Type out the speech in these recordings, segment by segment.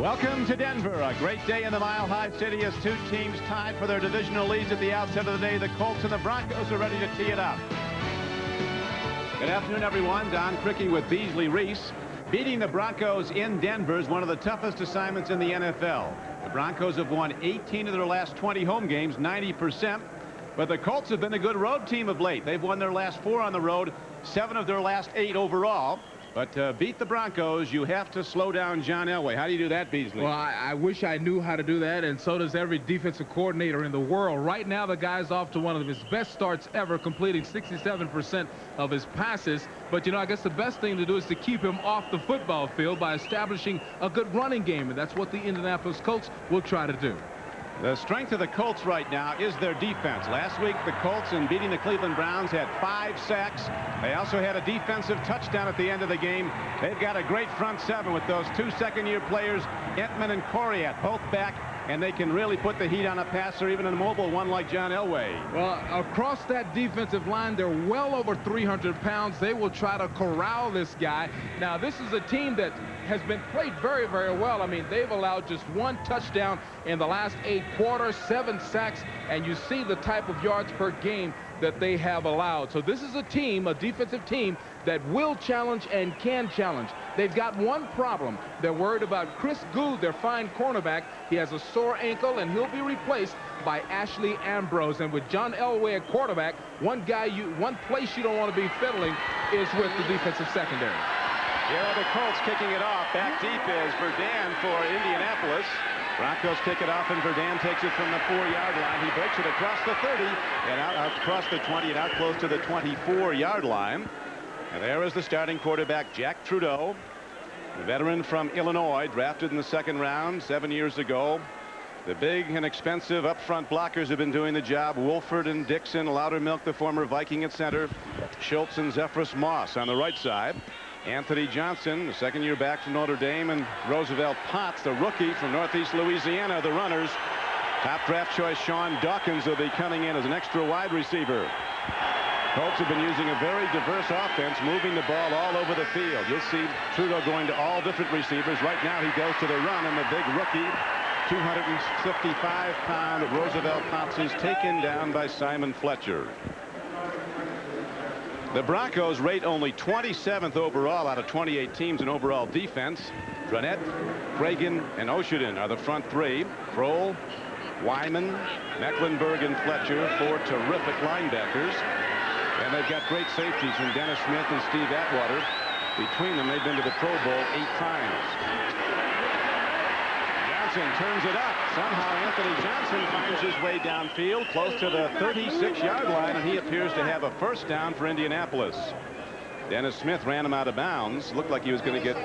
Welcome to Denver. A great day in the Mile High City as two teams tied for their divisional leads at the outset of the day. The Colts and the Broncos are ready to tee it up. Good afternoon, everyone. Don Criqui with Beasley Reese. Beating the Broncos in Denver is one of the toughest assignments in the NFL. The Broncos have won 18 of their last 20 home games, 90%. But the Colts have been a good road team of late. They've won their last 4 on the road, 7 of their last 8 overall. But to beat the Broncos, you have to slow down John Elway. How do you do that, Beasley? Well, I wish I knew how to do that, and so does every defensive coordinator in the world. Right now, the guy's off to one of his best starts ever, completing 67% of his passes. But, you know, I guess the best thing to do is to keep him off the football field by establishing a good running game, and that's what the Indianapolis Colts will try to do. The strength of the Colts right now is their defense. Last week, the Colts, in beating the Cleveland Browns, had 5 sacks. They also had a defensive touchdown at the end of the game. They've got a great front 7 with those 2 second-year players, Entman and Coriat, both back, and they can really put the heat on a passer, even a mobile one like John Elway. Well, across that defensive line, they're well over 300 pounds. They will try to corral this guy. Now, this is a team that has been played very, very well. I mean, they've allowed just 1 touchdown in the last 8 quarters, 7 sacks, and you see the type of yards per game that they have allowed. So this is a team, a defensive team, that will challenge and can challenge. They've got one problem. They're worried about Chris Gould, their fine cornerback. He has a sore ankle, and he'll be replaced by Ashley Ambrose. And with John Elway at quarterback, one place you don't want to be fiddling is with the defensive secondary. Here are the Colts kicking it off. Back deep is Verdun for Indianapolis. Broncos kick it off, and Verdun takes it from the 4-yard line. He breaks it across the 30 and out across the 20 and out close to the 24-yard line. And there is the starting quarterback, Jack Trudeau, a veteran from Illinois, drafted in the 2nd round 7 years ago. The big and expensive up-front blockers have been doing the job. Wolford and Dixon, Loudermilk, the former Viking at center, Schultz and Zephyrus Moss on the right side. Anthony Johnson, the 2nd-year back from Notre Dame, and Roosevelt Potts, the rookie from Northeast Louisiana, the runners. Top draft choice Sean Dawkins will be coming in as an extra wide receiver. Colts have been using a very diverse offense, moving the ball all over the field. You'll see Trudeau going to all different receivers. Right now he goes to the run, and the big rookie, 255-pound Roosevelt Potts, is taken down by Simon Fletcher. The Broncos rate only 27th overall out of 28 teams in overall defense. Dronette, Pregame, and Oshedin are the front 3. Kroll, Wyman, Mecklenburg, and Fletcher, 4 terrific linebackers. And they've got great safeties from Dennis Smith and Steve Atwater. Between them, they've been to the Pro Bowl 8 times. Johnson turns it up. Somehow Anthony Johnson finds his way downfield close to the 36-yard line, and he appears to have a first down for Indianapolis. Dennis Smith ran him out of bounds. Looked like he was going to get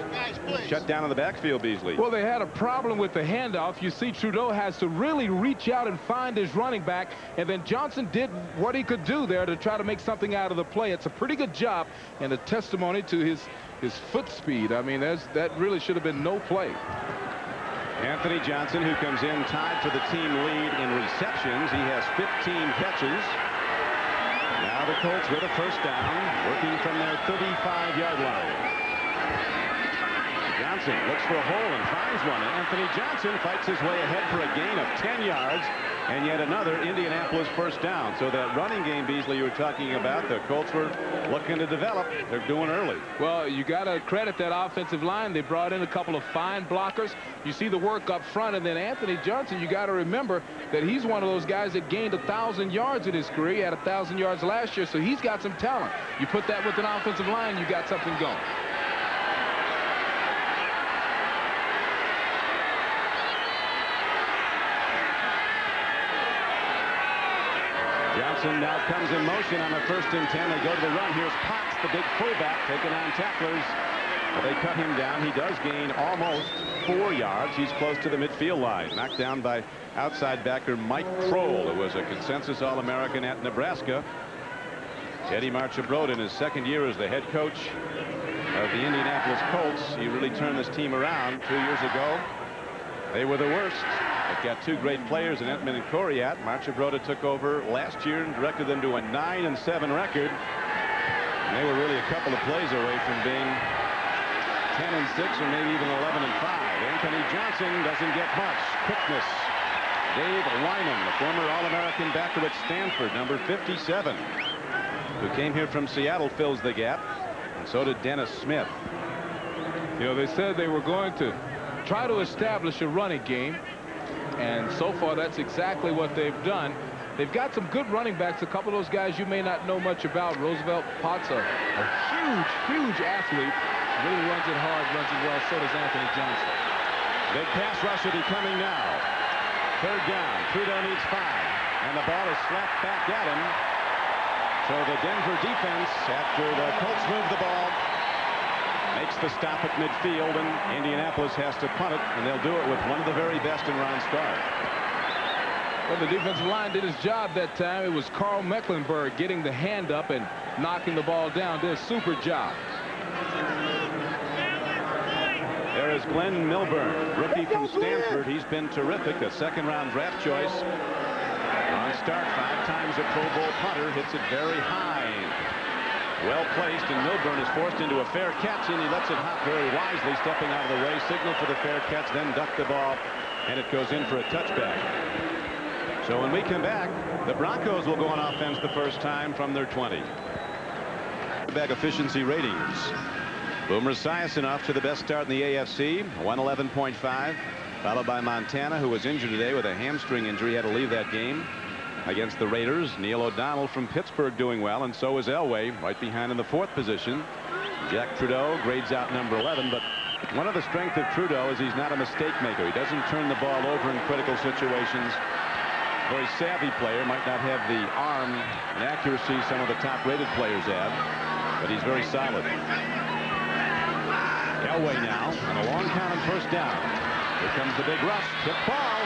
shut down in the backfield, Beasley. Well, they had a problem with the handoff. You see, Trudeau has to really reach out and find his running back, and then Johnson did what he could do there to try to make something out of the play. It's a pretty good job and a testimony to his foot speed. I mean, that really should have been no play. Anthony Johnson, who comes in tied for the team lead in receptions. He has 15 catches. Now the Colts with a first down, working from their 35-yard line. Johnson looks for a hole and finds one. Anthony Johnson fights his way ahead for a gain of 10 yards, and yet another Indianapolis first down. So that running game, Beasley, you were talking about, the Colts were looking to develop. They're doing early. Well, you got to credit that offensive line. They brought in a couple of fine blockers. You see the work up front, and then Anthony Johnson, you got to remember that he's one of those guys that gained 1,000 yards in his career. He had 1,000 yards last year, so he's got some talent. You put that with an offensive line, you got something going. Johnson now comes in motion on the 1st and 10. They go to the run. Here's Potts, the big fullback, taking on tacklers. But they cut him down. He does gain almost 4 yards. He's close to the midfield line. Knocked down by outside backer Mike Kroll, who was a consensus All-American at Nebraska. Teddy Marchibroda, in his 2nd year as the head coach of the Indianapolis Colts, he really turned this team around 2 years ago. They were the worst. They've got 2 great players in Entman and Coriat. Marchibroda took over last year and directed them to a 9-7 record. And they were really a couple of plays away from being 10-6 or maybe even 11-5. Anthony Johnson doesn't get much. Quickness. Dave Wyman, the former All-American backer at Stanford, number 57, who came here from Seattle, fills the gap. And so did Dennis Smith. You know, they said they were going to try to establish a running game, and so far that's exactly what they've done. They've got some good running backs. A couple of those guys you may not know much about. Roosevelt Potts, a huge athlete. Really runs it hard, runs it well. So does Anthony Johnson. Big pass rush will be coming now. Third down. Trudeau needs 5. And the ball is slapped back at him. So the Denver defense, after the Colts move the ball, makes the stop at midfield, and Indianapolis has to punt it, and they'll do it with one of the very best in Ron Starr. Well, the defensive line did his job that time. It was Carl Mecklenburg getting the hand up and knocking the ball down. Did a super job. There is Glenn Milburn, rookie from Stanford. He's been terrific, a second-round draft choice. On start, 5 times a Pro Bowl punter, hits it very high. Well placed, and Milburn is forced into a fair catch, and he lets it hop very wisely, stepping out of the way, signal for the fair catch, then duck the ball, and it goes in for a touchback. So when we come back, the Broncos will go on offense the first time from their 20. Back efficiency ratings. Boomer Esiason off to the best start in the AFC, 111.5, followed by Montana, who was injured today with a hamstring injury, had to leave that game against the Raiders. Neil O'Donnell from Pittsburgh doing well, and so is Elway, right behind in the 4th position. Jack Trudeau grades out number 11, but one of the strengths of Trudeau is he's not a mistake maker. He doesn't turn the ball over in critical situations. Very savvy player, might not have the arm and accuracy some of the top-rated players have, but he's very solid. Elway now on a long count and first down. Here comes the big rush. Tip ball.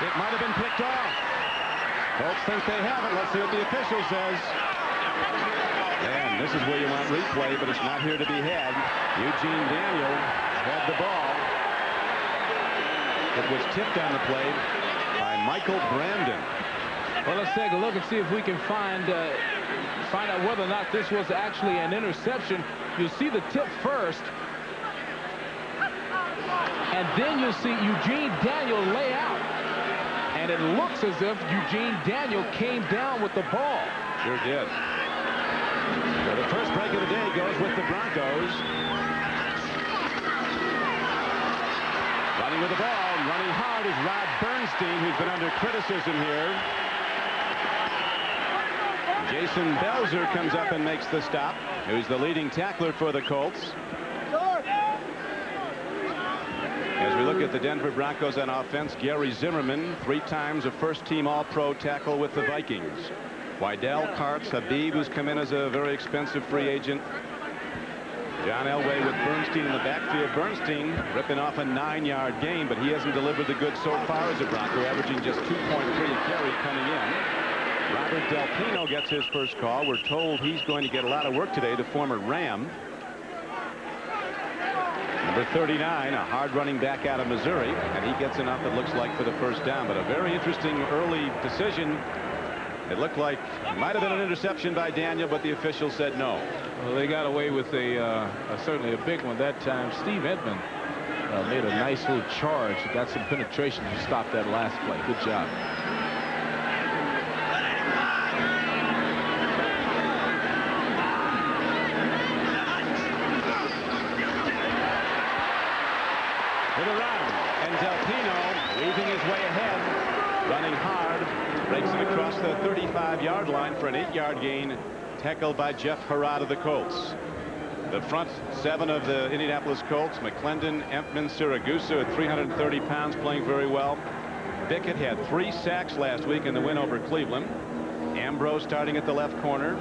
It might have been picked off. Colts think they have it. Let's see what the official says. And this is where you want replay, but it's not here to be had. Eugene Daniel had the ball. It was tipped on the play by Michael Brandon. Well, let's take a look and see if we can find out whether or not this was actually an interception. You'll see the tip first, and then you'll see Eugene Daniel lay out. And it looks as if Eugene Daniel came down with the ball. Sure did. So the first break of the day goes with the Broncos. Running with the ball, running hard is Rod Bernstein, who's been under criticism here. Jason Belzer comes up and makes the stop, who's the leading tackler for the Colts. As we look at the Denver Broncos on offense, Gary Zimmerman, 3 times a first-team All-Pro tackle with the Vikings. Wydell, Karts, Habib, who's come in as a very expensive free agent. John Elway with Bernstein in the backfield. Bernstein ripping off a 9-yard gain, but he hasn't delivered the goods so far as a Bronco, averaging just 2.3 a carry coming in. Robert Del Pino gets his first call. We're told he's going to get a lot of work today, the former Ram. Number 39, a hard running back out of Missouri, and he gets enough, it looks like, for the first down. But a very interesting early decision. It looked like it might have been an interception by Daniel, but the official said no. Well, they got away with certainly a big one that time. Steve Edmond made a nice little charge. He got some penetration to stop that last play. Good job. To the run, and Del Pino weaving his way ahead, running hard, breaks it across the 35-yard line for an 8-yard gain, tackled by Jeff Herrod of the Colts. The front 7 of the Indianapolis Colts, McClendon, Empman, Siragusa at 330 pounds, playing very well. Bickett had 3 sacks last week in the win over Cleveland. Ambrose starting at the left corner.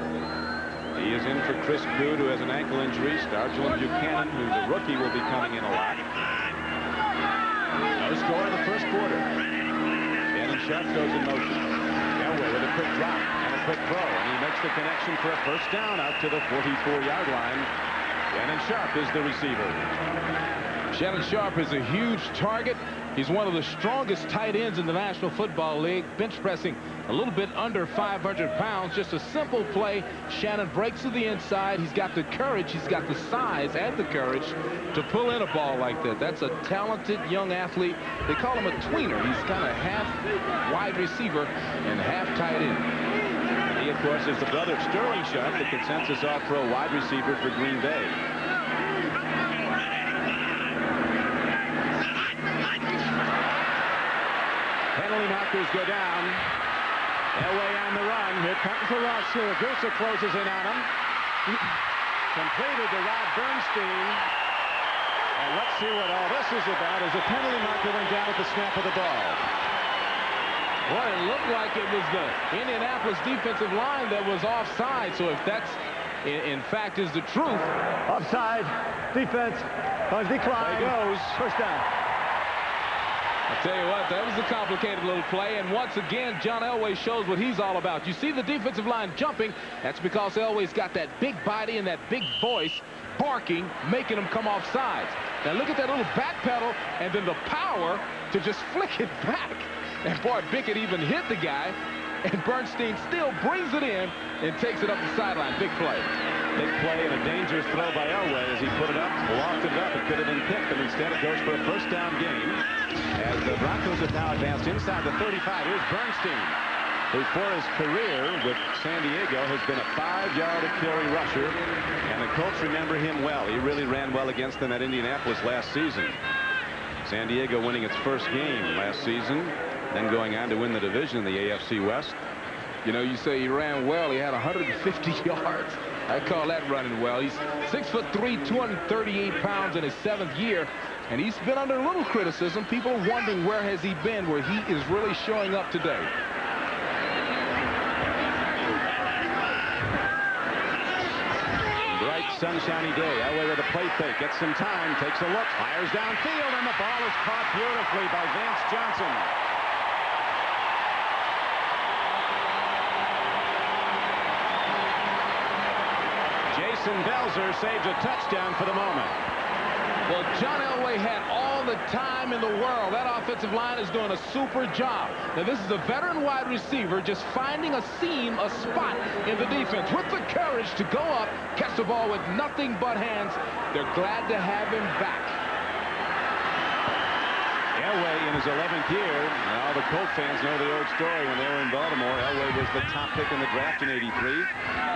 He is in for Chris Good, who has an ankle injury. Stargell Buchanan, who's a rookie, will be coming in a lot. No score in the first quarter. Shannon Sharp goes in motion. Elway with a quick drop and a quick throw, and he makes the connection for a first down out to the 44-yard line. Shannon Sharp is the receiver. Shannon Sharp is a huge target. He's one of the strongest tight ends in the National Football League. Bench pressing a little bit under 500 pounds. Just a simple play. Shannon breaks to the inside. He's got the courage. He's got the size and the courage to pull in a ball like that. That's a talented young athlete. They call him a tweener. He's kind of half wide receiver and half tight end. He, of course, is the brother of Sterling Sharp, the consensus all-pro wide receiver for Green Bay. Penalty markers go down. Elway on the run. Here comes the rush. Gusa closes in on him. Completed to Rod Bernstein. And let's see what all this is about as the penalty marker went down at the snap of the ball. Well, it looked like it was the Indianapolis defensive line that was offside. So if that's, in fact, is the truth. Offside. Defense on decline. There goes. First down. I'll tell you what, that was a complicated little play. And once again, John Elway shows what he's all about. You see the defensive line jumping. That's because Elway's got that big body and that big voice barking, making them come off sides. Now look at that little back pedal and then the power to just flick it back. And boy, Bickett even hit the guy. And Bernstein still brings it in and takes it up the sideline. Big play. Big play and a dangerous throw by Elway as he put it up, lofted it up. It could have been picked, but instead it goes for a first down gain. As the Broncos have now advanced inside the 35. Here's Bernstein, who for his career with San Diego has been a 5-yard-a-carry rusher. And the Colts remember him well. He really ran well against them at Indianapolis last season. San Diego winning its first game last season, then going on to win the division in the AFC West. You know, you say he ran well. He had 150 yards. I call that running well. He's 6'3", 238 pounds in his 7th year, and he's been under a little criticism. People are wondering where has he been, where he is really showing up today. Bright, sunshiny day. Elway with a play fake. Gets some time. Takes a look. Fires downfield, and the ball is caught beautifully by Vance Johnson. Jason Belzer saves a touchdown for the moment. Well, John Elway had all the time in the world. That offensive line is doing a super job. Now, this is a veteran wide receiver just finding a seam, a spot in the defense with the courage to go up, catch the ball with nothing but hands. They're glad to have him back. Elway in his 11th year. Now the Colt fans know the old story. When they were in Baltimore, Elway was the top pick in the draft in '83.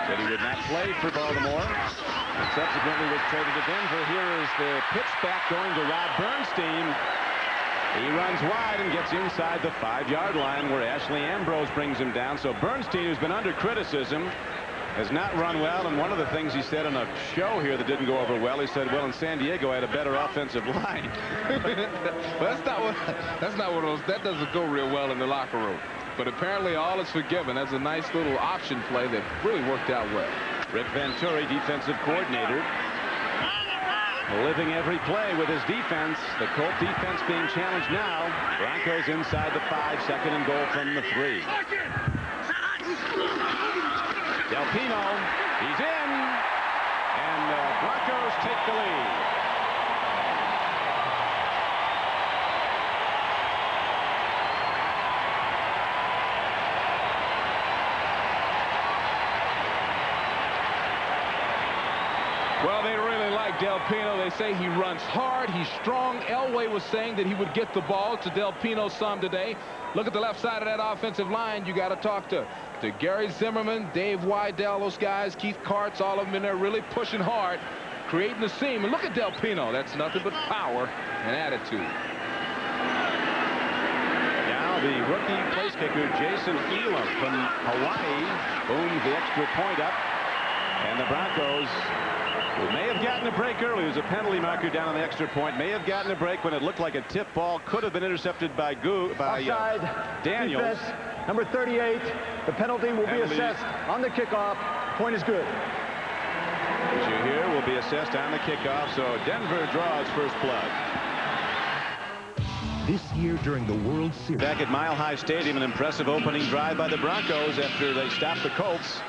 Said he would not play for Baltimore. And subsequently was traded to Denver. Here is the pitch back going to Rod Bernstein. He runs wide and gets inside the 5-yard line where Ashley Ambrose brings him down. So Bernstein, who's been under criticism, has not run well. And one of the things he said on a show here that didn't go over well, he said, well, in San Diego, I had a better offensive line. Well, that doesn't go real well in the locker room. But apparently all is forgiven. That's a nice little option play that really worked out well. Rick Venturi, defensive coordinator, living every play with his defense. The Colt defense being challenged now. Broncos inside the 5, 2nd and goal from the 3. Del Pino, he's in, and the Broncos take the lead. Well, they really like Del Pino. They say he runs hard. He's strong. Elway was saying that he would get the ball to Del Pino some today. Look at the left side of that offensive line. You got to talk to Gary Zimmerman, Dave Wydell, those guys, Keith Karts, all of them in there really pushing hard, creating the seam. And look at Del Pino. That's nothing but power and attitude. Now the rookie place kicker, Jason Elam from Hawaii, booms the extra point up. And the Broncos, who may have gotten a break early, there's a penalty marker down on the extra point, may have gotten a break when it looked like a tip ball, could have been intercepted by Daniels. Defense, number 38. The penalty will be assessed on the kickoff. Point is good. As you hear, will be assessed on the kickoff, so Denver draws first blood. This year during the World Series. Back at Mile High Stadium, an impressive opening drive by the Broncos after they stopped the Colts.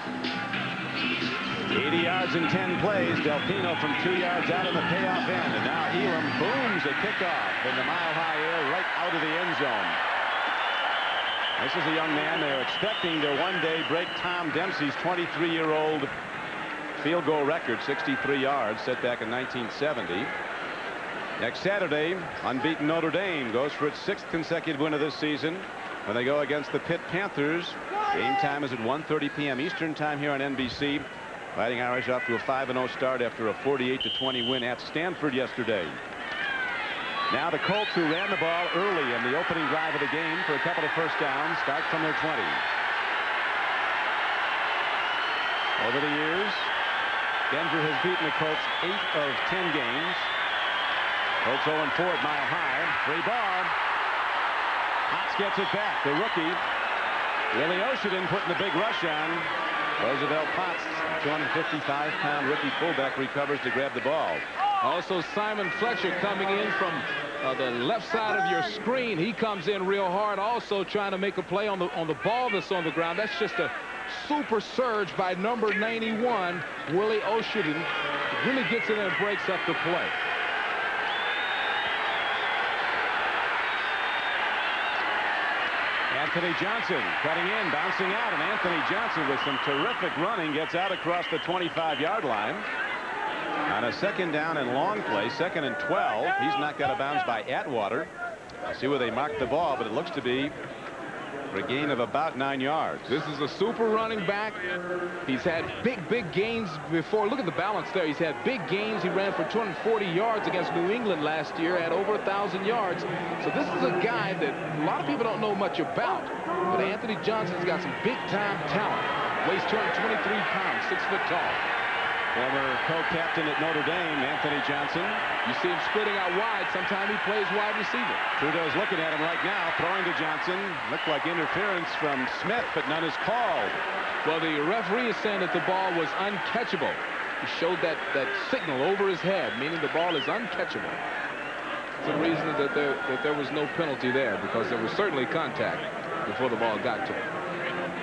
80 yards in 10 plays. Delpino from 2 yards out on the payoff end. And now Elam booms a kickoff in the mile-high air right out of the end zone. This is a young man they're expecting to one day break Tom Dempsey's 23-year-old field goal record, 63 yards, set back in 1970. Next Saturday, unbeaten Notre Dame goes for its 6th consecutive win of this season when they go against the Pitt Panthers. Game time is at 1:30 p.m. Eastern time here on NBC. Fighting Irish off to a 5-0 start after a 48-20 win at Stanford yesterday. Now the Colts, who ran the ball early in the opening drive of the game for a couple of first downs, start from their 20. Over the years, Denver has beaten the Colts 8 of 10 games. Colts 0-4 at Mile High. Free ball. Potts gets it back. The rookie, Willie Oshedin, putting the big rush on. Roosevelt Potts, 255-pound rookie fullback, recovers to grab the ball. Also, Simon Fletcher coming in from the left side of your screen. He comes in real hard, also trying to make a play on the ball that's on the ground. That's just a super surge by number 91, Willie Oshedin. Really gets in and breaks up the play. Anthony Johnson cutting in, bouncing out, and Anthony Johnson with some terrific running gets out across the 25-yard line. On a 2nd down and long play, 2nd and 12. He's not got a bounds by Atwater. I'll see where they marked the ball, but it looks to be for a gain of about 9 yards. This is a super running back. He's had big gains before. Look at the balance there. He's had big gains. He ran for 240 yards against New England last year, had over 1,000 yards. So this is a guy that a lot of people don't know much about. But Anthony Johnson's got some big-time talent. Weighs 223 pounds, 6 foot tall. Former co-captain at Notre Dame, Anthony Johnson. You see him splitting out wide. Sometimes he plays wide receiver. Trudeau's looking at him right now, throwing to Johnson. Looked like interference from Smith, but none is called. Well, the referee is saying that the ball was uncatchable. He showed that signal over his head, meaning the ball is uncatchable. It's the reason that there was no penalty there, because there was certainly contact before the ball got to him.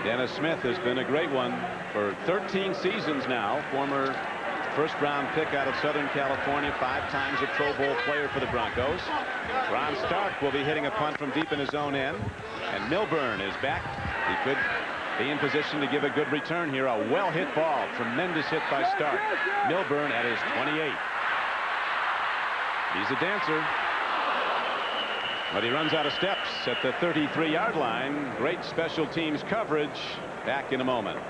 Dennis Smith has been a great one for 13 seasons now. Former first-round pick out of Southern California, 5 times a Pro Bowl player for the Broncos. Ron Stark will be hitting a punt from deep in his own end. And Milburn is back. He could be in position to give a good return here. A well-hit ball. Tremendous hit by Stark. Milburn at his 28. He's a dancer. But he runs out of steps at the 33-yard line. Great special teams coverage. Back in a moment.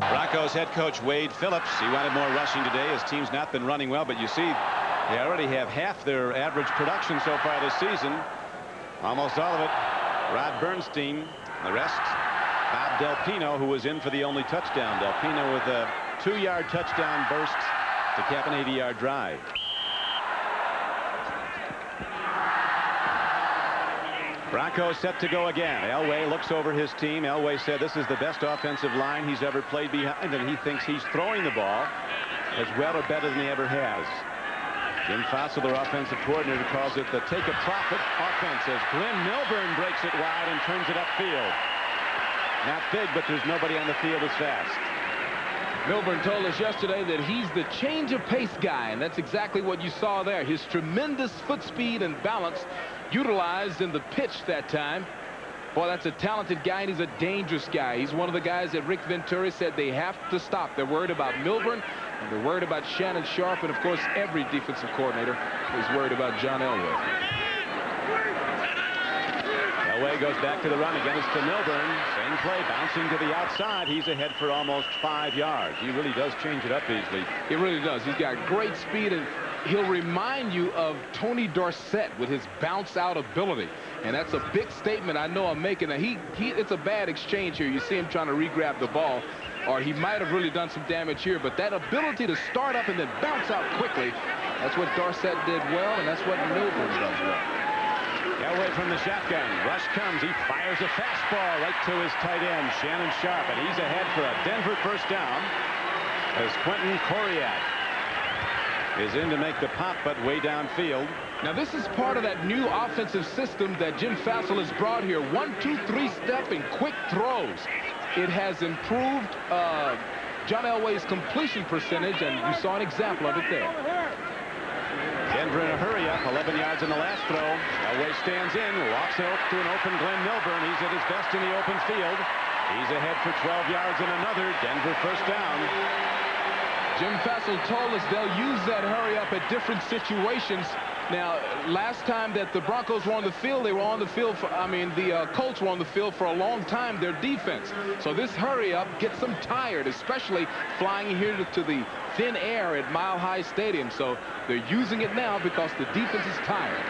Broncos head coach Wade Phillips. He wanted more rushing today. His team's not been running well, but you see they already have half their average production so far this season. Almost all of it Rod Bernstein. The rest Bob Delpino, who was in for the only touchdown. Delpino with a 2-yard touchdown burst to cap an 80-yard drive. Broncos set to go again. Elway looks over his team. Elway said this is the best offensive line he's ever played behind, and he thinks he's throwing the ball as well or better than he ever has. Jim Fassel, their offensive coordinator, calls it the take-a-profit offense as Glenn Milburn breaks it wide and turns it upfield. Not big, but there's nobody on the field as fast. Milburn told us yesterday that he's the change of pace guy, and that's exactly what you saw there. His tremendous foot speed and balance utilized in the pitch that time. Boy, that's a talented guy, and he's a dangerous guy. He's one of the guys that Rick Venturi said they have to stop. They're worried about Milburn, and they're worried about Shannon Sharp, and of course every defensive coordinator is worried about John Elway. Elway goes back to the run again. It's to Milburn. Same play, bouncing to the outside. He's ahead for almost 5 yards. He really does change it up easily. He really does. He's got great speed, and he'll remind you of Tony Dorsett with his bounce-out ability. And that's a big statement I know I'm making. That it's a bad exchange here. You see him trying to re-grab the ball, or he might have really done some damage here. But that ability to start up and then bounce out quickly, that's what Dorsett did well, and that's what Milburn does well. Elway from the shotgun. Rush comes. He fires a fastball right to his tight end, Shannon Sharp, and he's ahead for a Denver first down as Quentin Coriat is in to make the pop, but way downfield. Now this is part of that new offensive system that Jim Fassel has brought here. 1, 2, 3 step and quick throws. it has improved John Elway's completion percentage, and you saw an example of it there. Denver in a hurry up, 11 yards in the last throw. Elway stands in, walks out to an open Glenn Milburn. He's at his best in the open field. He's ahead for 12 yards and another. Denver first down. Jim Fassel told us they'll use that hurry up at different situations. Now, last time that the Broncos were on the field, they were on the field for, the Colts were on the field for a long time, their defense. So this hurry up gets them tired, especially flying here to the thin air at Mile High Stadium. So they're using it now because the defense is tired.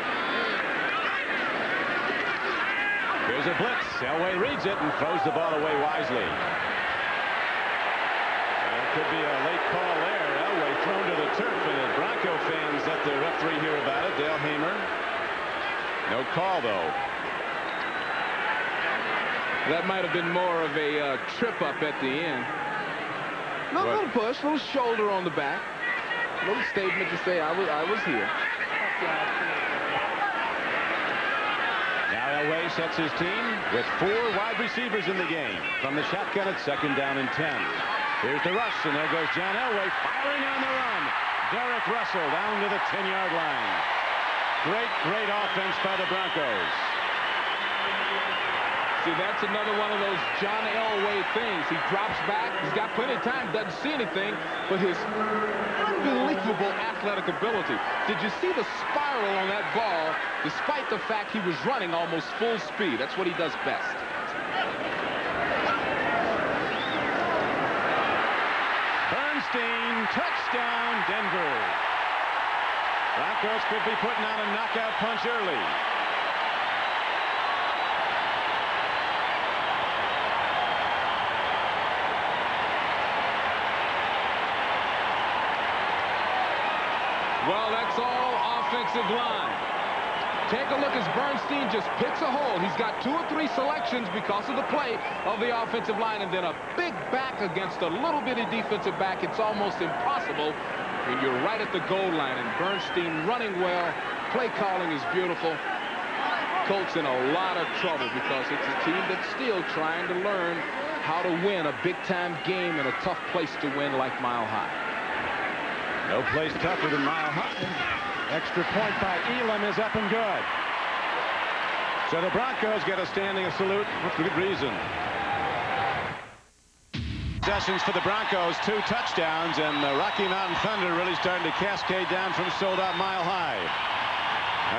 Here's a blitz. Elway reads it and throws the ball away wisely. There could be a late call there. Elway thrown to the turf, and the Bronco fans let the referee hear about it. Dale Hamer. No call, though. That might have been more of a trip up at the end. No, little push, little shoulder on the back. A little statement to say, I was here. Now Elway sets his team with 4 wide receivers in the game. From the shotgun at 2nd down and 10. Here's the rush, and there goes John Elway firing on the run. Derek Russell down to the 10-yard line. Great offense by the Broncos. See, that's another one of those John Elway things. He drops back. He's got plenty of time, doesn't see anything, but his unbelievable athletic ability. Did you see the spiral on that ball, despite the fact he was running almost full speed? That's what he does best. Bernstein, touchdown, Denver. Broncos could be putting on a knockout punch early. Well, that's all offensive line. Take a look as Bernstein just picks a hole. He's got 2 or 3 selections because of the play of the offensive line, and then a big back against a little bitty defensive back. It's almost impossible when you're right at the goal line, and Bernstein running well. Play calling is beautiful. Colts in a lot of trouble because it's a team that's still trying to learn how to win a big-time game in a tough place to win like Mile High. No place tougher than Mile High. Extra point by Elam is up and good. So the Broncos get a standing salute for good reason. Possessions for the Broncos, 2 touchdowns, and the Rocky Mountain Thunder really starting to cascade down from sold-out Mile High.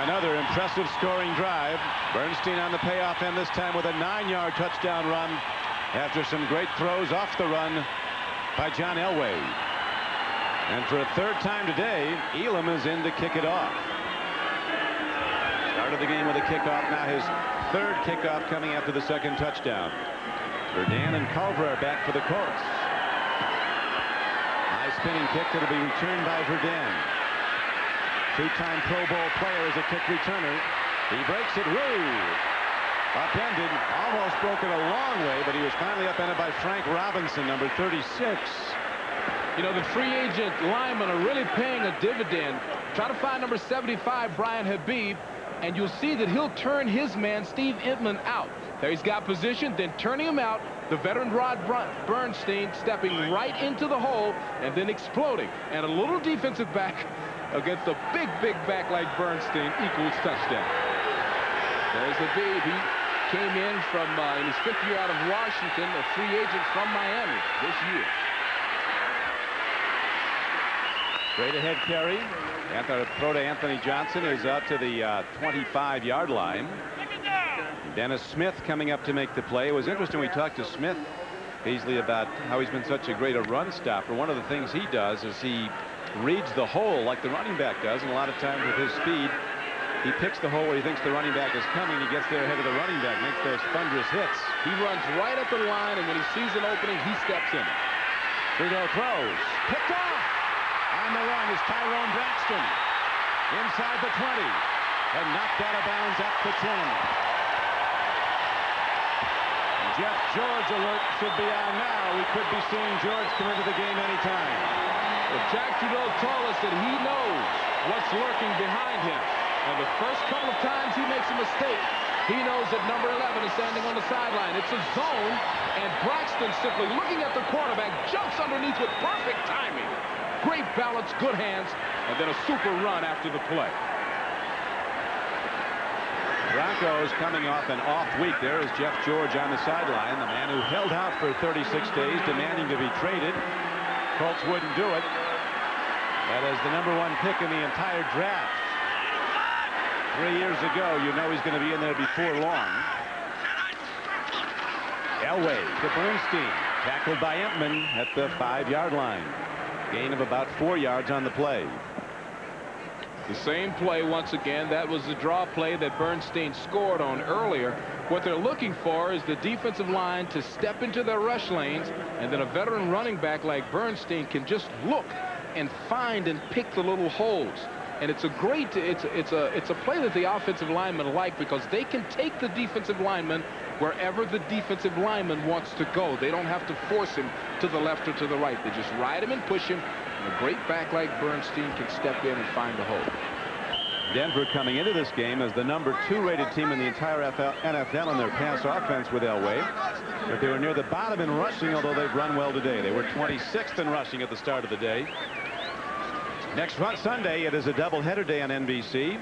Another impressive scoring drive. Bernstein on the payoff end this time with a 9-yard touchdown run after some great throws off the run by John Elway. And for a 3rd time today, Elam is in to kick it off. Started the game with a kickoff. Now his 3rd kickoff coming after the 2nd touchdown. Verdan and Culver are back for the Colts. High spinning kick that'll be returned by Verdan. 2-time Pro Bowl player as a kick returner. He breaks it. Woo! Upended. Almost broke it a long way, but he was finally upended by Frank Robinson, number 36. You know, the free agent linemen are really paying a dividend. Try to find number 75, Brian Habib, and you'll see that he'll turn his man, Steve Entman, out. There he's got position, then turning him out, the veteran Rod Bernstein stepping right into the hole and then exploding. And a little defensive back against a big back like Bernstein equals touchdown. There's Habib. He came in from in his 5th year out of Washington, a free agent from Miami this year. Straight ahead carry. Throw to Anthony Johnson is out to the 25-yard line. Dennis Smith coming up to make the play. It was interesting. We talked to Smith, Beasley, about how he's been such a great run stopper. One of the things he does is he reads the hole like the running back does, and a lot of times with his speed, he picks the hole where he thinks the running back is coming. He gets there ahead of the running back, makes those thunderous hits. He runs right at the line, and when he sees an opening, he steps in. Trudeau throws. Picked off. On the run is Tyrone Braxton. Inside the 20. And knocked out of bounds at the 10. Jeff George alert should be on now. We could be seeing George come into the game anytime. Well, Jack Trudeau told us that he knows what's lurking behind him. And the first couple of times he makes a mistake, he knows that number 11 is standing on the sideline. It's a zone. And Braxton, simply looking at the quarterback, jumps underneath with perfect timing. Great balance, good hands, and then a super run after the play. Broncos coming off an off week. There is Jeff George on the sideline, the man who held out for 36 days demanding to be traded. Colts wouldn't do it. That is the #1 pick in the entire draft. 3 years ago, you know he's going to be in there before long. Elway to Bernstein, tackled by Empman at the 5-yard line. Gain of about 4 yards on the play. The same play once again. That was the draw play that Bernstein scored on earlier. What they're looking for is the defensive line to step into their rush lanes, and then a veteran running back like Bernstein can just look and find and pick the little holes. And it's a great, it's a play that the offensive linemen like, because they can take the defensive lineman wherever the defensive lineman wants to go. They don't have to force him to the left or to the right. They just ride him and push him. And a great back like Bernstein can step in and find the hole. Denver coming into this game as the #2 rated team in the entire NFL in their pass offense with Elway. But they were near the bottom in rushing, although they've run well today. They were 26th in rushing at the start of the day. Next Sunday, it is a doubleheader day on NBC,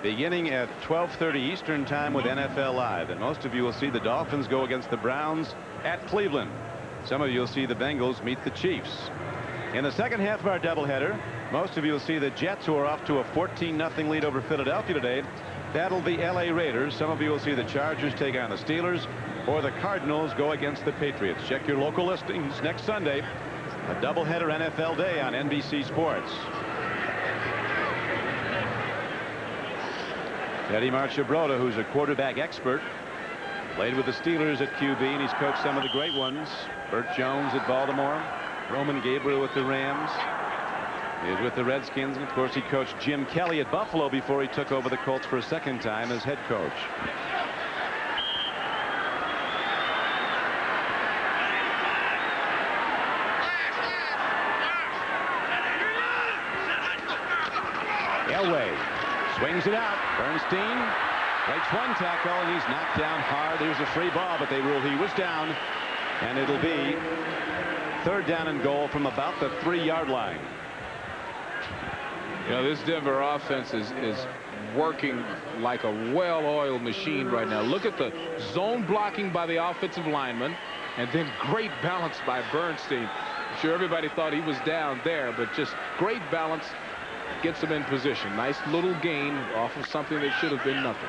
beginning at 12:30 Eastern time with NFL Live. And most of you will see the Dolphins go against the Browns at Cleveland. Some of you will see the Bengals meet the Chiefs. In the second half of our doubleheader, most of you will see the Jets, who are off to a 14-0 lead over Philadelphia today, battle the LA Raiders. Some of you will see the Chargers take on the Steelers, or the Cardinals go against the Patriots. Check your local listings next Sunday. A doubleheader NFL day on NBC Sports. Eddie Marchibroda, who's a quarterback expert, played with the Steelers at QB, and he's coached some of the great ones. Burt Jones at Baltimore, Roman Gabriel with the Rams. He was with the Redskins, and of course he coached Jim Kelly at Buffalo before he took over the Colts for a second time as head coach. Elway swings it out. Bernstein breaks one tackle, and he's knocked down hard. There's a free ball, but they rule he was down, and it'll be 3rd down and goal from about the 3-yard line. You know, this Denver offense is working like a well-oiled machine right now. Look at the zone blocking by the offensive lineman, and then great balance by Bernstein. I'm sure everybody thought he was down there, but just great balance. Gets him in position. Nice little gain off of something that should have been nothing.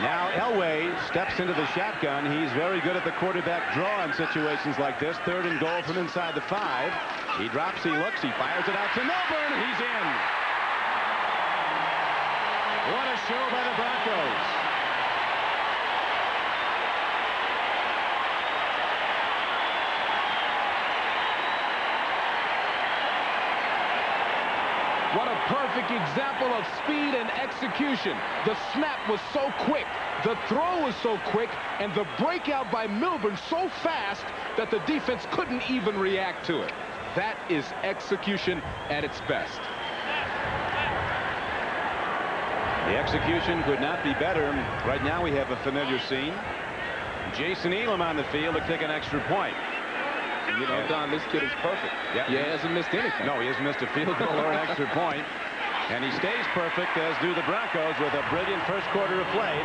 Now Elway steps into the shotgun. He's very good at the quarterback draw in situations like this. 3rd and goal from inside the 5. He drops, he looks, he fires it out to Milburn, and he's in. What a show by the Broncos. What a perfect example of speed and execution. The snap was so quick, the throw was so quick, and the breakout by Milburn so fast that the defense couldn't even react to it. That is execution at its best. The execution could not be better. Right now we have a familiar scene. Jason Elam on the field to kick an extra point. You know, Don, this kid is perfect. Yeah. He hasn't missed anything. No, he hasn't missed a field goal or an extra point. And he stays perfect, as do the Broncos, with a brilliant first quarter of play.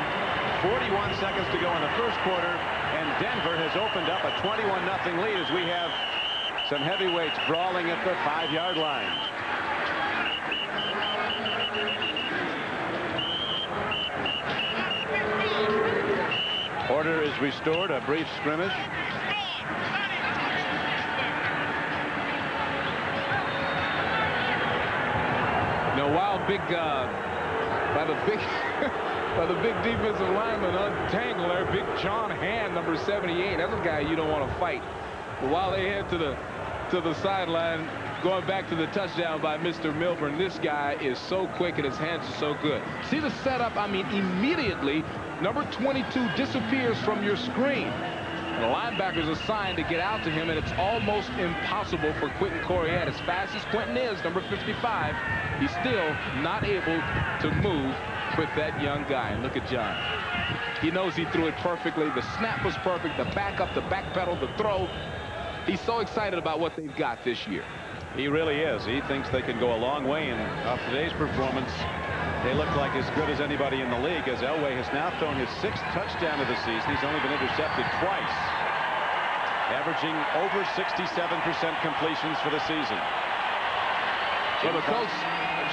41 seconds to go in the first quarter, and Denver has opened up a 21-0 lead as we have some heavyweights brawling at the 5-yard line. Order is restored. A brief scrimmage. Wild big by the big defensive lineman untangle there. Big John Hand, number 78. That's a guy you don't want to fight. But while they head to the sideline, going back to the touchdown by Mr. Milburn, this guy is so quick and his hands are so good. See the setup? I mean, immediately number 22 disappears from your screen. The linebacker's assigned to get out to him, and it's almost impossible for Quentin Corriette. As fast as Quentin is, number 55, he's still not able to move with that young guy. And look at John. He knows he threw it perfectly. The snap was perfect. The backup, the back pedal, the throw. He's so excited about what they've got this year. He really is. He thinks they can go a long way, and off today's performance, they look like as good as anybody in the league, as Elway has now thrown his 6th touchdown of the season. He's only been intercepted twice, averaging over 67% completions for the season. Well, the Colts,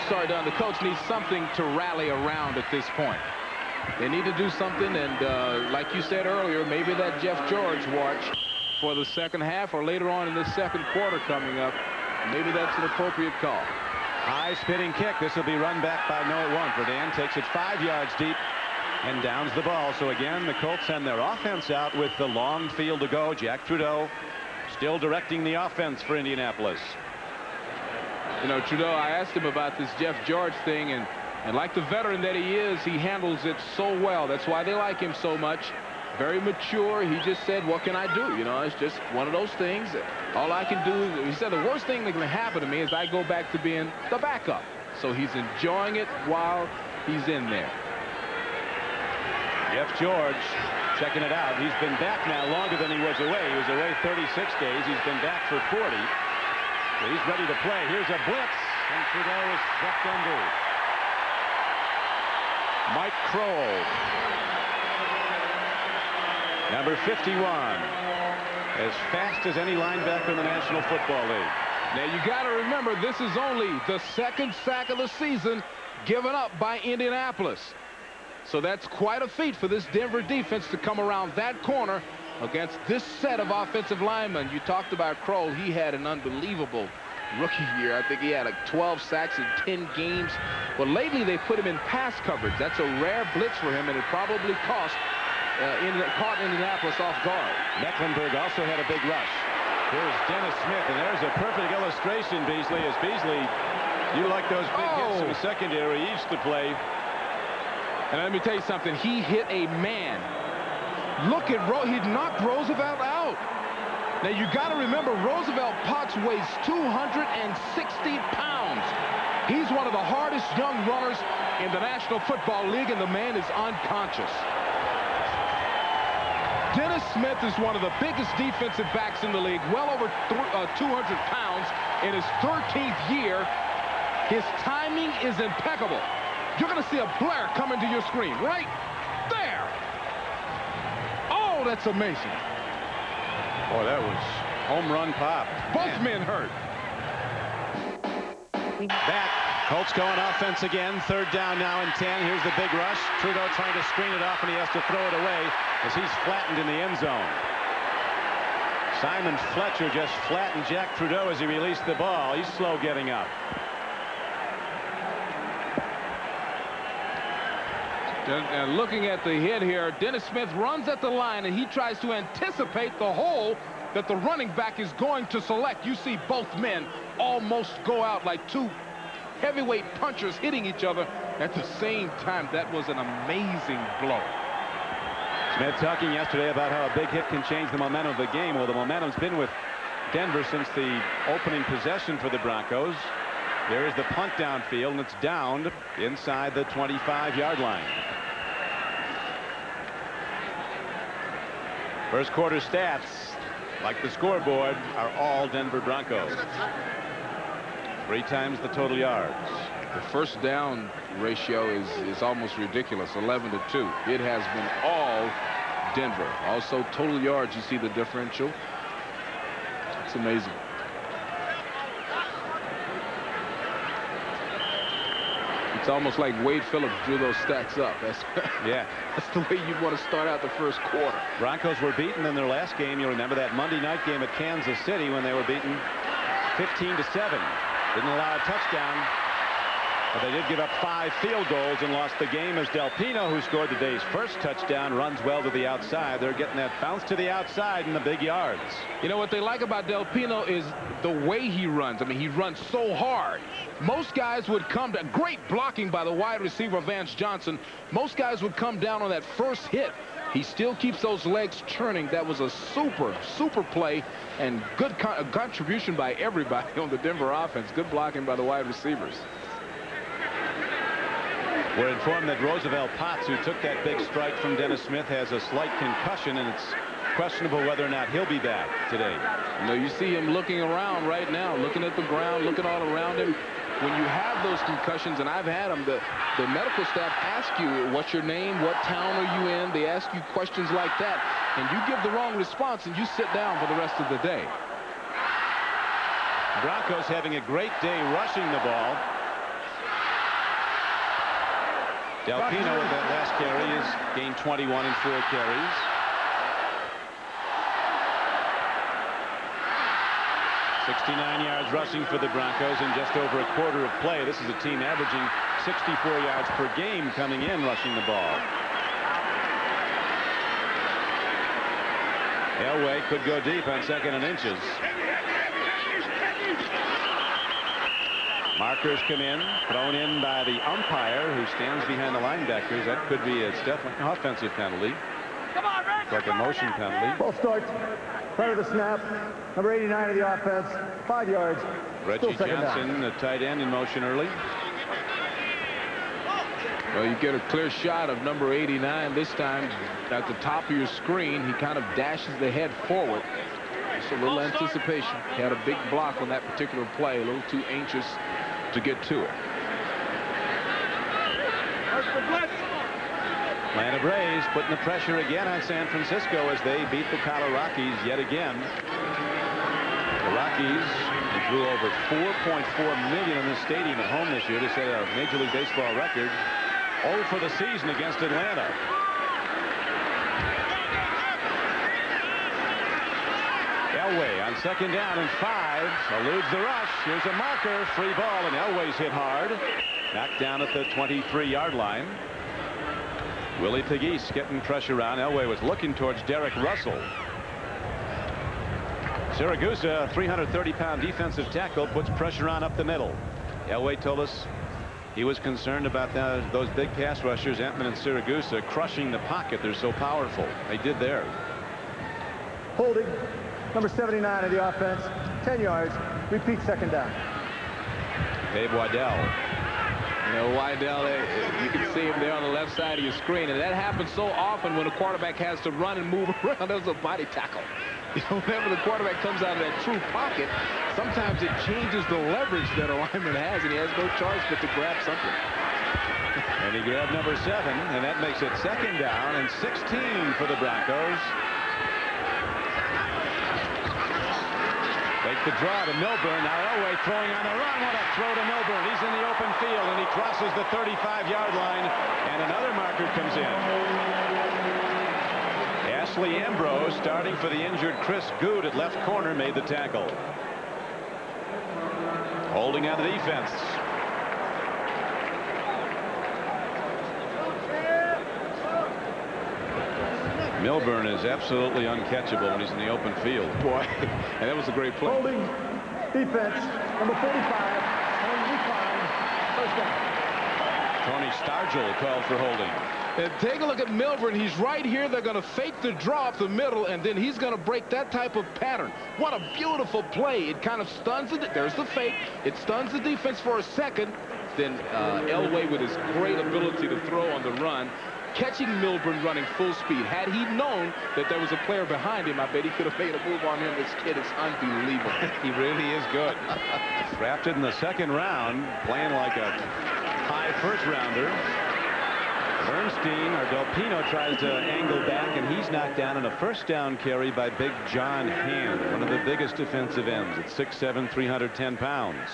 sorry, Don, the Colts need something to rally around at this point. They need to do something, and like you said earlier, maybe that Jeff George watch for the second half or later on in the second quarter coming up, maybe that's an appropriate call. High spinning kick. This will be run back by no, it won't. Verdan takes it 5 yards deep and downs the ball. So again, the Colts send their offense out with the long field to go. Jack Trudeau still directing the offense for Indianapolis. You know, Trudeau, I asked him about this Jeff George thing, and like the veteran that he is, he handles it so well. That's why they like him so much. Very mature. He just said, what can I do? You know, it's just one of those things. All I can do, he said, the worst thing that can happen to me is I go back to being the backup. So he's enjoying it while he's in there. Jeff George checking it out. He's been back now longer than he was away. He was away 36 days. He's been back for 40. So he's ready to play. Here's a blitz, and Trudeau is swept under. Mike Kroll, number 51, as fast as any linebacker in the National Football League. Now you got to remember, this is only the 2nd sack of the season given up by Indianapolis. So that's quite a feat for this Denver defense to come around that corner against this set of offensive linemen. You talked about Kroll. He had an unbelievable rookie year. I think he had like 12 sacks in 10 games. Well, lately they put him in pass coverage. That's a rare blitz for him, and it probably caught Indianapolis off guard. Mecklenburg also had a big rush. Here's Dennis Smith, and there's a perfect illustration, Beasley, as Beasley, you like those big hits in the secondary. He used to play. And let me tell you something. He hit a man. Look at he knocked Roosevelt out. Now you got to remember, Roosevelt Potts weighs 260 pounds. He's one of the hardest young runners in the National Football League, and the man is unconscious. Dennis Smith is one of the biggest defensive backs in the league, well over 200 pounds in his 13th year. His timing is impeccable. You're going to see a blare coming to your screen right there. Oh, that's amazing. Boy, that was home run pop. Both men hurt. Back. Colts going offense again. 3rd down now and 10. Here's the big rush. Trudeau trying to screen it off, and he has to throw it away as he's flattened in the end zone. Simon Fletcher just flattened Jack Trudeau as he released the ball. He's slow getting up. And looking at the hit here, Dennis Smith runs at the line, and he tries to anticipate the hole that the running back is going to select. You see both men almost go out like two heavyweight punchers hitting each other at the same time. That was an amazing blow. Smith talking yesterday about how a big hit can change the momentum of the game. Well, the momentum's been with Denver since the opening possession for the Broncos. There is the punt downfield, and it's downed inside the 25-yard line. First quarter stats, like the scoreboard, are all Denver Broncos. 3 times the total yards. The first down ratio is almost ridiculous, 11-2. It has been all Denver. Also, total yards, you see the differential. It's amazing. It's almost like Wade Phillips drew those stats up. That's that's the way you'd want to start out the first quarter. Broncos were beaten in their last game. You'll remember that Monday night game at Kansas City when they were beaten 15-7. Didn't allow a touchdown, but they did give up 5 field goals and lost the game as Del Pino, who scored the day's first touchdown, runs well to the outside. They're getting that bounce to the outside in the big yards. You know what they like about Del Pino is the way he runs. I mean, he runs so hard. Most guys would come to great blocking by the wide receiver Vance Johnson. Most guys would come down on that first hit. He still keeps those legs churning. That was a super play and good contribution by everybody on the Denver offense. Good blocking by the wide receivers. We're informed that Roosevelt Potts, who took that big strike from Dennis Smith, has a slight concussion, and it's questionable whether or not he'll be back today. You know, you see him looking around right now, looking at the ground, looking all around him. When you have those concussions, and I've had them, the medical staff ask you, what's your name, what town are you in? They ask you questions like that, and you give the wrong response, and you sit down for the rest of the day. Broncos having a great day rushing the ball. Delpino with that last carry has gained 21 in 4 carries. .69 yards rushing for the Broncos in just over a quarter of play. This is a team averaging 64 yards per game coming in rushing the ball. Elway could go deep on 2nd and inches. Markers come in, thrown in by the umpire, who stands behind the linebackers. That could be, it's definitely an offensive penalty. It's like a motion penalty. Ball starts. Prior to the snap. Number 89 of the offense. 5 yards. Reggie Johnson, the tight end, in motion early. Well, you get a clear shot of number 89 this time at the top of your screen. He kind of dashes the head forward. Just a little anticipation. He had a big block on that particular play, a little too anxious to get to it. Atlanta Braves putting the pressure again on San Francisco as they beat the Colorado Rockies yet again. The Rockies drew over 4.4 million in the stadium at home this year to set a Major League Baseball record. 0 for the season against Atlanta. Elway on 2nd down and 5, eludes the rush. Here's a marker, free ball, and Elway's hit hard. Knocked down at the 23-yard line. Willie Pegues getting pressure on. Elway was looking towards Derek Russell. Siragusa, 330-pound defensive tackle, puts pressure on up the middle. Elway told us he was concerned about those big pass rushers, Entman and Siragusa, crushing the pocket. They're so powerful. They did there. Holding. Number 79 of the offense. 10 yards. Repeat 2nd down. Dave Waddell. You know, Waddell, you can see him there on the left side of your screen, and that happens so often when a quarterback has to run and move around. That was a body tackle. You know, whenever the quarterback comes out of that true pocket, sometimes it changes the leverage that a lineman has, and he has no choice but to grab something. And he grabbed number 7, and that makes it 2nd down and 16 for the Broncos. Take the draw to Milburn. Now Elway throwing on the run. What a throw to Milburn. He's in the open field, and he crosses the 35-yard line, and another marker comes in. Ashley Ambrose, starting for the injured Chris Good at left corner, made the tackle. Holding on the defense. Milburn is absolutely uncatchable when he's in the open field. Boy, and that was a great play. Holding. Defense. Number 45. And recline. 1st down. Tony Stargell called for holding. And take a look at Milburn. He's right here. They're going to fake the draw up the middle, and then he's going to break that type of pattern. What a beautiful play. It kind of stuns it. There's the fake. It stuns the defense for a second. Then Elway, with his great ability to throw on the run, catching Milburn running full speed. Had he known that there was a player behind him, I bet he could have made a move on him. This kid is unbelievable. He really is good. Drafted in the 2nd round, playing like a high 1st rounder. Bernstein, or Delpino, tries to angle back, and he's knocked down in a 1st down carry by Big John Hand, one of the biggest defensive ends at 6'7", 310 pounds.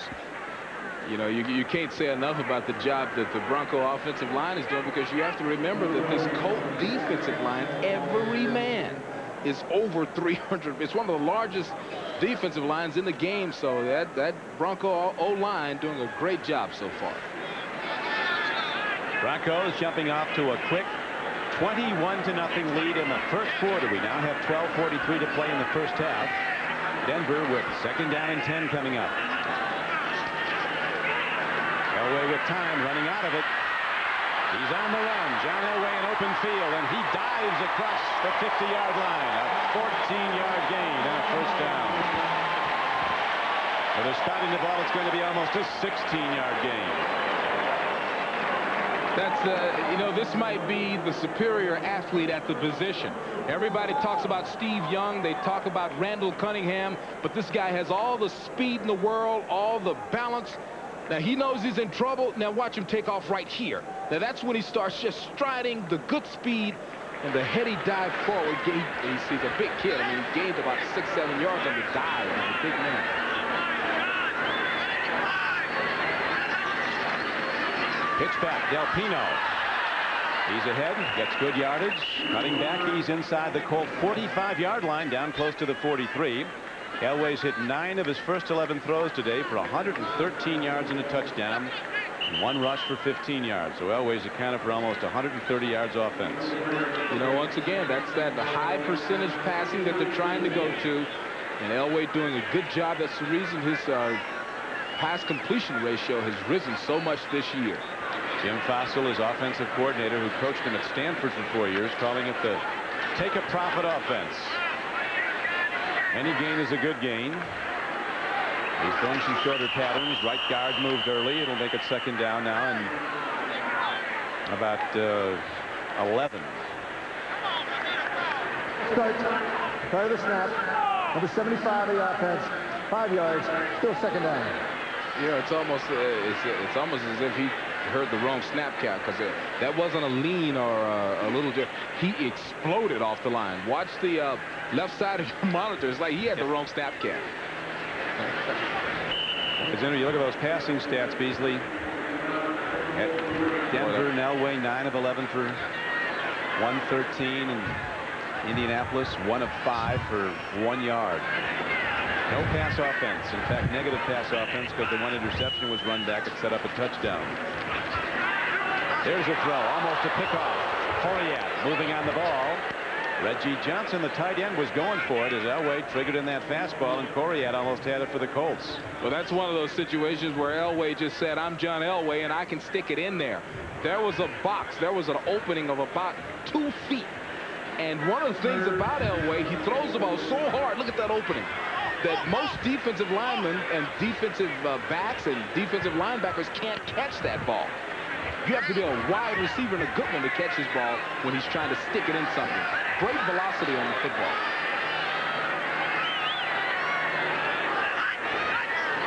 You know, you can't say enough about the job that the Bronco offensive line is doing, because you have to remember that this Colt defensive line, every man is over 300. It's one of the largest defensive lines in the game, so that Bronco O-line doing a great job so far. Broncos jumping off to a quick 21-0 lead in the 1st quarter. We now have 12:43 to play in the 1st half. Denver with 2nd down and 10 coming up. Elway with time, running out of it. He's on the run. John Elway in open field, and he dives across the 50-yard line. A 14-yard gain and a 1st down. For the spotting the ball, it's going to be almost a 16-yard gain. That's, you know, this might be the superior athlete at the position. Everybody talks about Steve Young. They talk about Randall Cunningham. But this guy has all the speed in the world, all the balance. Now, he knows he's in trouble. Now, watch him take off right here. Now, that's when he starts just striding the good speed and the heady dive forward. He's a big kid. I mean, he gained about 6-7 yards on the dive. He's a big man. Pitch back, Del Pino. He's ahead, gets good yardage. Cutting back, he's inside the Colt 45-yard line, down close to the 43. Elway's hit 9 of his first 11 throws today for 113 yards and a touchdown. And 1 rush for 15 yards. So Elway's accounted for almost 130 yards offense. You know, once again, that's that high percentage passing that they're trying to go to. And Elway doing a good job. That's the reason his pass completion ratio has risen so much this year. Jim Fossil, his offensive coordinator, who coached him at Stanford for 4 years, calling it the take a profit offense. Any gain is a good gain. He's throwing some shorter patterns. Right guard moved early. It'll make it second down now and about 11. Start of the snap. Number 75 of the offense. 5 yards. Still second down. Yeah, it's almost as if he heard the wrong snap count, because that wasn't a lean or a little. He exploded off the line. Watch the left side of your monitor. It's like he had the wrong snap count. It's interesting. You look at those passing stats, Beasley. At Denver and Elway, 9 of 11 for 113, and Indianapolis 1 of 5 for 1 yard. No pass offense. In fact, negative pass offense, because the 1 interception was run back and set up a touchdown. There's a throw, almost a pickoff. Coriat moving on the ball. Reggie Johnson, the tight end, was going for it as Elway triggered in that fastball, and Coriat almost had it for the Colts. Well, that's one of those situations where Elway just said, I'm John Elway, and I can stick it in there. There was a box. There was an opening of about 2 feet. And one of the things about Elway, he throws the ball so hard. Look at that opening. That most defensive linemen and defensive backs and defensive linebackers can't catch that ball. You have to be a wide receiver and a good one to catch his ball when he's trying to stick it in something. Great velocity on the football.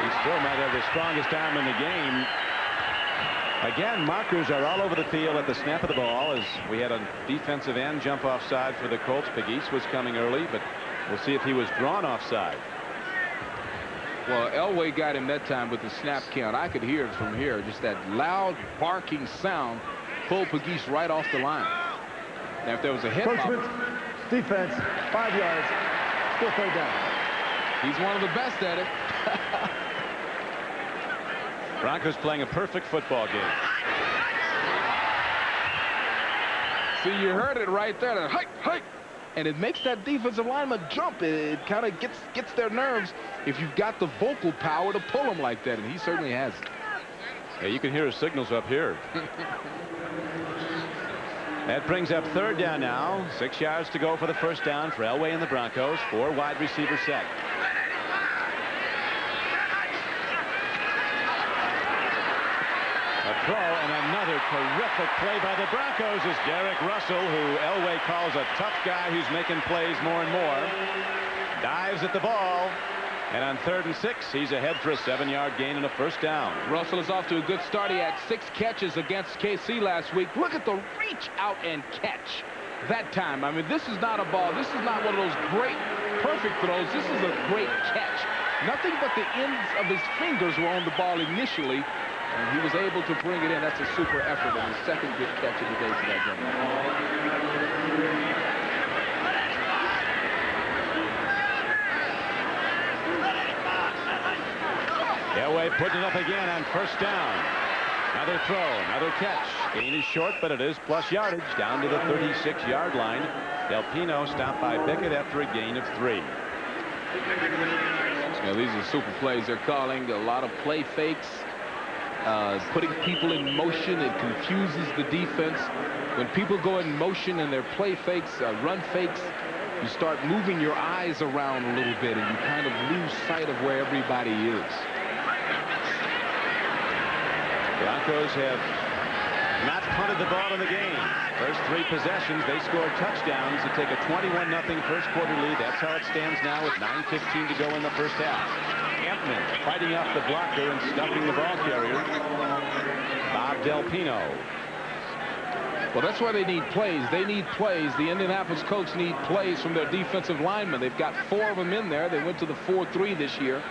He still might have the strongest arm in the game. Again, markers are all over the field at the snap of the ball, as we had a defensive end jump offside for the Colts. Pegues was coming early, but we'll see if he was drawn offside. Well, Elway got him that time with the snap count. I could hear it from here. Just that loud barking sound pulled Pegues right off the line. Now, if there was a hit, defense, 5 yards, still third down. He's one of the best at it. Broncos playing a perfect football game. See, you heard it right there. That hike, hike. And it makes that defensive lineman jump. It kind of gets their nerves if you've got the vocal power to pull them like that, and he certainly has it. Yeah, you can hear his signals up here. That brings up third down now. 6 yards to go for the first down for Elway and the Broncos. 4 wide receiver set. A throw, and another terrific play by the Broncos is Derek Russell, who Elway calls a tough guy who's making plays more and more. Dives at the ball, and on 3rd and 6, he's ahead for a 7-yard gain and a first down. Russell is off to a good start. He had 6 catches against KC last week. Look at the reach out and catch that time. I mean, this is not a ball. This is not one of those great, perfect throws. This is a great catch. Nothing but the ends of his fingers were on the ball initially. And he was able to bring it in. That's a super effort, and his second good catch of the day for that game. Elway putting it up again on first down. Another throw, another catch. Gain is short, but it is plus yardage down to the 36-yard line. Del Pino stopped by Bickett after a gain of 3. Now, these are super plays they're calling. A lot of play fakes. Putting people in motion, it confuses the defense. When people go in motion and their play fakes, run fakes, you start moving your eyes around a little bit, and you kind of lose sight of where everybody is. Broncos have not punted the ball in the game. First 3 possessions, they scored touchdowns to take a 21-0 first quarter lead. That's how it stands now with 9:15 to go in the first half. Kempman fighting off the blocker and stuffing the ball carrier. Bob Del Pino. Well, that's why they need plays. They need plays. The Indianapolis Colts need plays from their defensive linemen. They've got 4 of them in there. They went to the 4-3 this year,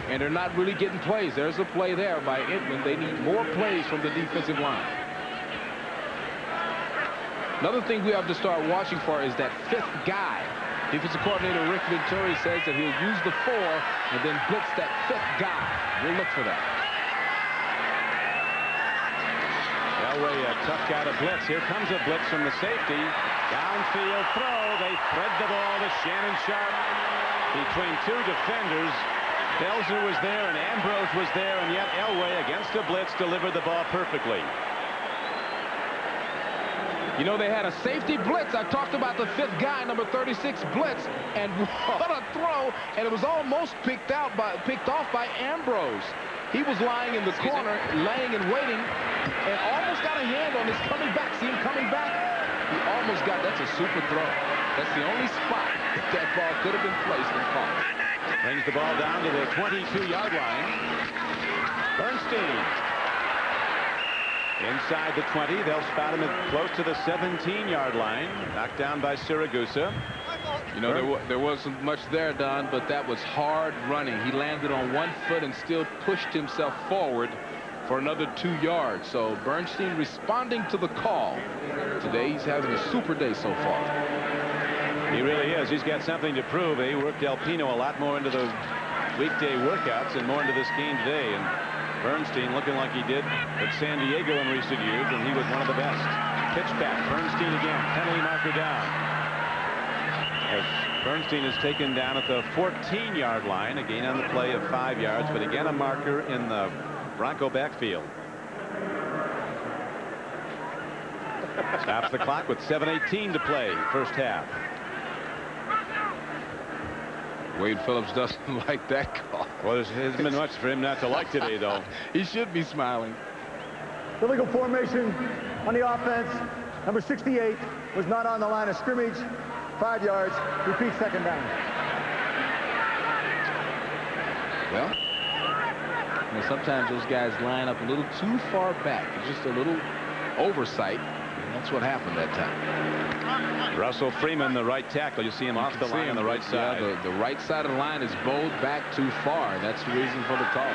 and they're not really getting plays. There's a play there by Edmund. They need more plays from the defensive line. Another thing we have to start watching for is that 5th guy. Defensive coordinator Rick Venturi says that he'll use the 4 and then blitz that 5th guy. We'll look for that. Elway, a tough guy to blitz. Here comes a blitz from the safety. Downfield throw. They thread the ball to Shannon Sharp between 2 defenders. Belzer was there and Ambrose was there, and yet Elway, against a blitz, delivered the ball perfectly. You know, they had a safety blitz. I talked about the 5th guy, number 36 blitz, and what a throw! And it was almost picked off by Ambrose. He was lying in the corner, laying and waiting, and almost got a hand on his coming back. See him coming back? He almost got. That's a super throw. That's the only spot that ball could have been placed and caught. Brings the ball down to the 22-yard line. Bernstein. Inside the 20, they'll spot him at close to the 17-yard line. Knocked down by Siragusa. You know, there wasn't much there, Don, but that was hard running. He landed on 1 foot and still pushed himself forward for another 2 yards. So Bernstein responding to the call. Today he's having a super day so far. He really is. He's got something to prove. He worked Del Pino a lot more into the weekday workouts and more into this game today. And Bernstein looking like he did at San Diego in recent years, and he was one of the best. Pitch back. Bernstein again. Penalty marker down. As Bernstein is taken down at the 14-yard line. A gain on the play of 5 yards, but again a marker in the Bronco backfield. Stops the clock with 7:18 to play, first half. Wade Phillips doesn't like that call. Well, there hasn't been much for him not to like today, though. He should be smiling. Illegal formation on the offense. Number 68 was not on the line of scrimmage. 5 yards. Repeat, second down. Well, you know, sometimes those guys line up a little too far back. It's just a little oversight. And that's what happened that time. Russell Freeman, the right tackle. You see him off the line on the right side. Yeah, the right side of the line is bowed back too far. That's the reason for the call.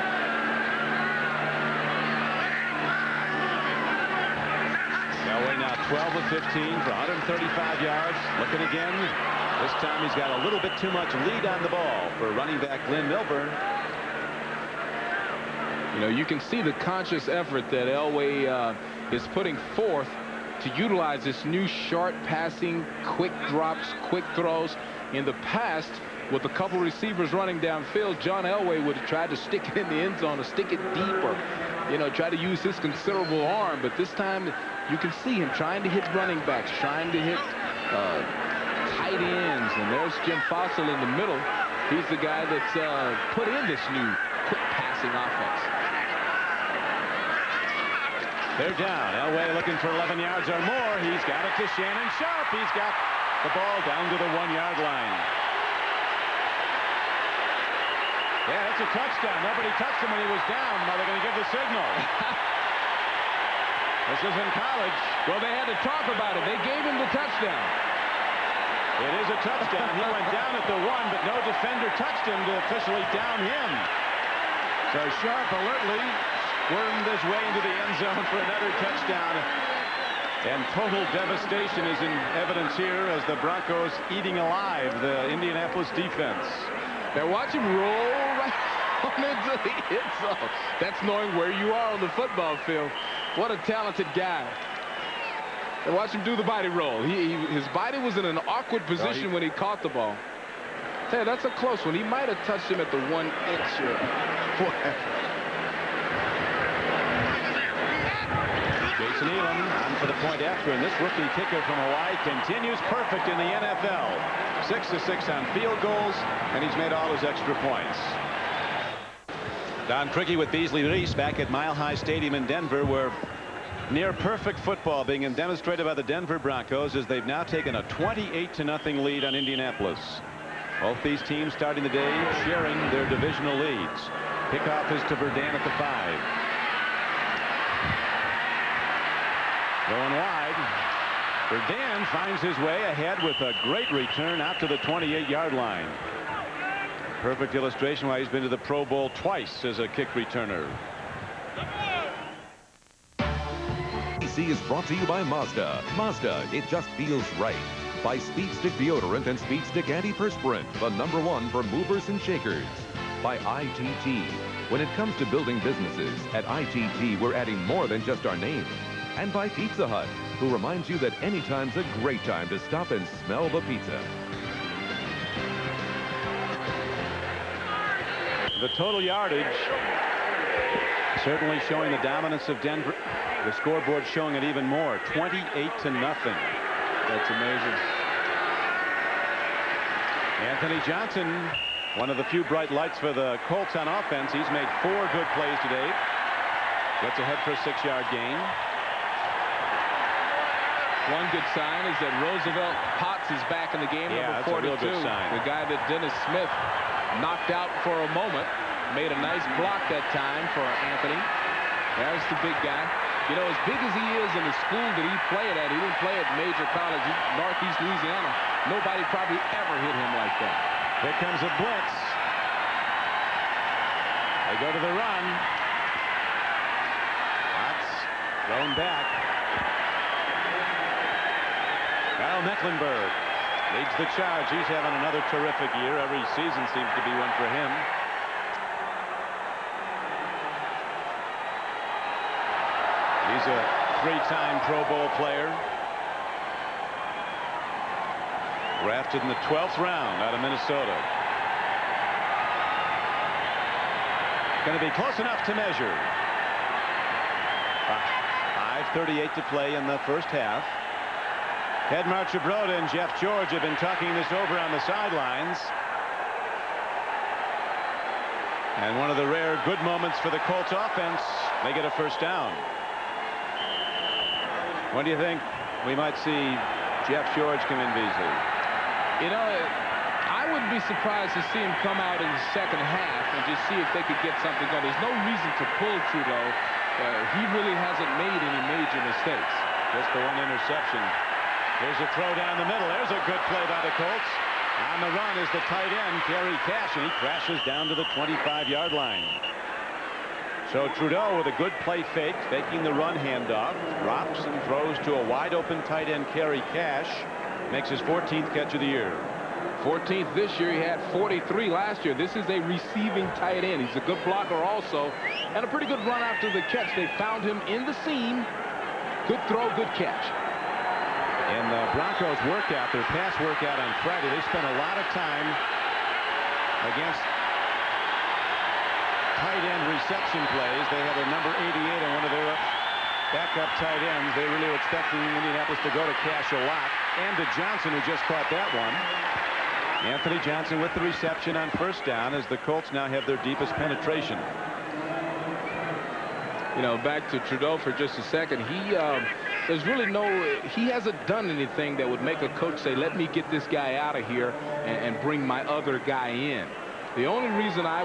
Elway now 12 of 15 for 135 yards. Looking again. This time he's got a little bit too much lead on the ball for running back Glenn Milburn. You know, you can see the conscious effort that Elway is putting forth to utilize this new short passing, quick drops, quick throws. In the past, with a couple receivers running downfield, John Elway would have tried to stick it in the end zone or stick it deep, or, you know, try to use his considerable arm. But this time, you can see him trying to hit running backs, trying to hit tight ends. And there's Jim Fossil in the middle. He's the guy that's put in this new quick passing offense. They're down. Elway looking for 11 yards or more. He's got it to Shannon Sharp. He's got the ball down to the 1-yard line. Yeah, that's a touchdown. Nobody touched him when he was down. Now they're going to give the signal. This is in college. Well, they had to talk about it. They gave him the touchdown. It is a touchdown. He went down at the 1, but no defender touched him to officially down him. So Sharp alertly wormed his way into the end zone for another touchdown. And total devastation is in evidence here as the Broncos eating alive the Indianapolis defense. Now watch him roll right on into the end zone. That's knowing where you are on the football field. What a talented guy. And watch him do the body roll. His body was in an awkward position when he caught the ball. Hey, that's a close one. He might have touched him at the 1 inch or whatever. Jason Elam on for the point after, and this rookie kicker from Hawaii continues perfect in the NFL. 6-6 on field goals, and he's made all his extra points. Don Criqui with Beasley Reese back at Mile High Stadium in Denver, where Near perfect football being demonstrated by the Denver Broncos as they've now taken a 28-0 lead on Indianapolis. Both these teams starting the day sharing their divisional leads. Kickoff is to Verdane at the 5. Going wide. Verdane finds his way ahead with a great return out to the 28-yard line. Perfect illustration why he's been to the Pro Bowl twice as a kick returner. ABC is brought to you by Mazda. Mazda, it just feels right. By Speed Stick Deodorant and Speed Stick Antiperspirant, the #1 for movers and shakers. By ITT. When it comes to building businesses, at ITT we're adding more than just our name. And by Pizza Hut, who reminds you that anytime's a great time to stop and smell the pizza. The total yardage certainly showing the dominance of Denver. The scoreboard showing it even more. 28-0. That's amazing. Anthony Johnson, one of the few bright lights for the Colts on offense. He's made 4 good plays today. Gets ahead for a 6-yard gain. One good sign is that Roosevelt Potts is back in the game. Yeah, Number 42. that's a real good sign. The guy that Dennis Smith knocked out for a moment. Made a nice block that time for Anthony. There's the big guy. You know, as big as he is in the school that he played at, he didn't play at major college, Northeast Louisiana. Nobody probably ever hit him like that. Here comes a blitz. They go to the run. Potts thrown back. Kyle Mecklenburg leads the charge. He's having another terrific year. Every season seems to be one for him. He's a 3-time Pro Bowl player. Drafted in the 12th round out of Minnesota. Going to be close enough to measure. 5:38 to play in the first half. Head Marcher Broda and Jeff George have been talking this over on the sidelines. And one of the rare good moments for the Colts offense, they get a first down. When do you think we might see Jeff George come in, Beasley? You know, I wouldn't be surprised to see him come out in the second half and just see if they could get something going. There's no reason to pull Trudeau. He really hasn't made any major mistakes. Just the one interception. Here's a throw down the middle. There's a good play by the Colts. On the run is the tight end, Kerry Cash, and he crashes down to the 25-yard line. So Trudeau with a good play fake, faking the run handoff, drops and throws to a wide-open tight end, Kerry Cash. Makes his 14th catch of the year. 14th this year. He had 43 last year. This is a receiving tight end. He's a good blocker also, and a pretty good run after the catch. They found him in the seam. Good throw, good catch. In the Broncos workout, their pass workout on Friday, they spent a lot of time against tight end reception plays. They had a number 88 on one of their backup tight ends. They really were expecting Indianapolis to go to Cash a lot, and to Johnson, who just caught that one. Anthony Johnson with the reception on first down as the Colts now have their deepest penetration. You know, back to Trudeau for just a second. There's really he hasn't done anything that would make a coach say, let me get this guy out of here and bring my other guy in. The only reason I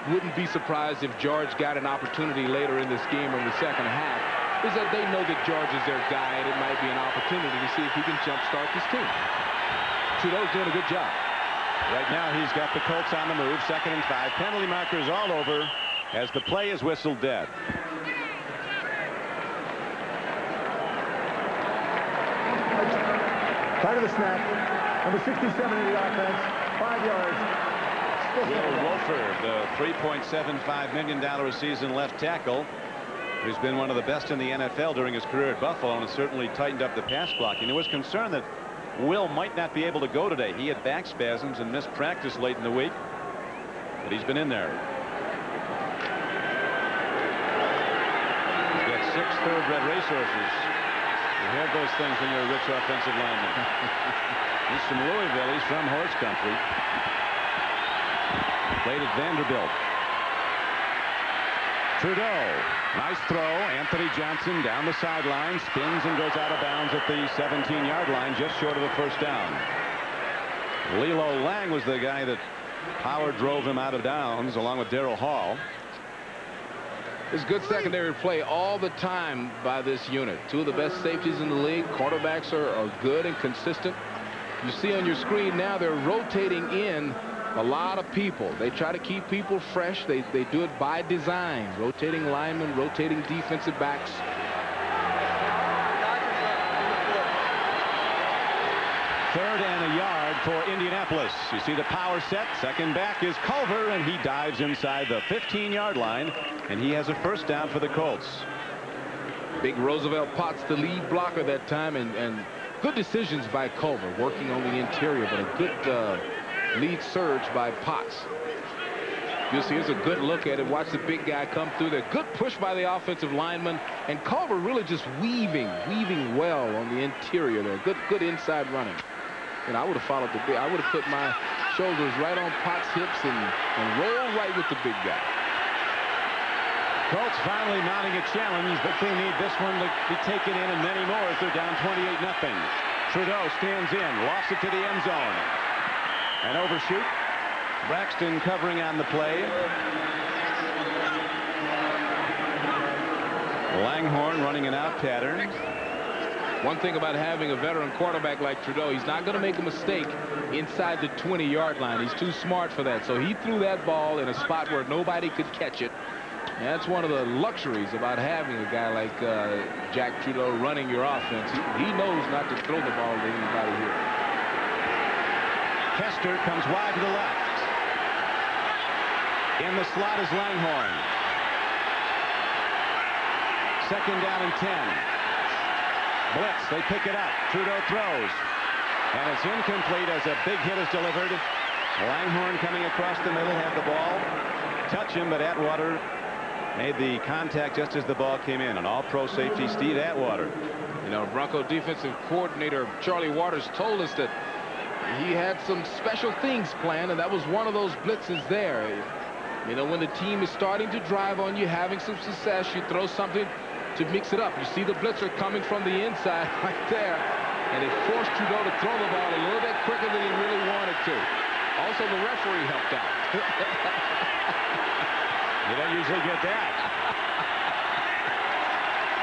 wouldn't be surprised if George got an opportunity later in this game or in the second half is that they know that George is their guy, and it might be an opportunity to see if he can jumpstart this team. Trudeau's doing a good job. Right now he's got the Colts on the move. 2nd and 5. Penalty markers all over as the play is whistled dead. Back of the snap. Number 67 in the offense. 5 yards. Will Wolford, the $3.75 million a season left tackle, who's been one of the best in the NFL during his career at Buffalo and has certainly tightened up the pass blocking. There was concern that Will might not be able to go today. He had back spasms and missed practice late in the week, but he's been in there. He's got 6 thoroughbred racehorses. You have those things when you're a rich offensive lineman. He's from Louisville. He's from horse country. Played at Vanderbilt. Trudeau. Nice throw. Anthony Johnson down the sideline, spins and goes out of bounds at the 17-yard line, just short of the first down. Lilo Lang was the guy that Howard drove him out of downs along with Darryl Hall. It's good secondary play all the time by this unit. Two of the best safeties in the league. Quarterbacks are good and consistent. You see on your screen now they're rotating in a lot of people. They try to keep people fresh. They do it by design. Rotating linemen, rotating defensive backs. Third and a yard for Indianapolis. You see the power set. Second back is Culver, and he dives inside the 15-yard line, and he has a first down for the Colts. Big Roosevelt Potts, the lead blocker that time, and good decisions by Culver, working on the interior, but a good lead surge by Potts. You'll see here's a good look at it. Watch the big guy come through there. Good push by the offensive lineman, and Culver really just weaving well on the interior there. Good inside running. And I would have followed the big. I would have put my shoulders right on Potts' hips and rolled right with the big guy. Colts finally mounting a challenge, but they need this one to be taken in and many more as they're down 28-0. Trudeau stands in, lofts it to the end zone. An overshoot. Braxton covering on the play. Langhorne running an out pattern. One thing about having a veteran quarterback like Trudeau, he's not going to make a mistake inside the 20-yard line. He's too smart for that. So he threw that ball in a spot where nobody could catch it. And that's one of the luxuries about having a guy like Jack Trudeau running your offense. He knows not to throw the ball to anybody here. Kester comes wide to the left. In the slot is Langhorne. Second down and 10. Blitz, they pick it up. Trudeau throws. And it's incomplete as a big hit is delivered. Langhorne coming across the middle, had the ball. Touch him, but Atwater made the contact just as the ball came in. An all-pro safety, Steve Atwater. You know, Bronco defensive coordinator Charlie Waters told us that he had some special things planned, and that was one of those blitzes there. You know, when the team is starting to drive on you, having some success, you throw something to mix it up. You see the blitzer coming from the inside right there, and it forced Trudeau to throw the ball a little bit quicker than he really wanted to. Also, the referee helped out. You don't usually get that.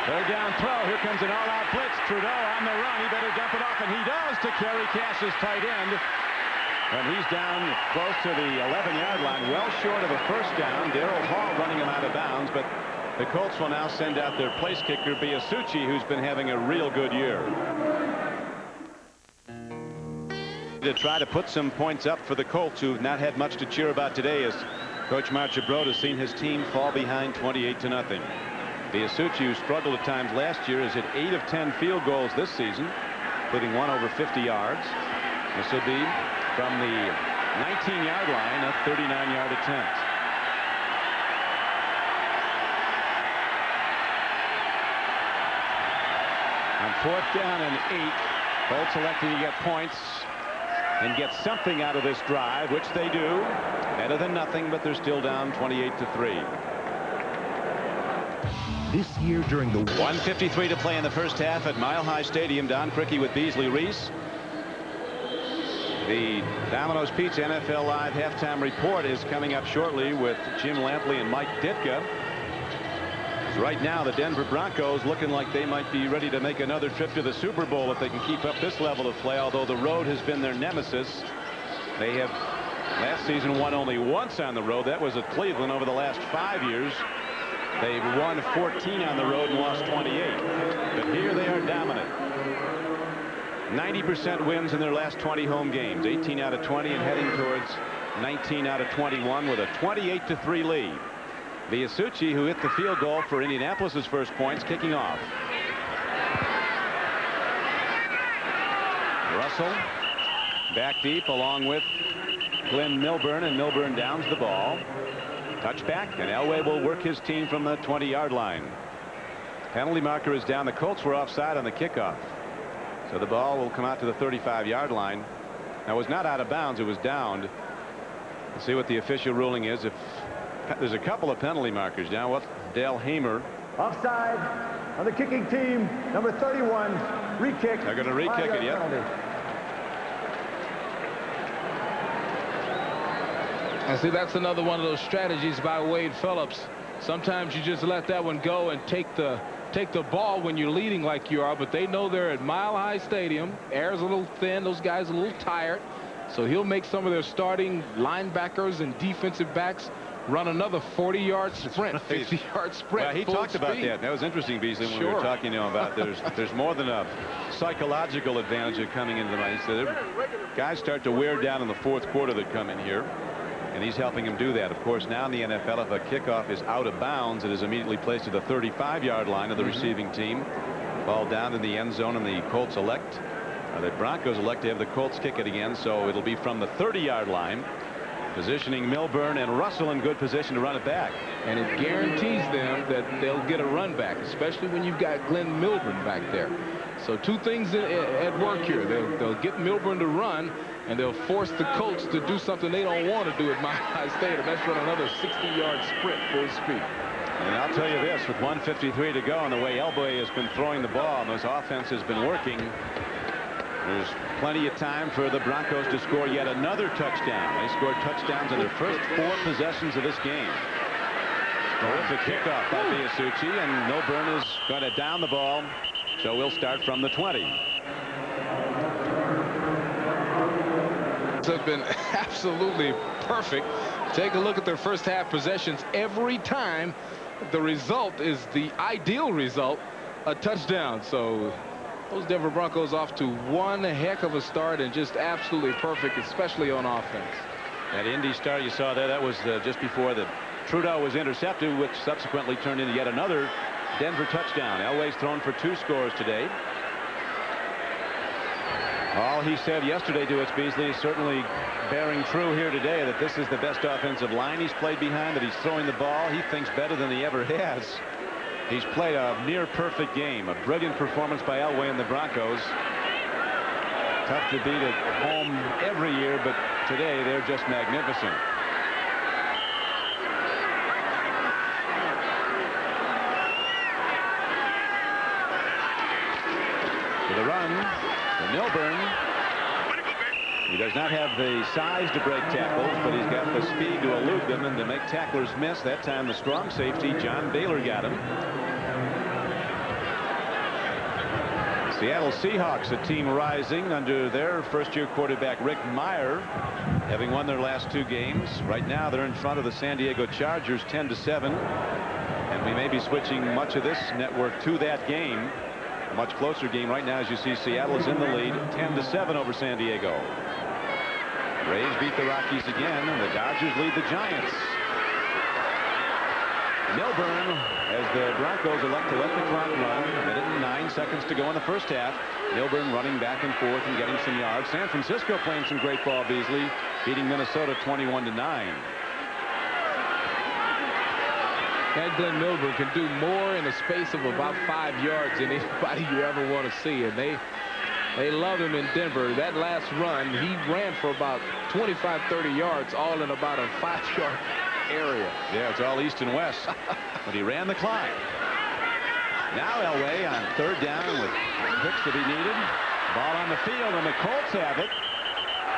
Third down throw. Here comes an all-out blitz. Trudeau on the run. He better dump it off, and he does to Kerry Cash's tight end. And he's down close to the 11-yard line, well short of a first down. Darryl Hall running him out of bounds, but the Colts will now send out their place kicker, Biasucci, who's been having a real good year. To try to put some points up for the Colts, who've not had much to cheer about today, as Coach Marchabrod has seen his team fall behind 28-0. Biasucci, who struggled at times last year, is at 8 of 10 field goals this season, including one over 50 yards. This will be from the 19-yard line, a 39-yard attempt. On fourth down and 8, Colts electing to get points and get something out of this drive, which they do. Better than nothing, but they're still down 28-3. This year during the 1:53 to play in the first half at Mile High Stadium. Don Criqui with Beasley Reese. The Domino's Pizza NFL Live halftime report is coming up shortly with Jim Lampley and Mike Ditka. Right now, the Denver Broncos looking like they might be ready to make another trip to the Super Bowl if they can keep up this level of play, although the road has been their nemesis. They have last season won only once on the road. That was at Cleveland. Over the last 5 years, they've won 14 on the road and lost 28. But here they are dominant. 90% wins in their last 20 home games. 18 out of 20 and heading towards 19 out of 21 with a 28-3 lead. Biasucci, who hit the field goal for Indianapolis's first points, kicking off. Russell back deep along with Glenn Milburn, and Milburn downs the ball. Touchback, and Elway will work his team from the 20-yard line. Penalty marker is down. The Colts were offside on the kickoff, so the ball will come out to the 35-yard line. Now, it was not out of bounds, it was downed. We'll see what the official ruling is. If there's a couple of penalty markers down, what Dale Hamer. Offside on the kicking team, number 31, re-kick. They're going to re-kick it, yep. And see, that's another one of those strategies by Wade Phillips. Sometimes you just let that one go and take the ball when you're leading like you are, but they know they're at Mile High Stadium. Air's a little thin. Those guys are a little tired. So he'll make some of their starting linebackers and defensive backs run another 40-yard sprint, 50-yard sprint. Well, he talked about that. That was interesting, Beasley, when we were talking to him about there's more than a psychological advantage of coming into the night. So guys start to wear down in the fourth quarter that come in here. And he's helping him do that. Of course, now in the NFL, if a kickoff is out of bounds, it is immediately placed at the 35-yard line of the receiving team. Ball down in the end zone, and the Colts elect, the Broncos elect to have the Colts kick it again. So it'll be from the 30-yard line, positioning Milburn and Russell in good position to run it back. And it guarantees them that they'll get a run back, especially when you've got Glenn Milburn back there. So two things at work here. They'll get Milburn to run, and they'll force the Colts to do something they don't want to do at Mile High Stadium. That's run another 60-yard sprint full speed. And I'll tell you this, with 1:53 to go, and the way Elway has been throwing the ball, and this offense has been working, there's plenty of time for the Broncos to score yet another touchdown. They scored touchdowns in their first 4 possessions of this game. Terrific kickoff by Biasucci, and Milburn is going to down the ball, so we'll start from the 20. Have been absolutely perfect. Take a look at their first half possessions. Every time the result is the ideal result, a touchdown. So those Denver Broncos off to one heck of a start, and just absolutely perfect, especially on offense. That Indy start you saw there, that was just before the Trudeau was intercepted, which subsequently turned into yet another Denver touchdown. Elway's thrown for 2 scores today. All he said yesterday to us, Beasley, is certainly bearing true here today, that this is the best offensive line he's played behind, that he's throwing the ball. He thinks better than he ever has. He's played a near perfect game. A brilliant performance by Elway and the Broncos. Tough to beat at home every year, but today they're just magnificent. For the run, Milburn. He does not have the size to break tackles, but he's got the speed to elude them and to make tacklers miss. That time the strong safety, John Baylor, got him. Seattle Seahawks, a team rising under their first-year quarterback Rick Meyer, having won their last 2 games. Right now they're in front of the San Diego Chargers 10-7, and we may be switching much of this network to that game. A much closer game right now, as you see. Seattle is in the lead 10-7 over San Diego. Rays beat the Rockies again, and the Dodgers lead the Giants. Milburn, as the Broncos elect to let the clock run. 1:09 seconds to go in the first half. Milburn running back and forth and getting some yards. San Francisco playing some great ball, Beasley, beating Minnesota 21-9. That Glenn Milburn can do more in a space of about 5 yards than anybody you ever want to see, and they love him in Denver. That last run, he ran for about 25-30 yards, all in about a 5-yard area. Yeah, it's all east and west, but he ran the clock. Now Elway on 3rd down with picks to be needed. Ball on the field, and the Colts have it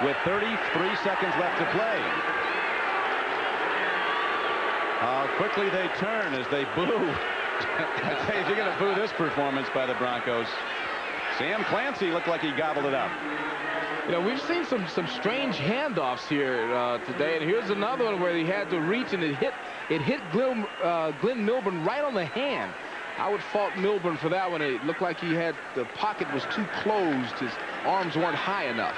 with 33 seconds left to play. How quickly they turn as they boo. I tell you, if you're going to boo this performance by the Broncos, Sam Clancy looked like he gobbled it up. You know, we've seen some strange handoffs here today, and here's another one where he had to reach, and it hit Glenn Milburn right on the hand. I would fault Milburn for that one. It looked like the pocket was too closed. His arms weren't high enough.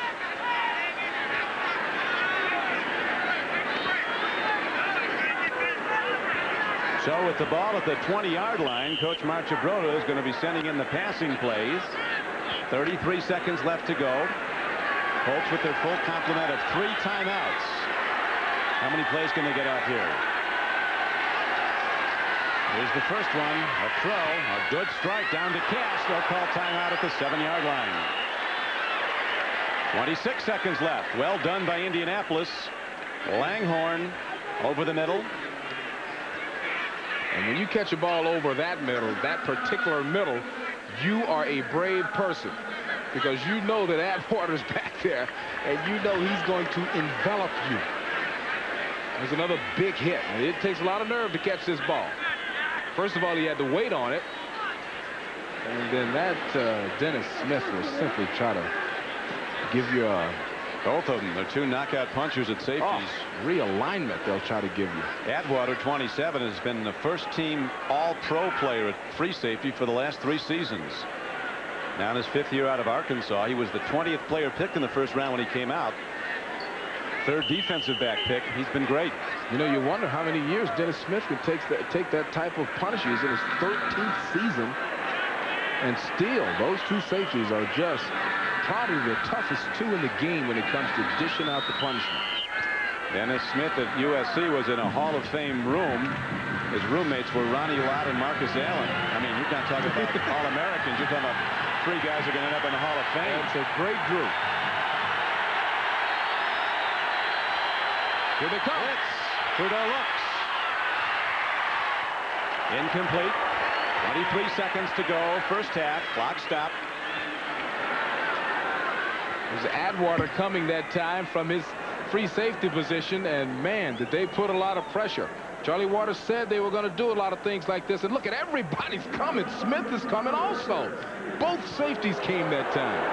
So with the ball at the 20-yard line, Coach Marchibroda is going to be sending in the passing plays. 33 seconds left to go. Colts with their full complement of 3 timeouts. How many plays can they get out here? Here's the first one. A throw. A good strike down to Cash. They'll call timeout at the 7-yard line. 26 seconds left. Well done by Indianapolis. Langhorne over the middle. And when you catch a ball over that middle, that particular middle, you are a brave person, because you know that Atwater's back there, and you know he's going to envelop you. There's another big hit. And it takes a lot of nerve to catch this ball. First of all, he had to wait on it. And then that Dennis Smith will simply try to give you a... Both of them, they're two knockout punchers at safeties. Oh, realignment they'll try to give you. Atwater, 27, has been the first-team All-Pro player at free safety for the last 3 seasons. Now in his 5th year out of Arkansas, he was the 20th player picked in the first round when he came out. 3rd defensive back pick. He's been great. You know, you wonder how many years Dennis Smith could take that type of punishing. He's in his 13th season, and still those 2 safeties are just probably the toughest 2 in the game when it comes to dishing out the punishment. Dennis Smith at USC was in a Hall of Fame room. His roommates were Ronnie Lott and Marcus Allen. I mean, you're not talking about All-Americans. You're talking about 3 guys who are going to end up in the Hall of Fame. It's a great group. Here they come. Blitz. Trudeau looks. Incomplete. 23 seconds to go. First half. Clock stopped. There's Atwater coming that time from his free safety position, and man, did they put a lot of pressure. Charlie Waters said they were going to do a lot of things like this, and look at everybody's coming. Smith is coming also. Both safeties came that time.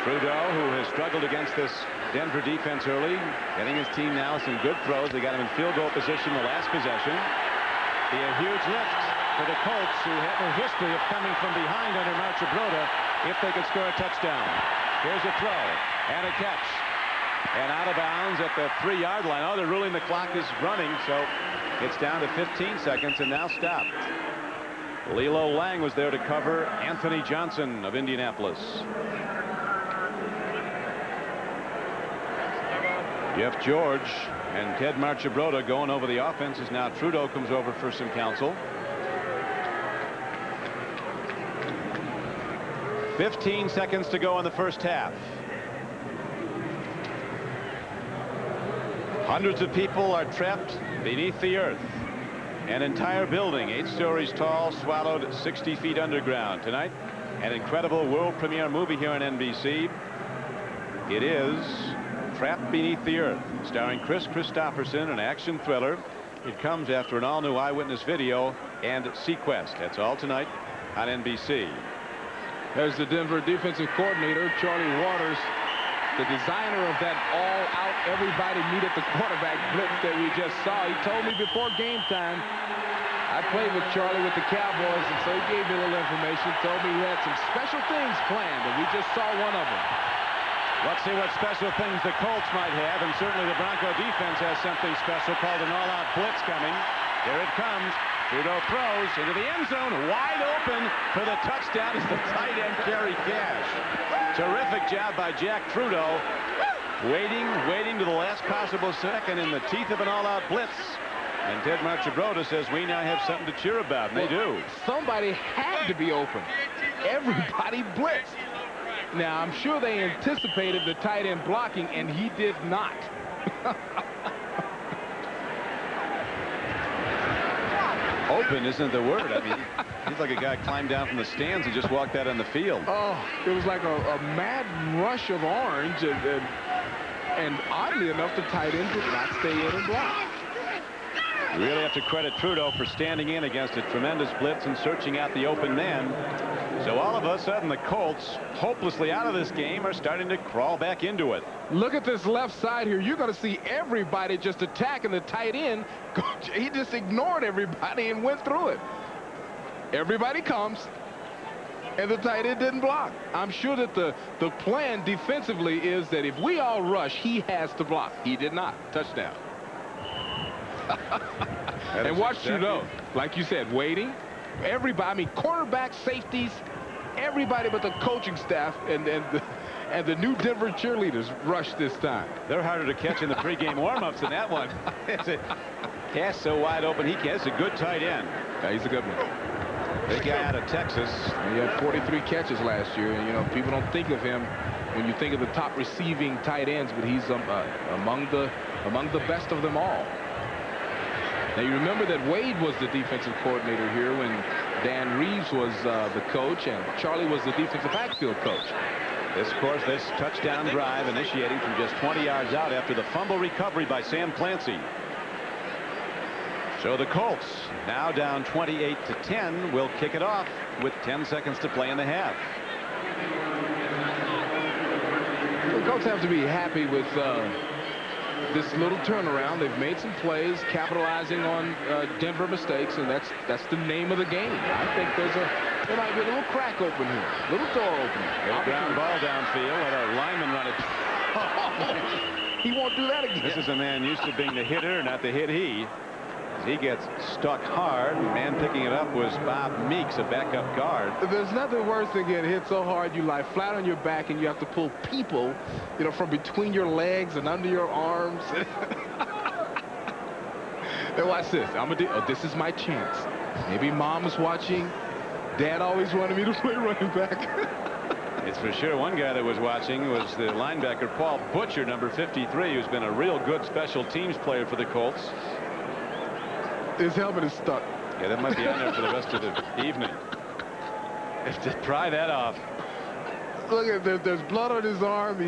Trudeau, who has struggled against this Denver defense early, getting his team now some good throws. They got him in field goal position the last possession. Be a huge lift for the Colts, who have a history of coming from behind under Marchibroda if they could score a touchdown. Here's a throw and a catch. And out of bounds at the 3-yard line. Oh, they're ruling the clock is running, so it's down to 15 seconds and now stopped. Lilo Lang was there to cover Anthony Johnson of Indianapolis. Jeff George and Ted Marchibroda going over the offenses. Now Trudeau comes over for some counsel. 15 seconds to go in the first half. Hundreds of people are trapped beneath the earth. An entire building 8 stories tall swallowed 60 feet underground. Tonight, an incredible world premiere movie here on NBC. It is Trapped Beneath the Earth, starring Chris Christopherson, an action thriller. It comes after an all-new eyewitness video and Sequest. That's all tonight on NBC. There's the Denver defensive coordinator, Charlie Waters, the designer of that all-out, everybody meet at the quarterback blitz that we just saw. He told me before game time, I played with Charlie with the Cowboys, and so he gave me a little information, told me he had some special things planned, and we just saw one of them. Let's see what special things the Colts might have, and certainly the Bronco defense has something special called an all-out blitz coming. Here it comes. Trudeau throws into the end zone, wide open for the touchdown. It's the tight end, Kerry Cash. Terrific job by Jack Trudeau. Waiting to the last possible second in the teeth of an all-out blitz. And Ted Marchibroda says we now have something to cheer about, and they do. Somebody had to be open. Everybody blitzed. Now, I'm sure they anticipated the tight end blocking, and he did not. Open isn't the word. I mean, he's like a guy climbed down from the stands and just walked out on the field. Oh, it was like a mad rush of orange, and oddly enough, the tight end did not stay in and block. You really have to credit Trudeau for standing in against a tremendous blitz and searching out the open man. So all of a sudden, the Colts, hopelessly out of this game, are starting to crawl back into it. Look at this left side here. You're going to see everybody just attacking the tight end. He just ignored everybody and went through it. Everybody comes, and the tight end didn't block. I'm sure that the plan defensively is that if we all rush, he has to block. He did not. Touchdown. And watch Trudeau, like you said, waiting. Everybody, I mean, quarterback, safeties, everybody but the coaching staff and the new Denver cheerleaders rush this time. They're harder to catch in the pregame warm-ups than that one. It's a pass so wide open. He has a good tight end. Yeah, he's a good one. Big guy out of Texas. He had 43 catches last year, and you know people don't think of him when you think of the top receiving tight ends, but he's among the among the best of them all. Now, you remember that Wade was the defensive coordinator here when Dan Reeves was the coach, and Charlie was the defensive backfield coach. This, of course, this touchdown drive initiating from just 20 yards out after the fumble recovery by Sam Clancy. So the Colts, now down 28-10, will kick it off with 10 seconds to play in the half. The Colts have to be happy with this little turnaround. They've made some plays, capitalizing on Denver mistakes, and that's the name of the game. I think there might be a little crack open here, a little door opening. A ground ball downfield, let a lineman run it. He won't do that again. This is a man used to being the hitter, not the hit he. He gets stuck hard. The man picking it up was Bob Meeks, a backup guard. There's nothing worse than getting hit so hard you lie flat on your back and you have to pull people, you know, from between your legs and under your arms. And watch this. This is my chance. Maybe mom is watching. Dad always wanted me to play running back. It's for sure one guy that was watching was the linebacker Paul Butcher, number 53, who's been a real good special teams player for the Colts. His helmet is stuck. Yeah, that might be on there for the rest of the evening. To pry that off. Look at there's blood on his arm.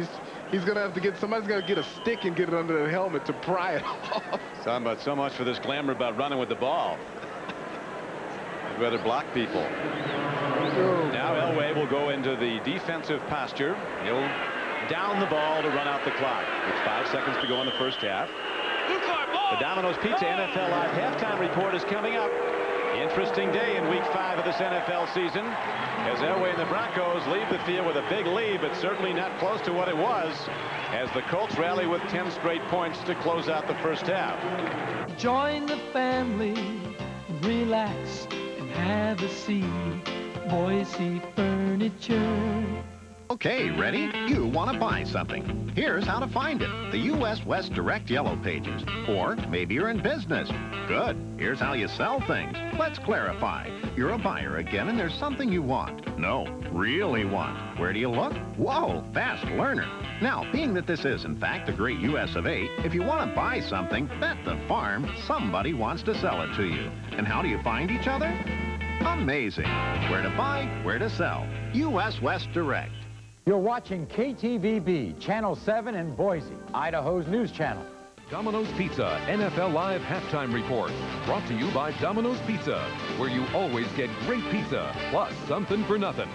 He's gonna have to get somebody's gonna get a stick and get it under the helmet to pry it off. Talking about so much for this glamour about running with the ball. I'd rather block people. Now Elway will go into the defensive posture. He'll down the ball to run out the clock. With 5 seconds to go in the first half. The Domino's Pizza NFL Live halftime report is coming up. Interesting day in week 5 of this NFL season as Elway and the Broncos leave the field with a big lead, but certainly not close to what it was as the Colts rally with 10 straight points to close out the first half. Join the family, relax, and have a seat. Boise Furniture. Okay, ready? You want to buy something. Here's how to find it. The U.S. West Direct Yellow Pages. Or maybe you're in business. Good. Here's how you sell things. Let's clarify. You're a buyer again and there's something you want. No, really want. Where do you look? Whoa, fast learner. Now, being that this is, in fact, the great U.S. of A., if you want to buy something, at the farm, somebody wants to sell it to you. And how do you find each other? Amazing. Where to buy, where to sell. U.S. West Direct. You're watching KTVB, Channel 7 in Boise, Idaho's news channel. Domino's Pizza NFL Live Halftime Report. Brought to you by Domino's Pizza, where you always get great pizza, plus something for nothing.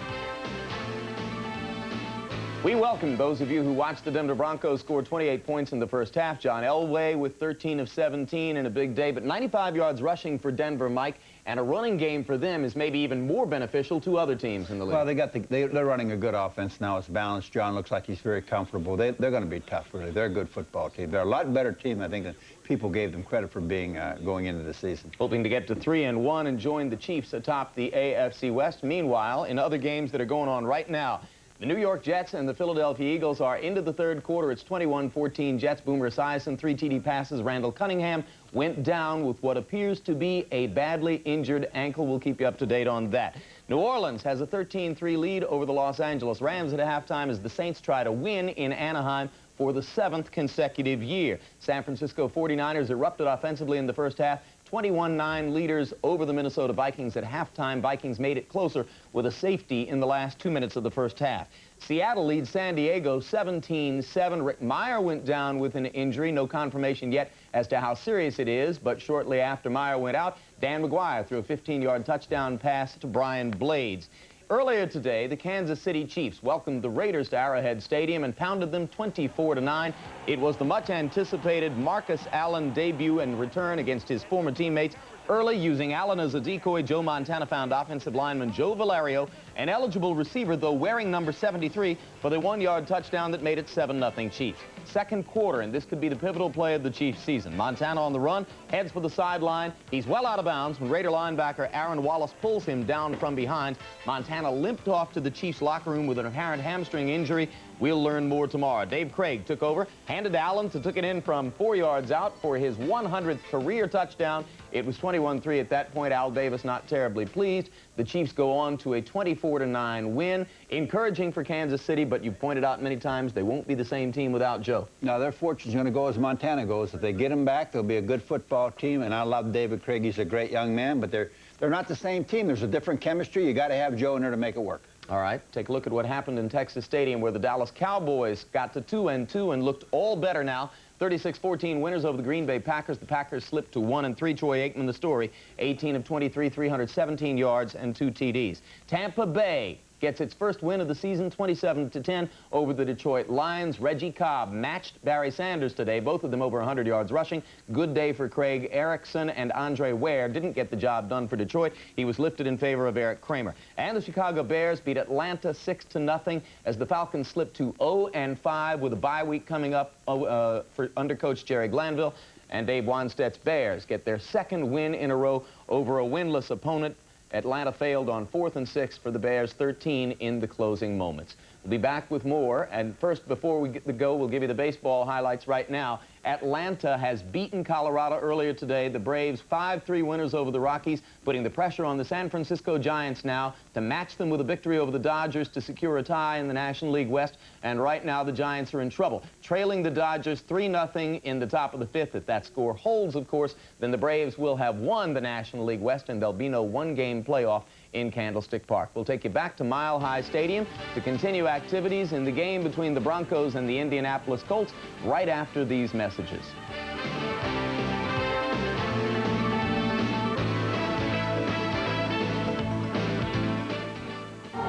We welcome those of you who watched the Denver Broncos score 28 points in the first half. John Elway with 13 of 17 in a big day, but 95 yards rushing for Denver, Mike, and a running game for them is maybe even more beneficial to other teams in the league. Well, they're running a good offense now. It's balanced. John looks like he's very comfortable. They're going to be tough, really. They're a good football team. They're a lot better team, I think, than people gave them credit for being going into the season. Hoping to get to 3-1 and join the Chiefs atop the AFC West. Meanwhile, in other games that are going on right now, the New York Jets and the Philadelphia Eagles are into the third quarter. It's 21-14 Jets. Boomer Esiason, 3 TD passes. Randall Cunningham went down with what appears to be a badly injured ankle. We'll keep you up to date on that. New Orleans has a 13-3 lead over the Los Angeles Rams at halftime as the Saints try to win in Anaheim for the 7th consecutive year. San Francisco 49ers erupted offensively in the first half. 21-9 leaders over the Minnesota Vikings at halftime. Vikings made it closer with a safety in the last 2 minutes of the first half. Seattle leads San Diego 17-7. Rick Meyer went down with an injury. No confirmation yet as to how serious it is, but shortly after Meyer went out, Dan McGuire threw a 15-yard touchdown pass to Brian Blades. Earlier today, the Kansas City Chiefs welcomed the Raiders to Arrowhead Stadium and pounded them 24-9. It was the much-anticipated Marcus Allen debut and return against his former teammates. Early, using Allen as a decoy, Joe Montana found offensive lineman Joe Valerio, an eligible receiver, though wearing number 73, for the 1-yard touchdown that made it 7-0 Chiefs. Second quarter, and this could be the pivotal play of the Chiefs season. Montana on the run, heads for the sideline. He's well out of bounds when Raider linebacker Aaron Wallace pulls him down from behind. Montana limped off to the Chiefs locker room with an apparent hamstring injury. We'll learn more tomorrow. Dave Craig took over, handed to Allen, who took it in from 4 yards out for his 100th career touchdown. It was 21-3 at that point. Al Davis not terribly pleased. The Chiefs go on to a 24-9 win. Encouraging for Kansas City, but you pointed out many times they won't be the same team without Joe. No, their fortune's going to go as Montana goes. If they get him back, they'll be a good football team, and I love David Craig. He's a great young man, but they're not the same team. There's a different chemistry. You got to have Joe in there to make it work. All right, take a look at what happened in Texas Stadium, where the Dallas Cowboys got to 2-2 and looked all better now. 36-14 winners over the Green Bay Packers. The Packers slipped to 1-3. Troy Aikman, the story, 18 of 23, 317 yards and 2 TDs. Tampa Bay gets its first win of the season, 27-10 over the Detroit Lions. Reggie Cobb matched Barry Sanders today, both of them over 100 yards rushing. Good day for Craig Erickson, and Andre Ware didn't get the job done for Detroit. He was lifted in favor of Eric Kramer. And the Chicago Bears beat Atlanta 6-0 as the Falcons slipped to 0-5 with a bye week coming up under coach Jerry Glanville. And Dave Wanstead's Bears get their second win in a row over a winless opponent. Atlanta failed on 4th and 6 for the Bears, 13 in the closing moments. We'll be back with more. And first, before we go, we'll give you the baseball highlights right now. Atlanta has beaten Colorado earlier today. The Braves 5-3 winners over the Rockies, putting the pressure on the San Francisco Giants now to match them with a victory over the Dodgers to secure a tie in the National League West. And right now, the Giants are in trouble, trailing the Dodgers 3-0 in the top of the 5th. If that score holds, of course, then the Braves will have won the National League West, and there'll be no one-game playoff in Candlestick Park. We'll take you back to Mile High Stadium to continue activities in the game between the Broncos and the Indianapolis Colts right after these messages.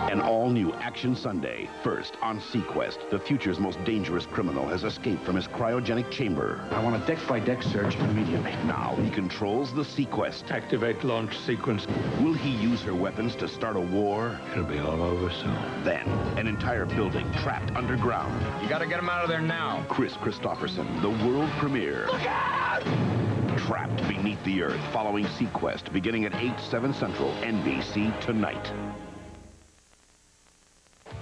An all-new Action Sunday. First, on Sequest, the future's most dangerous criminal has escaped from his cryogenic chamber. I want a deck-by-deck search immediately. Now he controls the Sequest. Activate launch sequence. Will he use her weapons to start a war? It'll be all over soon. Then, an entire building trapped underground. You gotta get him out of there now. Chris Christopherson, the world premiere. Look out! Trapped beneath the earth, following Sequest, beginning at 8/7 Central, NBC tonight.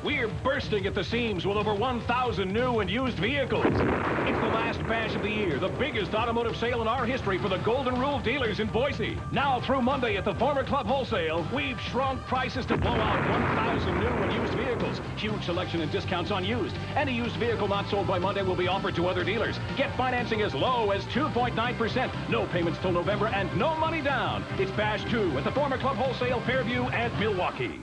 We're bursting at the seams with over 1,000 new and used vehicles. It's the last bash of the year, the biggest automotive sale in our history for the Golden Rule dealers in Boise. Now through Monday at the former Club Wholesale, we've shrunk prices to blow out 1,000 new and used vehicles. Huge selection and discounts on used. Any used vehicle not sold by Monday will be offered to other dealers. Get financing as low as 2.9%. No payments till November and no money down. It's Bash 2 at the former Club Wholesale, Fairview, and Milwaukee.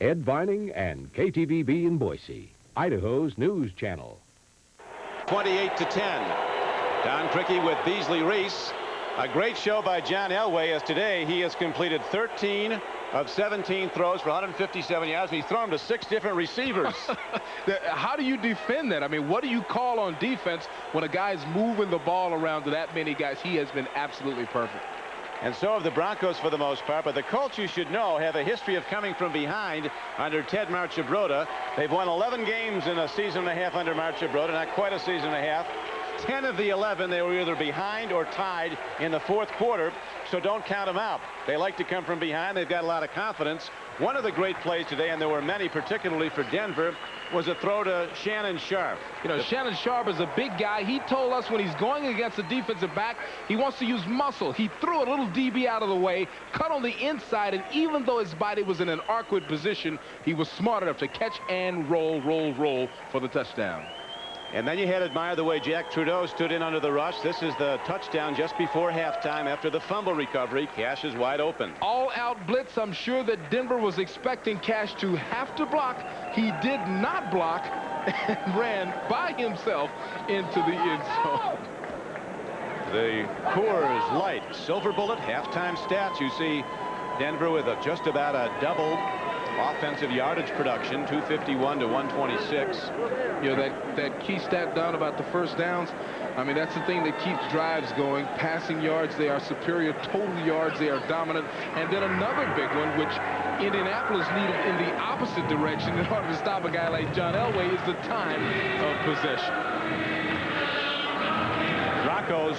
Ed Vining and KTVB in Boise, Idaho's news channel. 28-10. Don Criqui with Beasley Reese. A great show by John Elway, as today he has completed 13 of 17 throws for 157 yards. He's thrown to 6 different receivers. How do you defend that? I mean, what do you call on defense when a guy's moving the ball around to that many guys? He has been absolutely perfect. And so have the Broncos for the most part, but the Colts, you should know, have a history of coming from behind under Ted Marchibroda. They've won 11 games in a season and a half under Marchibroda, not quite a season and a half. 10 of the 11, they were either behind or tied in the 4th quarter, so don't count them out. They like to come from behind. They've got a lot of confidence. One of the great plays today, and there were many, particularly for Denver, was a throw to Shannon Sharp. You know, Shannon Sharp is a big guy. He told us when he's going against a defensive back, he wants to use muscle. He threw a little DB out of the way, cut on the inside, and even though his body was in an awkward position, he was smart enough to catch and roll for the touchdown. And then you had to admire the way Jack Trudeau stood in under the rush. This is the touchdown just before halftime after the fumble recovery. Cash is wide open. All-out blitz. I'm sure that Denver was expecting Cash to have to block. He did not block and ran by himself into the end zone. The Coors Light Silver Bullet halftime stats. You see Denver with just about a double offensive yardage production, 251 to 126. You know, that key stat down about the first downs, I mean, that's the thing that keeps drives going. Passing yards, they are superior. Total yards, they are dominant. And then another big one, which Indianapolis needed in the opposite direction in order to stop a guy like John Elway, is the time of possession. Broncos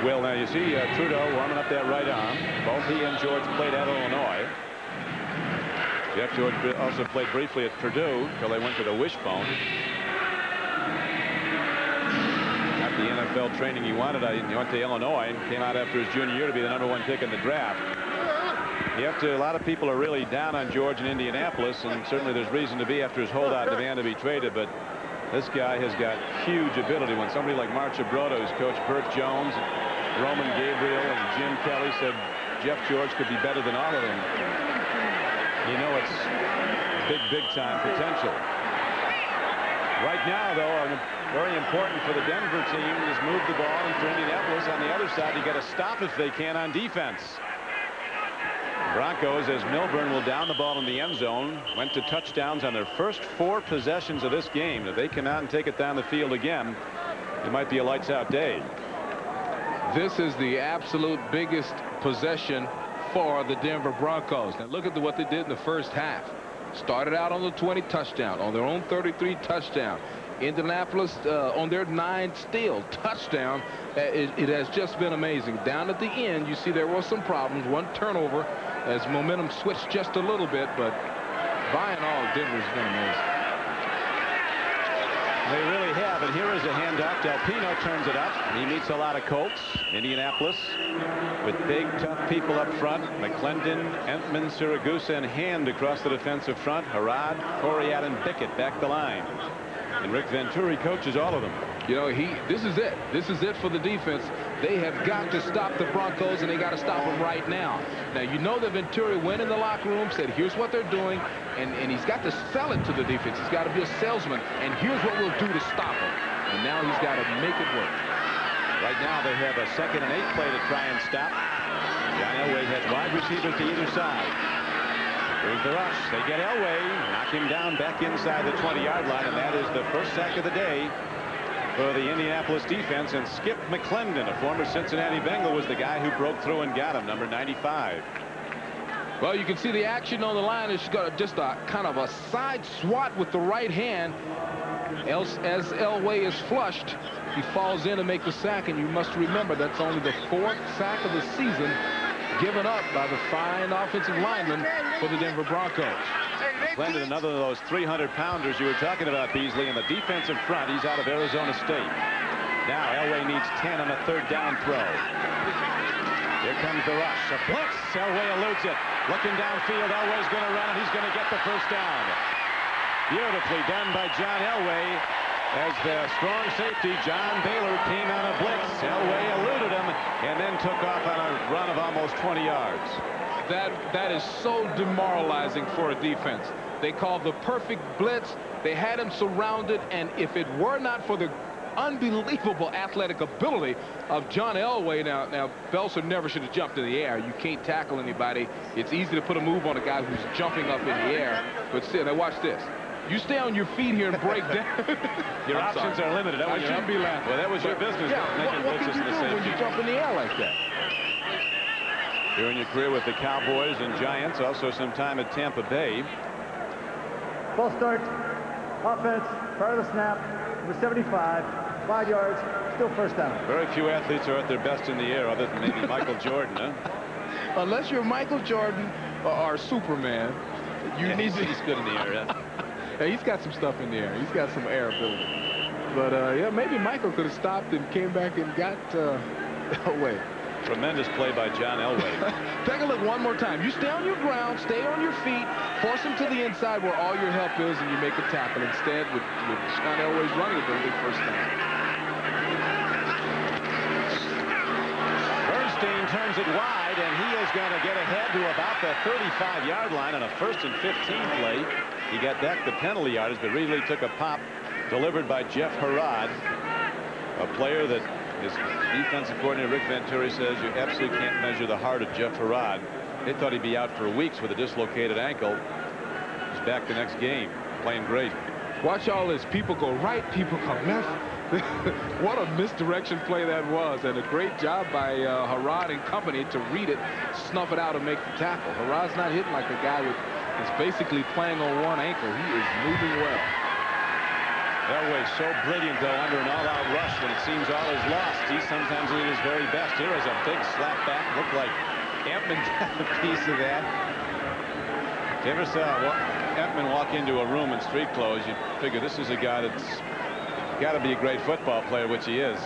will, now you see Trudeau warming up that right arm. Both he and George played at Illinois. Jeff George also played briefly at Purdue until they went to the wishbone. Got the NFL training he wanted. He went to Illinois and came out after his junior year to be the #1 pick in the draft. A lot of people are really down on George in Indianapolis, and certainly there's reason to be after his holdout demand to be traded, but this guy has got huge ability. When somebody like Marcia Broda, who's coached Burt Jones, Roman Gabriel, and Jim Kelly, said Jeff George could be better than all of them, you know it's big time potential. Right now, though, very important for the Denver team is move the ball, and for Indianapolis on the other side, you got to stop if they can on defense. Broncos, as Milburn will down the ball in the end zone, went to touchdowns on their first 4 possessions of this game. If they come out and take it down the field again, it might be a lights-out day. This is the absolute biggest possession for the Denver Broncos. Now look at what they did in the first half. Started out on the 20 touchdown, on their own 33 touchdown. Indianapolis on their 9 steal touchdown. It has just been amazing. Down at the end, you see there were some problems. 1 turnover as momentum switched just a little bit, but by and all, Denver's been amazing. They really have, and here is a handoff. Del Pino turns it up. He meets a lot of Colts. Indianapolis with big, tough people up front. McClendon, Entman, Siragusa, and Hand across the defensive front. Harrod, Coriat, and Bickett back the line. And Rick Venturi coaches all of them. You know, this is it. This is it for the defense. They have got to stop the Broncos, and they got to stop them right now. Now, you know that Venturi went in the locker room, said, here's what they're doing, and he's got to sell it to the defense. He's got to be a salesman, and here's what we'll do to stop them. And now he's got to make it work. Right now, they have a 2nd and 8 play to try and stop. John Elway has wide receivers to either side. Here's the rush. They get Elway, knock him down back inside the 20-yard line, and that is the first sack of the day for the Indianapolis defense. And Skip McClendon, a former Cincinnati Bengal, was the guy who broke through and got him, number 95. Well, you can see the action on the line. It's got just a kind of a side swat with the right hand. As Elway is flushed, he falls in to make the sack, and you must remember that's only the 4th sack of the season given up by the fine offensive lineman for the Denver Broncos. McClendon, another of those 300-pounders you were talking about, Beasley, in the defensive front. He's out of Arizona State. Now Elway needs 10 on a 3rd down throw. Here comes the rush. A blitz. Elway eludes it. Looking downfield, Elway's going to run, and he's going to get the first down. Beautifully done by John Elway. As the strong safety, John Baylor, came on a blitz. Elway eluded him and then took off on a run of almost 20 yards. That is so demoralizing for a defense. They called the perfect blitz. They had him surrounded, and if it were not for the unbelievable athletic ability of John Elway, now Belser never should have jumped in the air. You can't tackle anybody. It's easy to put a move on a guy who's jumping up in the air. But still, now watch this. You stay on your feet here and break down. Your options are limited. I shouldn't be laughing. Well, that was your business. Yeah, what can you do when you jump in the air like that? During your career with the Cowboys and Giants, also some time at Tampa Bay. False start. Offense. Prior to the snap. Number 75. 5 yards. Still first down. Very few athletes are at their best in the air, other than maybe Michael Jordan, huh? Unless you're Michael Jordan or Superman, you need to. He's good in the air, yeah. Yeah, he's got some stuff in the air. He's got some air ability. But, yeah, maybe Michael could have stopped and came back and got Elway. Tremendous play by John Elway. Take a look one more time. You stay on your ground, stay on your feet, force him to the inside where all your help is, and you make a tackle. Instead, with John Elway's running ability, first down. Bernstein turns it wide, and he is going to get ahead to about the 35-yard line on a 1st and 15 play. He got back the penalty yardage, but really took a pop delivered by Jeff Harrod, a player that his defensive coordinator Rick Venturi says you absolutely can't measure the heart of Jeff Harrod. They thought he'd be out for weeks with a dislocated ankle. He's back the next game, playing great. Watch all this. People go right, people go left. What a misdirection play that was, and a great job by Harrod and company to read it, snuff it out, and make the tackle. Harrod's not hitting like a guy who is basically playing on one ankle. He is moving well. Elway so brilliant, though, under an all-out rush when it seems all is lost. He's sometimes at his very best. Here is a big slap back. Looked like Entman got a piece of that. You ever saw Entman walk into a room in street clothes, you figure this is a guy that's got to be a great football player, which he is.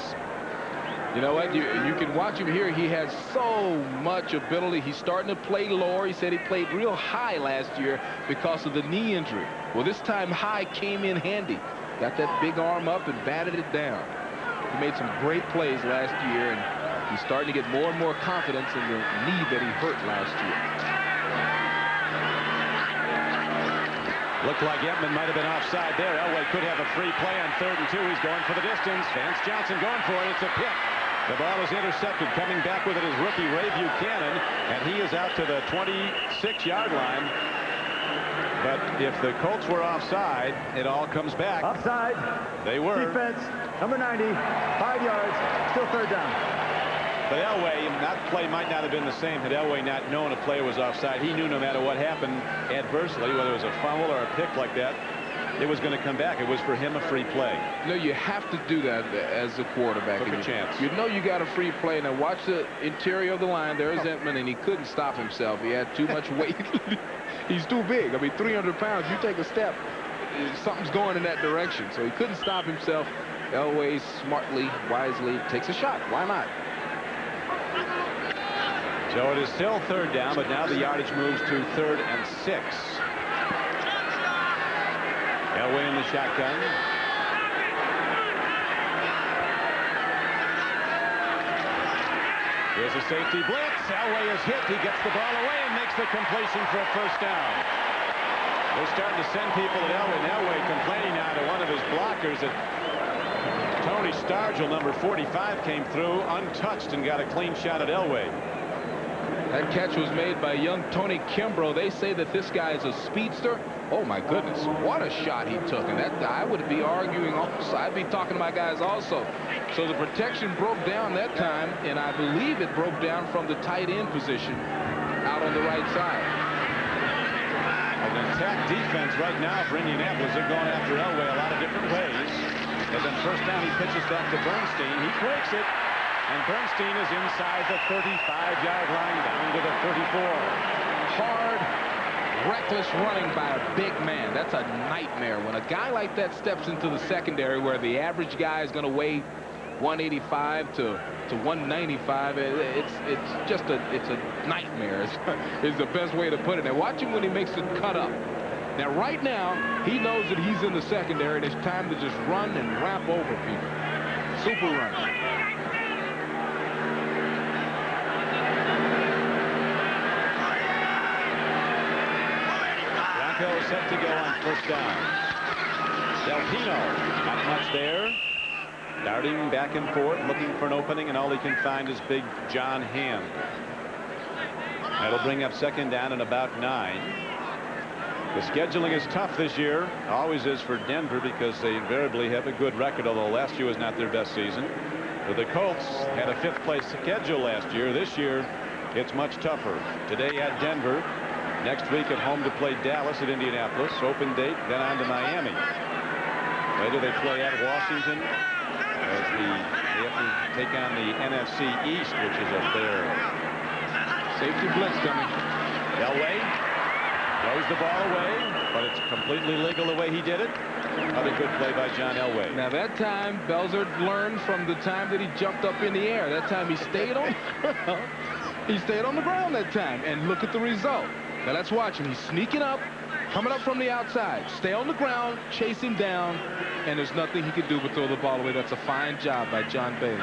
You know what? You can watch him here. He has so much ability. He's starting to play lower. He said he played real high last year because of the knee injury. Well, this time high came in handy. Got that big arm up and batted it down. He made some great plays last year, and he's starting to get more and more confidence in the knee that he hurt last year. Looked like Entman might have been offside there. Elway could have a free play on 3rd and 2. He's going for the distance. Vance Johnson going for it. It's a pick. The ball is intercepted. Coming back with it is rookie Ray Buchanan, and he is out to the 26-yard line. But if the Colts were offside, it all comes back. Offside. They were. Defense, number 90, 5 yards, still 3rd down. But Elway, that play might not have been the same had Elway not known a player was offside. He knew no matter what happened adversely, whether it was a fumble or a pick like that, it was going to come back. It was for him a free play. No, you have to do that as a quarterback. Took a chance. You know you got a free play. Now watch the interior of the line. There's Entman, and he couldn't stop himself. He had too much weight. He's too big. I mean, 300 pounds. You take a step, something's going in that direction. So he couldn't stop himself. Elway smartly, wisely takes a shot. Why not? So it is still 3rd down, but now the yardage moves to 3rd and 6. Elway in the shotgun. Here's a safety blitz. Elway is hit. He gets the ball away and makes the completion for a 1st down. They're starting to send people at Elway. And Elway complaining now to one of his blockers that Tony Stargell, number 45, came through untouched and got a clean shot at Elway. That catch was made by young Tony Kimbrough. They say that this guy is a speedster. Oh, my goodness. What a shot he took. And that I would be arguing also. I'd be talking to my guys also. So the protection broke down that time, and I believe it broke down from the tight end position out on the right side. An attack defense right now for Indianapolis. They're going after Elway a lot of different ways. And then 1st down, he pitches back to Bernstein. He breaks it. And Bernstein is inside the 35-yard line, down to the 34. Hard, reckless running by a big man. That's a nightmare. When a guy like that steps into the secondary where the average guy is going to weigh 185 to 195, it's a nightmare. Is the best way to put it. Now watch him when he makes the cut up. Now right now, he knows that he's in the secondary and it's time to just run and wrap over people. Super run. Set to go on 1st down. Del Pino, not much there. Darting back and forth, looking for an opening, and all he can find is big John Hand. That'll bring up 2nd down and about 9. The scheduling is tough this year. Always is for Denver because they invariably have a good record, although last year was not their best season. But the Colts had a 5th place schedule last year. This year, it's much tougher. Today at Denver. Next week at home to play Dallas at Indianapolis. Open date, then on to Miami. Later they play at Washington as they have to take on the NFC East, which is up there. Safety blitz coming. Elway throws the ball away, but it's completely legal the way he did it. Another good play by John Elway. Now that time, Belzer learned from the time that he jumped up in the air. That time he stayed on he stayed on the ground that time, and look at the result. Now let's watch him. He's sneaking up, coming up from the outside. Stay on the ground, chase him down, and there's nothing he could do but throw the ball away. That's a fine job by John Bailey.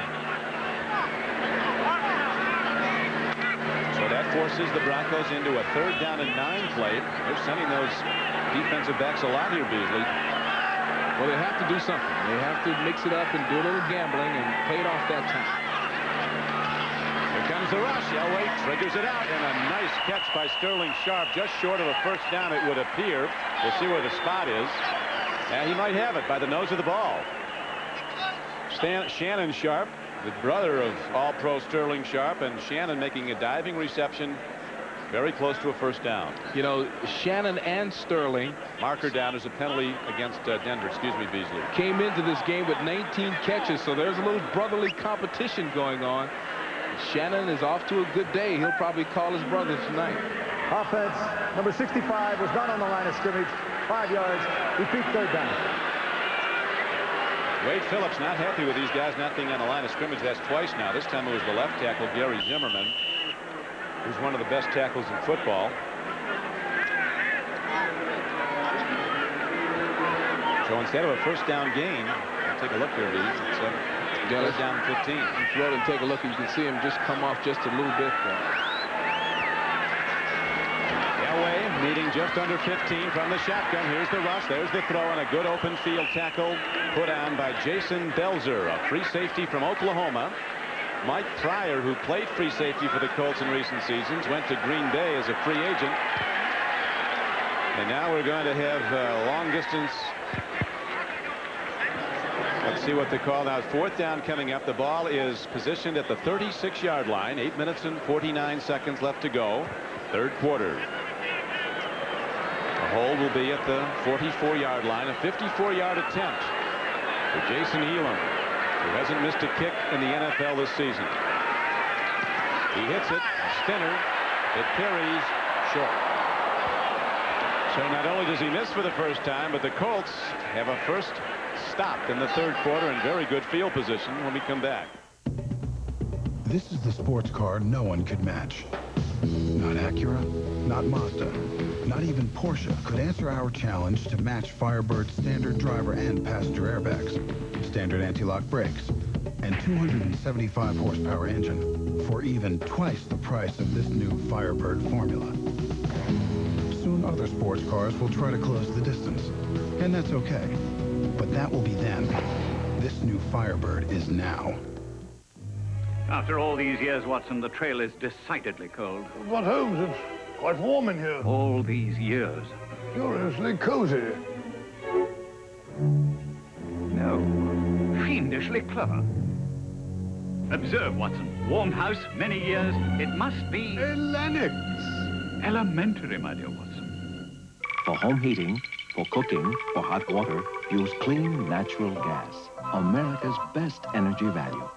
So that forces the Broncos into a 3rd down and 9 play. They're sending those defensive backs a lot here, Beasley. Well, they have to do something. They have to mix it up and do a little gambling and pay it off that time. Here comes the rush. Elway triggers it out, and a nice catch by Sterling Sharp, just short of a 1st down, it would appear. We'll see where the spot is. And he might have it by the nose of the ball. Shannon Sharp, the brother of All-Pro Sterling Sharp, and Shannon making a diving reception very close to a 1st down. You know, Shannon and Sterling. Marker down as a penalty against Denver. Excuse me, Beasley. Came into this game with 19 catches, so there's a little brotherly competition going on. Shannon is off to a good day. He'll probably call his brother tonight. Offense, number 65 was not on the line of scrimmage. 5 yards. Repeat third down. Wade Phillips not happy with these guys not being on the line of scrimmage. That's twice now. This time it was the left tackle, Gary Zimmerman, who's one of the best tackles in football. So instead of a first down gain, take a look here, Reed. It's first down 15. If you go and take a look, you can see him just come off just a little bit. Elway needing just under 15 from the shotgun. Here's the rush. There's the throw, and a good open field tackle put on by Jason Belzer, a free safety from Oklahoma. Mike Pryor, who played free safety for the Colts in recent seasons, went to Green Bay as a free agent. And now we're going to have long distance. Let's see what they call now. Fourth down coming up. The ball is positioned at the 36-yard line. 8 minutes and 49 seconds left to go. Third quarter. The hold will be at the 44-yard line. A 54-yard attempt for Jason Elam, who hasn't missed a kick in the NFL this season. He hits it. Spinner. It carries short. So not only does he miss for the first time, but the Colts have a first stop in the third quarter in very good field position when we come back. This is the sports car no one could match. Not Acura, not Mazda, not even Porsche could answer our challenge to match Firebird's standard driver and passenger airbags, standard anti-lock brakes, and 275 horsepower engine for even twice the price of this new Firebird formula. Soon other sports cars will try to close the distance, and that's okay. But that will be then. This new Firebird is now. After all these years, Watson, the trail is decidedly cold. But Holmes, it's quite warm in here. All these years. Curiously cozy. No, fiendishly clever. Observe, Watson. Warm house, many years. It must be... Lennox. Elementary, my dear Watson. For home heating, for cooking, for hot water, use clean natural gas. America's best energy value.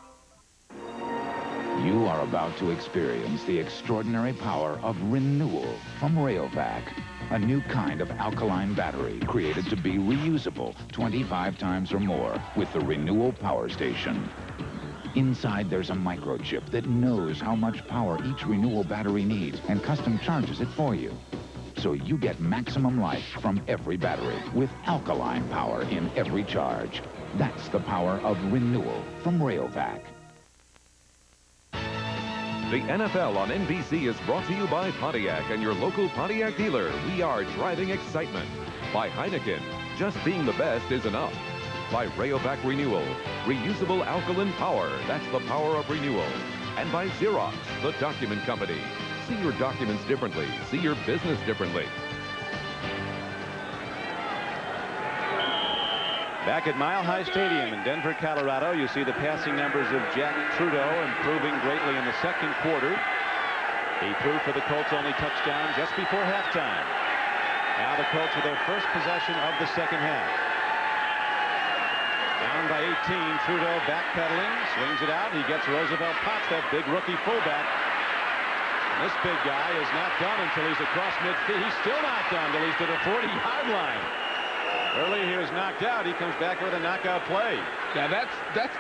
You are about to experience the extraordinary power of renewal from Rayovac, a new kind of alkaline battery created to be reusable 25 times or more with the Renewal Power Station. Inside, there's a microchip that knows how much power each Renewal battery needs and custom charges it for you. So you get maximum life from every battery with alkaline power in every charge. That's the power of renewal from Rayovac. The NFL on NBC is brought to you by Pontiac and your local Pontiac dealer. We are driving excitement. By Heineken, just being the best is enough. By Rayovac Renewal, reusable alkaline power. That's the power of renewal. And by Xerox, the document company. See your documents differently. See your business differently. Back at Mile High Stadium in Denver, Colorado, you see the passing numbers of Jack Trudeau improving greatly in the second quarter. He threw for the Colts only touchdown just before halftime. Now the Colts with their first possession of the second half. Down by 18, Trudeau backpedaling, swings it out. He gets Roosevelt Potts, that big rookie fullback. This big guy is not done until he's across midfield. He's still not done until he's to the 40-yard line. Earlier he was knocked out. He comes back with a knockout play. Now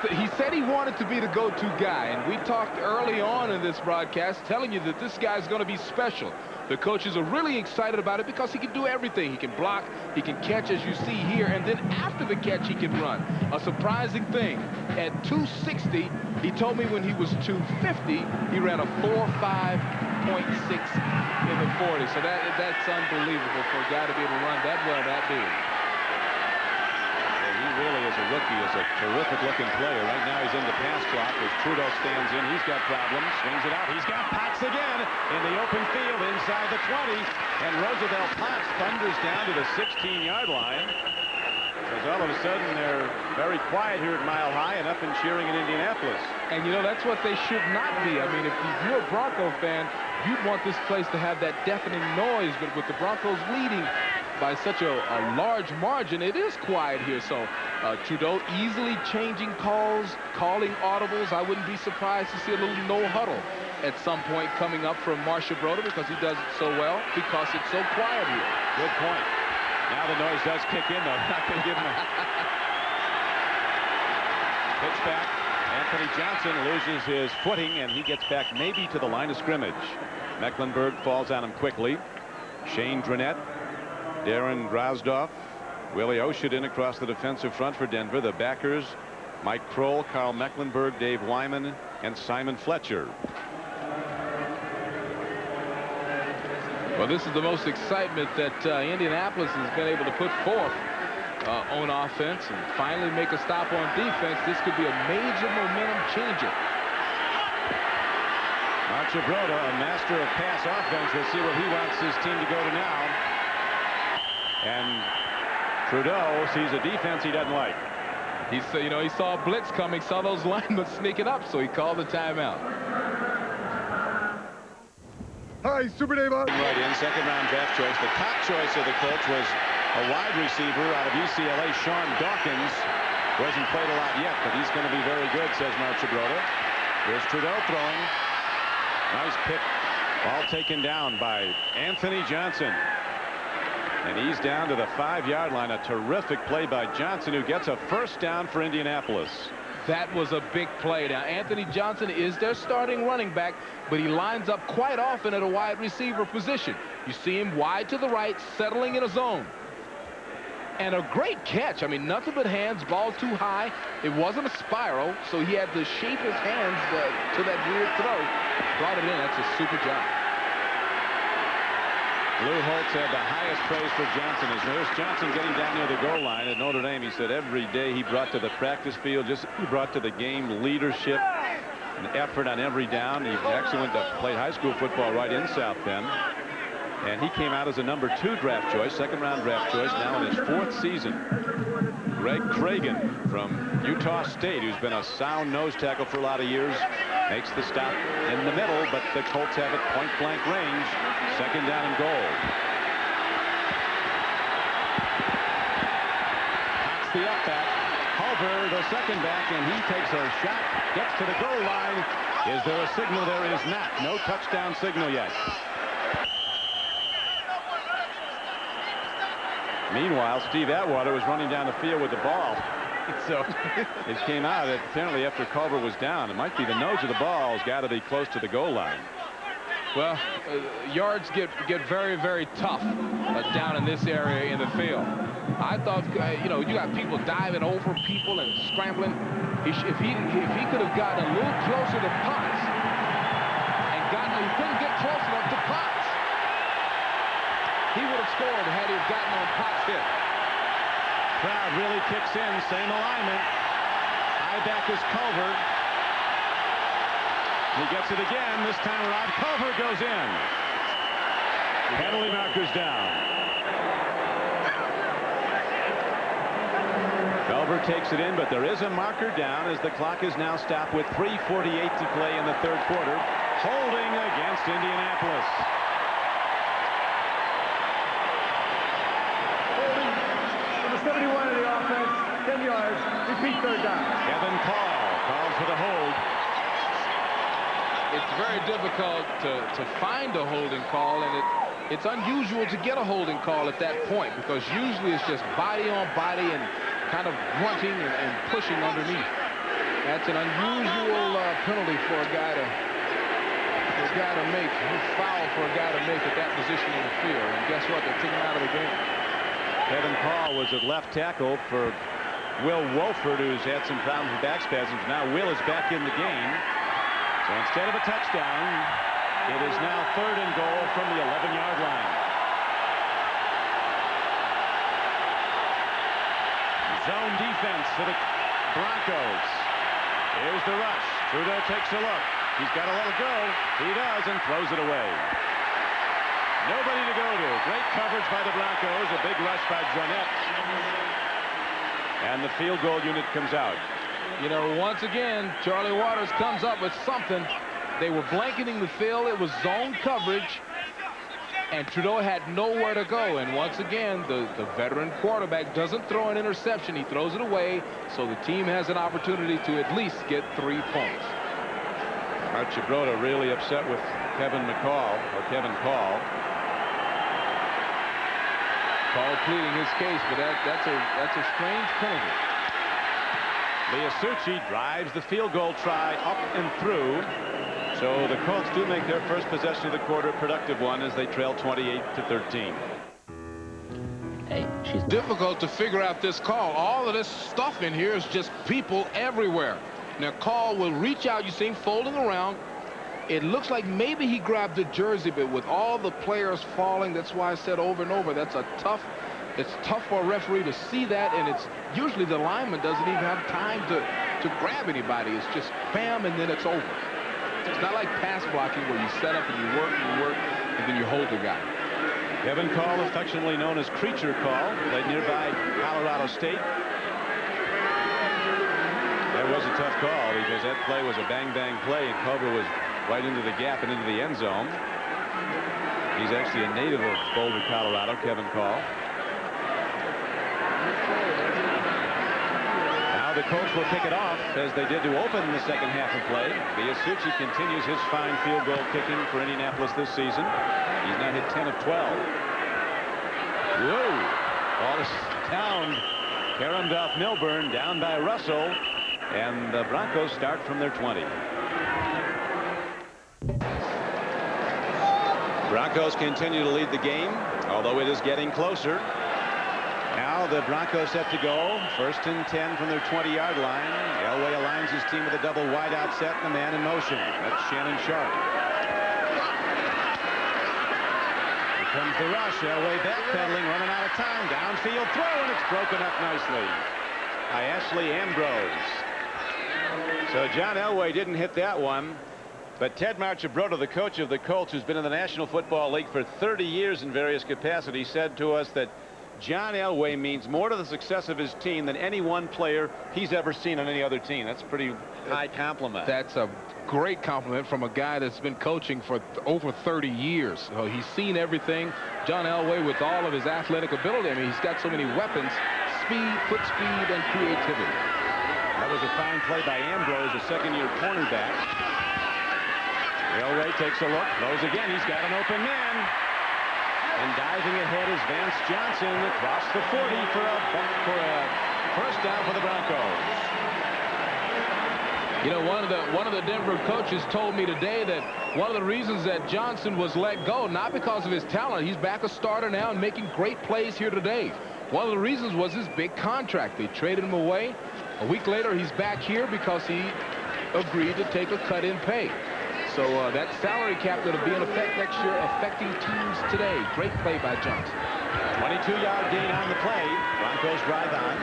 he said he wanted to be the go-to guy, and we talked early on in this broadcast telling you that this guy's going to be special. The coaches are really excited about it because he can do everything. He can block, he can catch, as you see here, and then after the catch he can run. A surprising thing, at 260, he told me when he was 250, he ran a 4.5.6 in the 40. So that's unbelievable for a guy to be able to run that well that big. Really, as a rookie, is a terrific-looking player. Right now, he's in the pass block as Trudeau stands in. He's got problems. Swings it out. He's got Potts again in the open field inside the 20. And Roosevelt Potts thunders down to the 16-yard line. Because all of a sudden, they're very quiet here at Mile High and up and cheering in Indianapolis. And, you know, that's what they should not be. I mean, if you're a Bronco fan, you'd want this place to have that deafening noise. But with the Broncos leading by such a large margin, it is quiet here. So Trudeau easily changing calls, calling audibles. I wouldn't be surprised to see a little no huddle at some point coming up from Marcia Broder because he does it so well, because it's so quiet here. Good point. Now the noise does kick in, though. Not going to give him a pitch back. Anthony Johnson loses his footing, and he gets back maybe to the line of scrimmage. Mecklenburg falls on him quickly. Shane Dranette, Darren Grosdorff, Willie Oshedin across the defensive front for Denver. The backers, Mike Kroll, Carl Mecklenburg, Dave Wyman, and Simon Fletcher. Well, this is the most excitement that Indianapolis has been able to put forth on offense, and finally make a stop on defense. This could be a major momentum changer. Marcia Broder, a master of pass offense. We'll see what he wants his team to go to now. And Trudeau sees a defense he doesn't like. He said, you know, he saw a blitz coming, saw those linemen sneaking up, so he called the timeout. Hi, Super Dave. Right in, second-round draft choice. The top choice of the Colts was a wide receiver out of UCLA, Sean Dawkins. Who hasn't played a lot yet, but he's going to be very good, says Marcia Broder. Here's Trudeau throwing. Nice pick. Ball taken down by Anthony Johnson. And he's down to the 5-yard line. A terrific play by Johnson, who gets a first down for Indianapolis. That was a big play. Now, Anthony Johnson is their starting running back, but he lines up quite often at a wide receiver position. You see him wide to the right, settling in a zone. And a great catch. I mean, nothing but hands, ball too high. It wasn't a spiral, so he had to shape his hands to that weird throw. Brought it in. That's a super job. Lou Holtz had the highest praise for Johnson. As there's Johnson getting down near the goal line at Notre Dame. He said every day he brought to the practice field, he brought to the game leadership and effort on every down. He actually went to play high school football right in South Bend. And he came out as a #2 draft choice, second-round draft choice, now in his 4th season. Greg Tragan from Utah State, who's been a sound nose tackle for a lot of years, makes the stop in the middle, but the Colts have it point-blank range. Second down and goal. That's the up back. Culver, the second back, and he takes a shot, gets to the goal line. Is there a signal? There is not. No touchdown signal yet. Meanwhile, Steve Atwater was running down the field with the ball. So it came out apparently after Culver was down. It might be the nose of the ball has got to be close to the goal line. Well, yards get very, very tough down in this area in the field. I thought, you know, you got people diving over people and scrambling. If he could have gotten a little closer to Potts and he couldn't get close enough to Potts. He would have scored had he gotten on Potts' hip. Crowd really kicks in. Same alignment. High back is Culver. He gets it again. This time around, Culver goes in. Penalty markers down. Culver takes it in, but there is a marker down as the clock is now stopped with 3:48 to play in the 3rd quarter. Holding against Indianapolis. Holding number 71 of the offense, 10 yards, repeat 3rd down. Kevin Paul calls for the hold. It's very difficult to find a holding call, and it's unusual to get a holding call at that point, because usually it's just body on body and kind of grunting and pushing underneath. That's an unusual penalty for a guy to make. It's foul for a guy to make at that position in the field. And guess what? They took him out of the game. Kevin Paul was at left tackle for Will Wolford, who's had some problems with back spasms. Now Will is back in the game. So instead of a touchdown, it is now 3rd and goal from the 11-yard line. Zone defense for the Broncos. Here's the rush. Trudeau takes a look. He's got to let it go. He does, and throws it away. Nobody to go to. Great coverage by the Broncos. A big rush by Dranette. And the field goal unit comes out. You know, once again, Charlie Waters comes up with something. They were blanketing the field. It was zone coverage. And Trudeau had nowhere to go. And once again, the veteran quarterback doesn't throw an interception. He throws it away. So the team has an opportunity to at least get 3 points. Marchibroda really upset with Kevin Call. Call pleading his case, but that's a strange penalty. Liasucci drives the field goal try up and through. So the Colts do make their first possession of the quarter a productive one as they trail 28-13. She's difficult to figure out this call. All of this stuff in here is just people everywhere. Now, Call will reach out. You see him folding around. It looks like maybe he grabbed the jersey, but with all the players falling, that's why I said over and over, it's tough for a referee to see that, and it's usually the lineman doesn't even have time to grab anybody. It's just bam, and then it's over. It's not like pass blocking where you set up and you work, and then you hold the guy. Kevin Call, affectionately known as Creature Call, played nearby Colorado State. That was a tough call because that play was a bang-bang play, and Cobra was right into the gap and into the end zone. He's actually a native of Boulder, Colorado, Kevin Call. Now the Colts will kick it off as they did to open the second half of play. Liasucci continues his fine field goal kicking for Indianapolis this season. He's now hit 10 of 12. Whoa! Ball is down. Caromed off Milburn, down by Russell, and the Broncos start from their 20. Broncos continue to lead the game, although it is getting closer. Now the Broncos set to go. 1st and 10 from their 20-yard line. Elway aligns his team with a double wideout set and a man in motion. That's Shannon Sharp. Here comes the rush. Elway backpedaling, running out of time. Downfield throw, and it's broken up nicely by Ashley Ambrose. So John Elway didn't hit that one. But Ted Marchibroda, the coach of the Colts, who's been in the National Football League for 30 years in various capacities, said to us that John Elway means more to the success of his team than any one player he's ever seen on any other team. That's a pretty high compliment. That's a great compliment from a guy that's been coaching for over 30 years. He's seen everything. John Elway, with all of his athletic ability, I mean, he's got so many weapons: speed, foot speed, and creativity. That was a fine play by Ambrose, a second-year cornerback. Elway takes a look, throws again. He's got an open man. And diving ahead is Vance Johnson across the 40 for a first down for the Broncos. You know, one of the Denver coaches told me today that one of the reasons that Johnson was let go, not because of his talent, he's back a starter now and making great plays here today. One of the reasons was his big contract. They traded him away. A week later, he's back here because he agreed to take a cut in pay. So that salary cap that'll be in effect next year affecting teams today. Great play by Johnson. 22-yard gain on the play. Broncos drive on.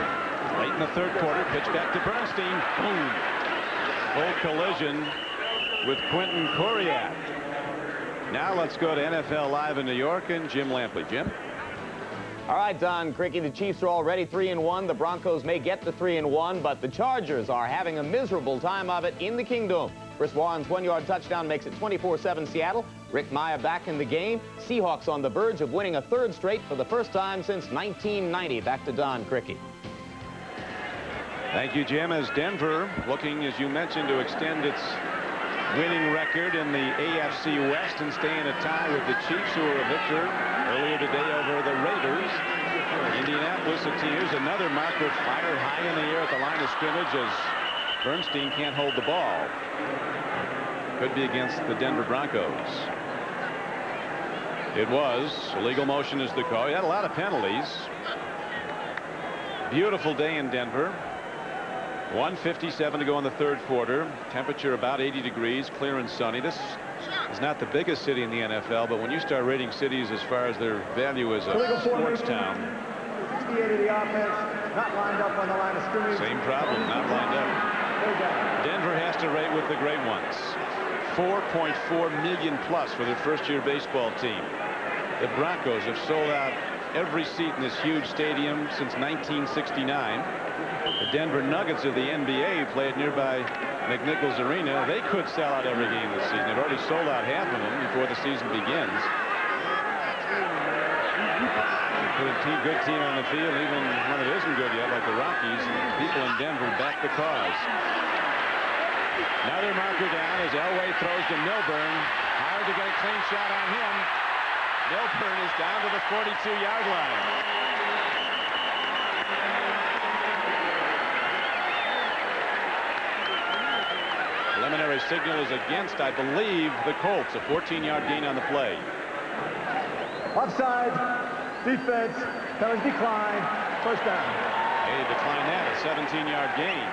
Late in the third quarter, pitch back to Bernstein. Boom. Full collision with Quentin Coriat. Now let's go to NFL Live in New York and Jim Lampley. Jim? All right, Don Cricky, the Chiefs are already 3-1. The Broncos may get to 3-1, but the Chargers are having a miserable time of it in the Kingdom. Chris Warren's one-yard touchdown makes it 24-7 Seattle. Rick Maya back in the game. Seahawks on the verge of winning a third straight for the first time since 1990. Back to Don Cricky. Thank you, Jim. As Denver looking, as you mentioned, to extend its winning record in the AFC West and stay in a tie with the Chiefs, who were a victor earlier today over the Raiders. Indianapolis, here's another marker fired high in the air at the line of scrimmage as Bernstein can't hold the ball. Could be against the Denver Broncos. It was. Illegal motion is the call. He had a lot of penalties. Beautiful day in Denver. 1:57 to go in the third quarter. Temperature about 80 degrees, clear and sunny. This is not the biggest city in the NFL, but when you start rating cities as far as their value as a sports town, 68 of the offense, not lined up on the line of scrimmage. Same problem, not lined up. Denver has to rate with the great ones. 4.4 million plus for their first-year baseball team. The Broncos have sold out every seat in this huge stadium since 1969. The Denver Nuggets of the NBA play at nearby McNichols Arena. They could sell out every game this season. They've already sold out half of them before the season begins. Put a good team on the field, even one that isn't good yet, like the Rockies, and people in Denver back the cause. Another marker down as Elway throws to Milburn. Hard to get a clean shot on him. Milburn is down to the 42-yard line. Preliminary signal is against, I believe, the Colts. A 14-yard gain on the play. Offside. Defense. Penalty decline. First down. They decline that. A 17-yard gain.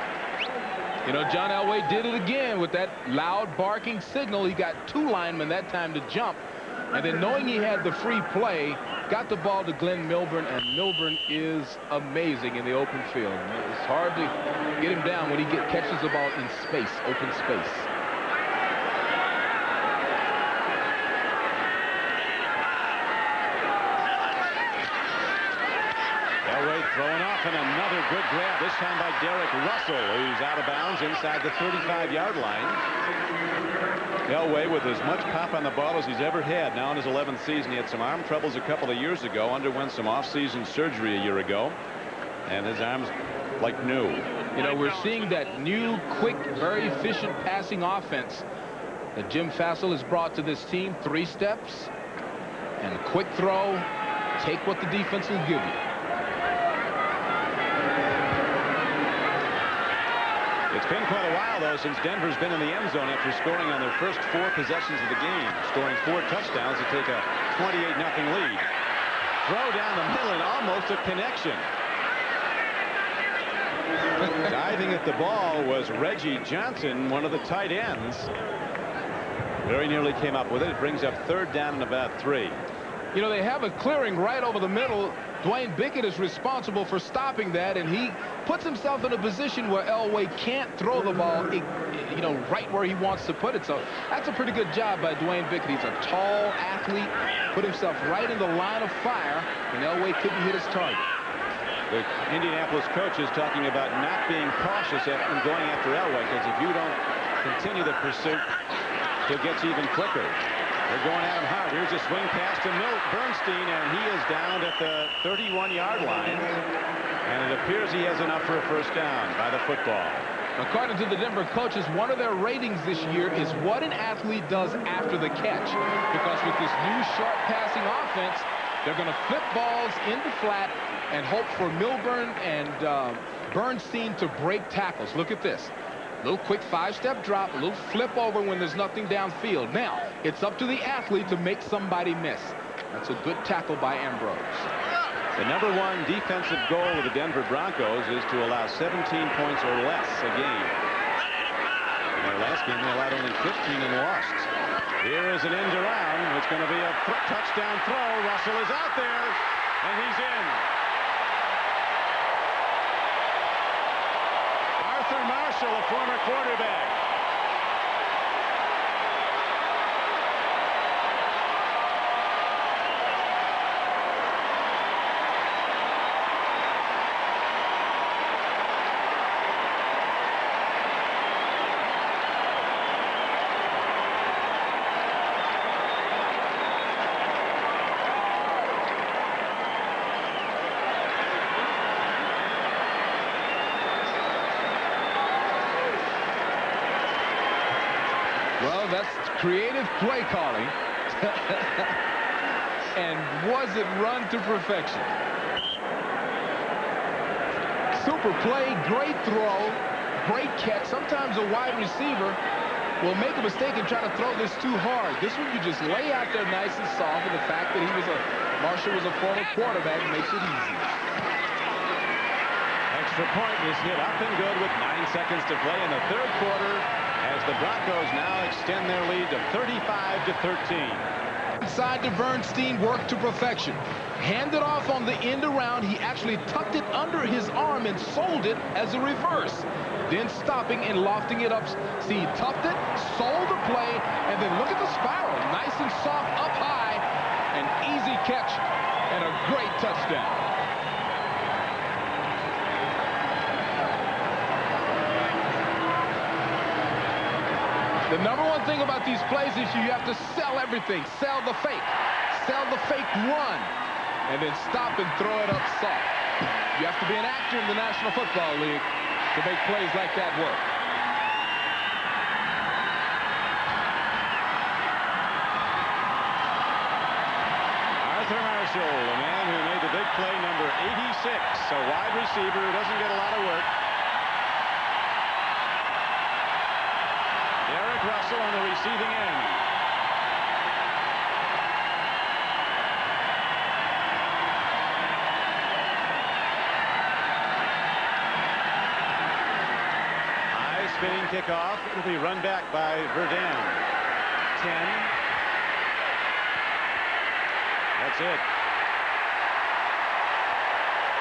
You know, John Elway did it again with that loud barking signal. He got 2 linemen that time to jump. And then knowing he had the free play, got the ball to Glenn Milburn, and Milburn is amazing in the open field. It's hard to get him down when he catches the ball in space, open space. Elway throwing off, and another good grab, this time by Derek Russell, who's out of bounds inside the 35-yard line. Elway with as much pop on the ball as he's ever had now in his 11th season. He had some arm troubles a couple of years ago, underwent some off-season surgery a year ago, and his arm's like new. You know, we're seeing that new, quick, very efficient passing offense that Jim Fassel has brought to this team. 3 steps and a quick throw. Take what the defense will give you. It's been quite a while, though, since Denver's been in the end zone after scoring on their first 4 possessions of the game, scoring 4 touchdowns to take a 28-0 lead. Throw down the middle and almost a connection. Diving at the ball was Reggie Johnson, one of the tight ends. Very nearly came up with it. It brings up 3rd down and about 3. You know, they have a clearing right over the middle. Dwayne Bickett is responsible for stopping that, and he puts himself in a position where Elway can't throw the ball, you know, right where he wants to put it. So that's a pretty good job by Dwayne Bickett. He's a tall athlete, put himself right in the line of fire, and Elway couldn't hit his target. The Indianapolis coach is talking about not being cautious in going after Elway, because if you don't continue the pursuit, it gets even quicker. They're going at him hard. Here's a swing pass to Bernstein, and he is down at the 31-yard line. And it appears he has enough for a first down by the football. According to the Denver coaches, one of their ratings this year is what an athlete does after the catch. Because with this new short passing offense, they're going to flip balls into flat and hope for Milburn and Bernstein to break tackles. Look at this. A little quick 5-step drop, a little flip over when there's nothing downfield. Now, it's up to the athlete to make somebody miss. That's a good tackle by Ambrose. The #1 defensive goal of the Denver Broncos is to allow 17 points or less a game. In their last game, they allowed only 15 and lost. Here is an end around. It's going to be a touchdown throw. Russell is out there, and he's in. Arthur Marshall, a former quarterback. Well, that's creative play calling. And was it run to perfection? Super play, great throw, great catch. Sometimes a wide receiver will make a mistake and try to throw this too hard. This one you just lay out there nice and soft, and the fact that Marshall was a former quarterback makes it easy. Extra point is hit up and good with 9 seconds to play in the 3rd quarter, as the Broncos now extend their lead to 35-13. Inside to Bernstein, worked to perfection. Handed off on the end around. He actually tucked it under his arm and sold it as a reverse. Then stopping and lofting it up. See, he tucked it, sold the play, and then look at the spiral. Nice and soft up high. An easy catch and a great touchdown. The #1 thing about these plays is you have to sell everything. Sell the fake run, and then stop and throw it up soft. You have to be an actor in the National Football League to make plays like that work. Arthur Marshall, the man who made the big play, number 86, a wide receiver who doesn't get a lot of work. Derek Russell on the receiving end. High spinning kickoff. It'll be run back by Verdun. 10. That's it.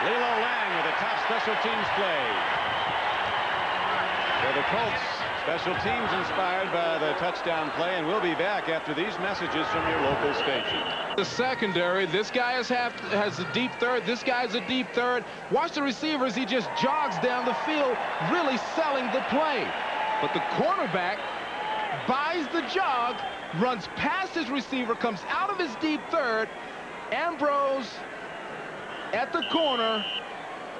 Lilo Lang with a top special teams play. So the Colts special teams inspired by the touchdown play, and we'll be back after these messages from your local station. The secondary, this guy has a deep third, this guy's a deep third. Watch the receivers, he just jogs down the field, really selling the play. But the cornerback buys the jog, runs past his receiver, comes out of his deep third. Ambrose at the corner,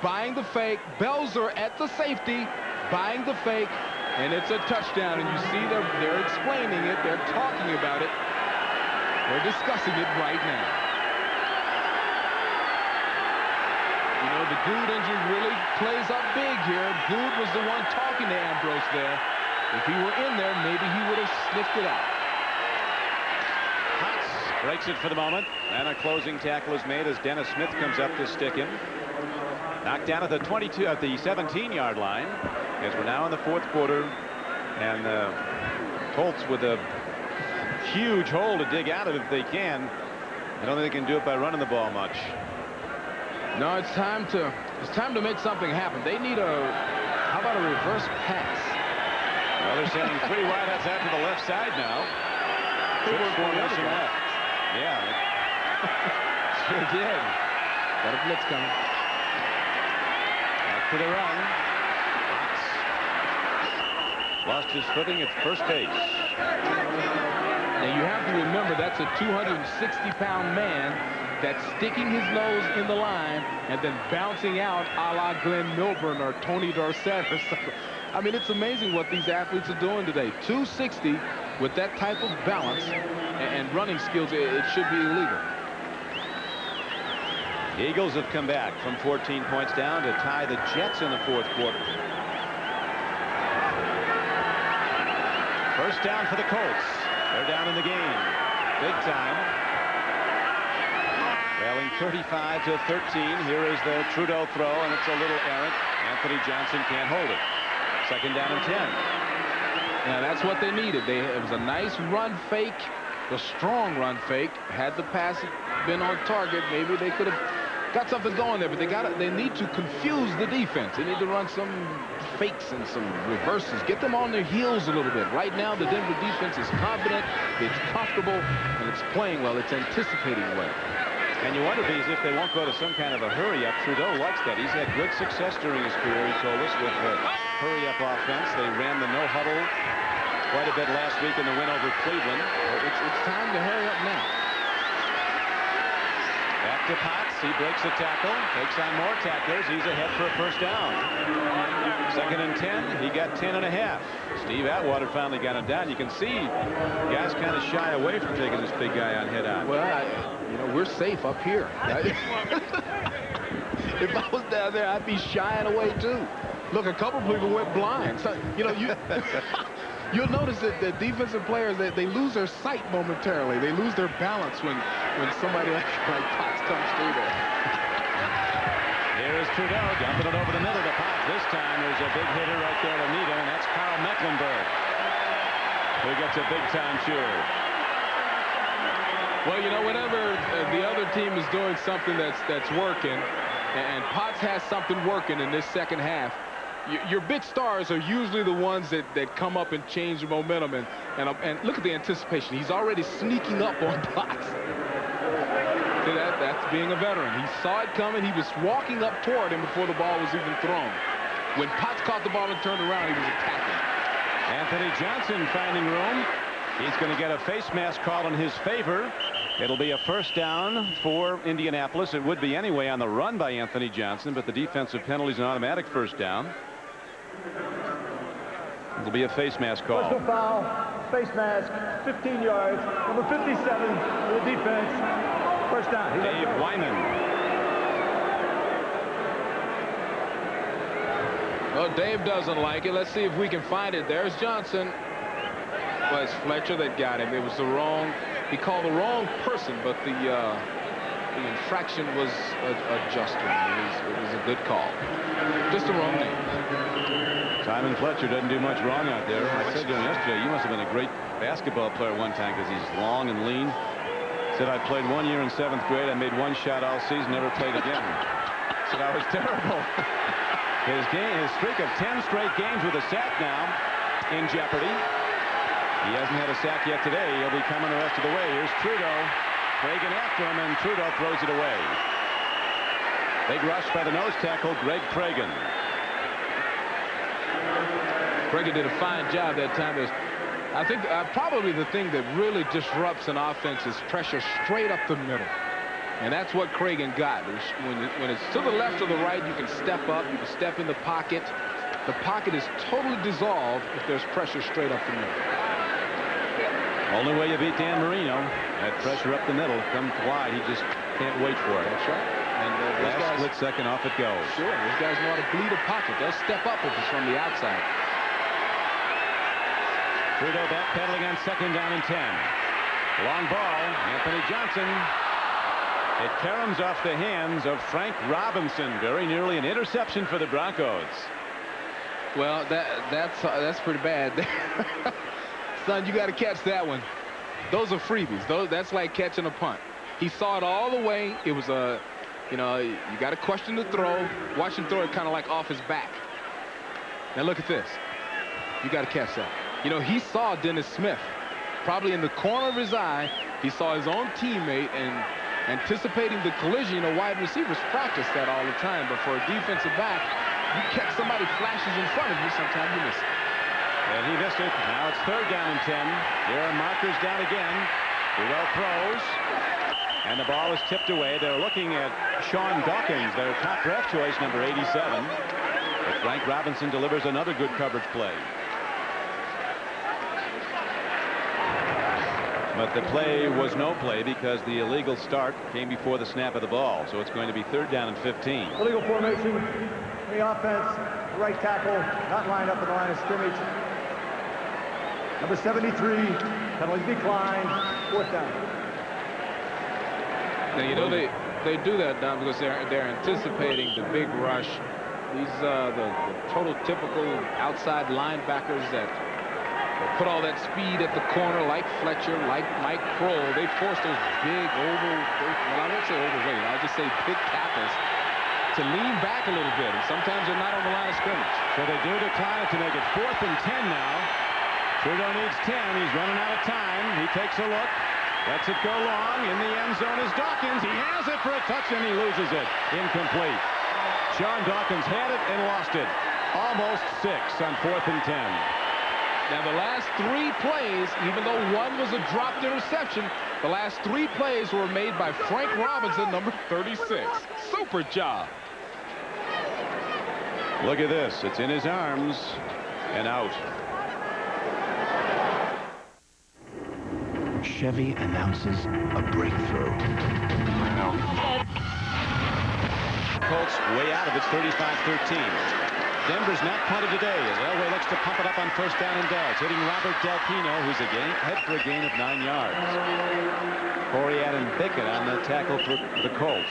buying the fake. Belzer at the safety, buying the fake, and it's a touchdown. And you see they're explaining it, they're talking about it, they're discussing it right now. You know, the Good injury really plays up big here. Good was the one talking to Ambrose there. If he were in there, maybe he would have sniffed it out. Breaks it for the moment, and a closing tackle is made as Dennis Smith comes up to stick him. Knocked down at the 22 at the 17-yard line, as we're now in the fourth quarter, and the Colts with a huge hole to dig out of if they can. I don't think they can do it by running the ball much. No, it's time to make something happen. They need how about a reverse pass? Well, they're sending 3 wideouts out to the left side now. Trips formation left. Yeah. Sure did. Got a blitz coming. Back to the run. Fox lost his footing at first base. Now you have to remember that's a 260-pound man that's sticking his nose in the line and then bouncing out a la Glenn Milburn or Tony Dorsett or something. I mean, it's amazing what these athletes are doing today. 260 with that type of balance and running skills, it should be illegal. The Eagles have come back from 14 points down to tie the Jets in the fourth quarter. First down for the Colts. They're down in the game. Big time. Trailing 35-13. Here is the Trudeau throw, and it's a little errant. Anthony Johnson can't hold it. Second down and 10. Now that's what they needed. It was a nice run fake, a strong run fake. Had the pass been on target, maybe they could have got something going there. But they need to confuse the defense. They need to run some fakes and some reverses. Get them on their heels a little bit. Right now, the Denver defense is confident, it's comfortable, and it's playing well. It's anticipating well. And you wonder, Bees, if they won't go to some kind of a hurry-up. Trudeau likes that. He's had good success during his career, he told us, with the hurry-up offense. They ran the no-huddle quite a bit last week in the win over Cleveland. It's time to hurry up now. Back to Potts. He breaks a tackle, takes on more tacklers. He's ahead for a first down. Second and 10. He got 10 and a half. Steve Atwater finally got him down. You can see guys kind of shy away from taking this big guy on head on. Well, you know, we're safe up here. If I was down there, I'd be shying away too. Look, a couple people went blind. So, you know, you'll notice that the defensive players, they lose their sight momentarily. They lose their balance when somebody like Potts comes through there. Here is Trudeau dumping it over the middle to Potts. This time there's a big hitter right there to meet him, and that's Carl Mecklenburg, who gets a big-time cheer. Well, you know, whenever the other team is doing something that's working, and Potts has something working in this second half, your big stars are usually the ones that come up and change the momentum. And look at the anticipation. He's already sneaking up on Potts. See, that's being a veteran. He saw it coming. He was walking up toward him before the ball was even thrown. When Potts caught the ball and turned around, he was attacking. Anthony Johnson finding room. He's going to get a face mask call in his favor. It'll be a first down for Indianapolis. It would be anyway on the run by Anthony Johnson, but the defensive penalty is an automatic first down. It'll be a face mask call. Personal foul, face mask, 15 yards, number 57 for the defense. First down. Dave Wyman. Well, Dave doesn't like it. Let's see if we can find it. There's Johnson. Well, it's Fletcher that got him. It was the wrong. He called the wrong person, but the infraction was adjusted. It was a good call. Just the wrong name. Simon Fletcher doesn't do much wrong out there. I said to him yesterday, you must have been a great basketball player one time because he's long and lean. Said I played 1 year in 7th grade. I made 1 shot all season, never played again. Said I was terrible. His streak of 10 straight games with a sack now in jeopardy. He hasn't had a sack yet today. He'll be coming the rest of the way. Here's Trudeau. Pregame after him, and Trudeau throws it away. Big rush by the nose tackle, Greg Pregame. Pregame did a fine job that time. I think probably the thing that really disrupts an offense is pressure straight up the middle. And that's what Pregame got. When it's to the left or the right, you can step up, you can step in the pocket. The pocket is totally dissolved if there's pressure straight up the middle. Only way you beat Dan Marino, that pressure up the middle, comes wide. He just can't wait for it. That's right. And last split second, off it goes. Sure, those guys know how to bleed a pocket. They'll step up if it's from the outside. Trudeau backpedaling on 2nd down and 10. Long ball, Anthony Johnson. It caroms off the hands of Frank Robinson. Very nearly an interception for the Broncos. Well, that's pretty bad. Son, you got to catch that one. Those are freebies. That's like catching a punt. He saw it all the way. It was you got to question the throw. Watch him throw it kind of like off his back. Now look at this. You got to catch that. He saw Dennis Smith probably in the corner of his eye. He saw his own teammate and anticipating the collision. Wide receivers practice that all the time, but for a defensive back, you catch somebody flashes in front of you, sometimes you miss it. And he missed it. Now it's 3rd down and 10. There are markers down again. Trudeau throws. And the ball is tipped away. They're looking at Sean Dawkins, their top draft choice, number 87. But Frank Robinson delivers another good coverage play. But the play was no play because the illegal start came before the snap of the ball. So it's going to be 3rd down and 15. Illegal formation. The offense, right tackle, not lined up at the line of scrimmage. Number 73, penalty declined, 4th down. Now, they do that, Don, because they're anticipating the big rush. These the prototypical outside linebackers that put all that speed at the corner, like Fletcher, like Mike Kroll. They force those big well, I won't say overweight, I'll just say big tackles to lean back a little bit, and sometimes they're not on the line of scrimmage. So they do decline it to make it 4th and 10 now. Trudeau needs 10. He's running out of time. He takes a look. Lets it go long. In the end zone is Dawkins. He has it for a touch, and he loses it. Incomplete. Sean Dawkins had it and lost it. Almost 6 on 4th and 10. Now, the last 3 plays, even though one was a dropped interception, the last 3 plays were made by Frank Robinson, number 36. Super job. Look at this. It's in his arms and out. Chevy announces a breakthrough. Colts way out of it, 35-13. Denver's not punted today as Elway looks to pump it up on 1st down and does, hitting Robert Del Pino, who's head for a gain of 9 yards. Corey Adam Bickett on the tackle for the Colts.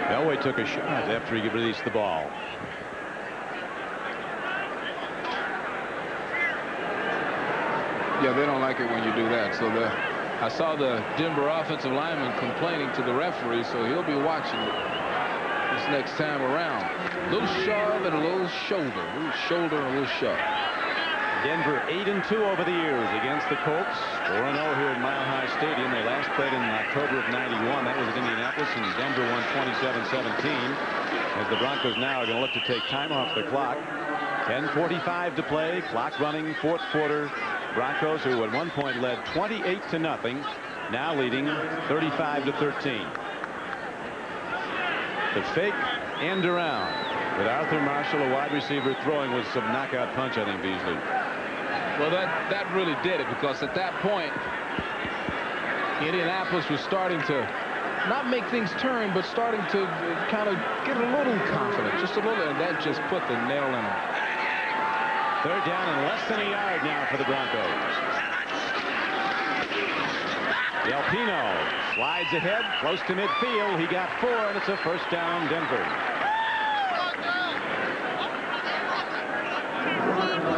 Elway took a shot after he released the ball. Yeah, they don't like it when you do that. So I saw the Denver offensive lineman complaining to the referee, so he'll be watching it this next time around. A little shove and a little shoulder. A little shoulder and a little shove. Denver 8-2 over the years against the Colts. 4-0 here at Mile High Stadium. They last played in October of '91. That was at Indianapolis, and Denver won 27-17. As the Broncos now are going to look to take time off the clock. 10:45 to play. Clock running, 4th quarter. Broncos, who at one point led 28-0, now leading 35-13. The fake end around with Arthur Marshall, a wide receiver, throwing with some knockout punch, I think, Beasley. Well, that really did it, because at that point, Indianapolis was starting to not make things turn, but starting to kind of get a little confident, just a little, and that just put the nail in it. Third down and less than a yard now for the Broncos. Del Pino slides ahead, close to midfield. He got 4, and it's a first down, Denver.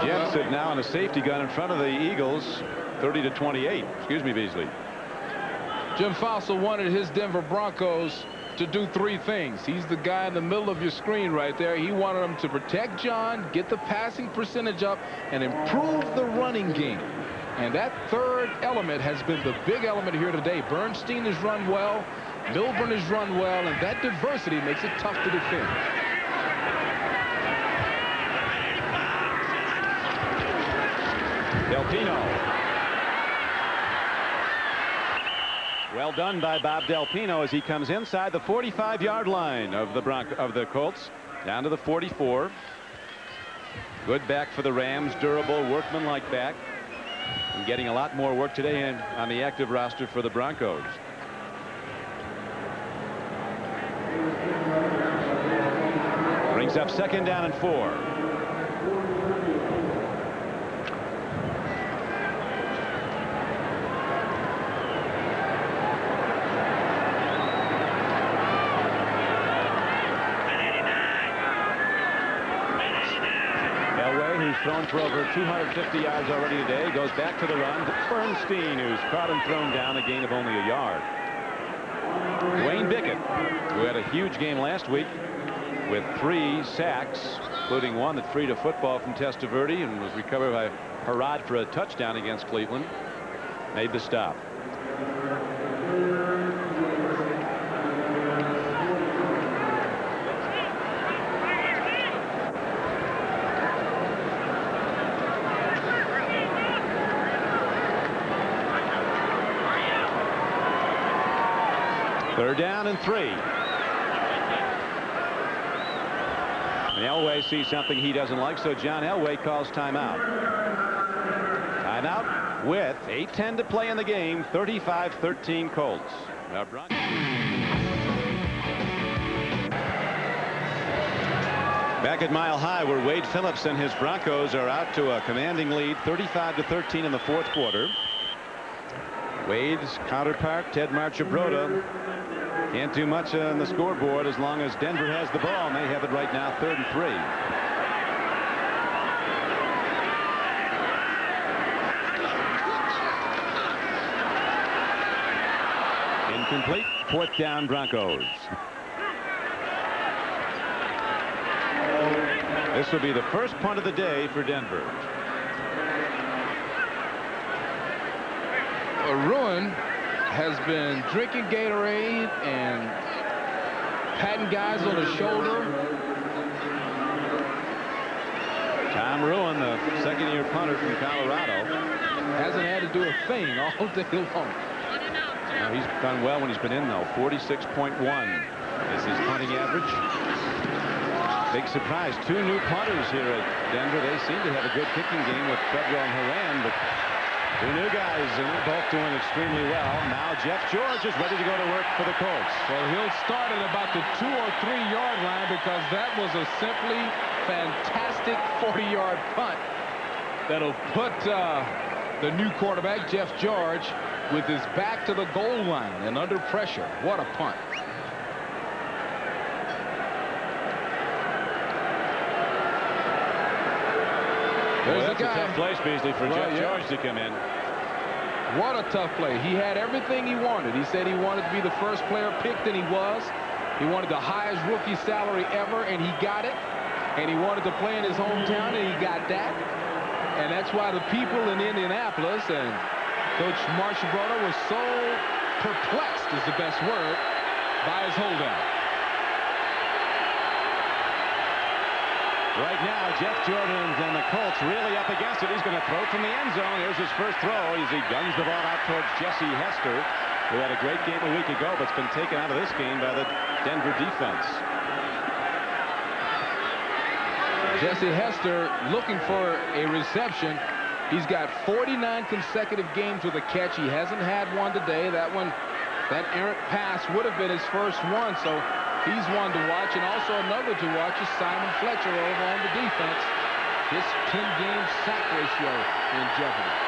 The Jets have now in a safety gun in front of the Eagles, 30-28. Excuse me, Beasley. Jim Fossil wanted his Denver Broncos to do 3 things. He's the guy in the middle of your screen right there. He wanted them to protect John, get the passing percentage up, and improve the running game. And that third element has been the big element here today. Bernstein has run well, Milburn has run well, and that diversity makes it tough to defend. Del Pino. Well done by Bob Del Pino as he comes inside the 45-yard line of the Colts, down to the 44. Good back for the Rams, durable, workmanlike back, and getting a lot more work today on the active roster for the Broncos. Brings up second down and 4. Thrown for over 250 yards already today. Goes back to the run. Bernstein, who's caught and thrown down, a gain of only a yard. Wayne Bickett, who had a huge game last week with 3 sacks, including one that freed a football from Testaverde and was recovered by Harrod for a touchdown against Cleveland, made the stop. Third down and 3. And Elway sees something he doesn't like, so John Elway calls timeout. Timeout with 8:10 to play in the game. 35-13 Colts. Back at Mile High, where Wade Phillips and his Broncos are out to a commanding lead, 35-13 in the 4th quarter. Wade's counterpart, Ted Marchibroda, can't do much on the scoreboard as long as Denver has the ball, and they have it right now, 3rd and 3. Incomplete. 4th down, Broncos. This will be the first punt of the day for Denver. Ruin has been drinking Gatorade and patting guys on the shoulder. Tom Ruin, the 2nd-year punter from Colorado, hasn't had to do a thing all day long. He's done well when he's been in, though. 46.1 is his punting average. Big surprise. 2 new punters here at Denver. They seem to have a good kicking game with Treadwell and Horan, but 2 new guys, and they're both doing extremely well. Now Jeff George is ready to go to work for the Colts. Well, he'll start at about the 2 or 3 yard line because that was a simply fantastic 40-yard punt that'll put the new quarterback, Jeff George, with his back to the goal line and under pressure. What a punt. There's a tough place, Beasley, for Jeff George to come in. What a tough play. He had everything he wanted. He said he wanted to be the first player picked, and he was. He wanted the highest rookie salary ever, and he got it. And he wanted to play in his hometown, and he got that. And that's why the people in Indianapolis and Coach Marchibroda was so perplexed, is the best word, by his holdout. Right now, Jeff Jordan and the Colts really up against it. He's going to throw from the end zone. Here's his first throw as he guns the ball out towards Jesse Hester, who had a great game a week ago, but's been taken out of this game by the Denver defense. Jesse Hester looking for a reception, He's got 49 consecutive games with a catch. He hasn't had one today. That errant pass would have been his first one, so he's one to watch. And also another to watch is Simon Fletcher over on the defense. His 10-game sack ratio in jeopardy.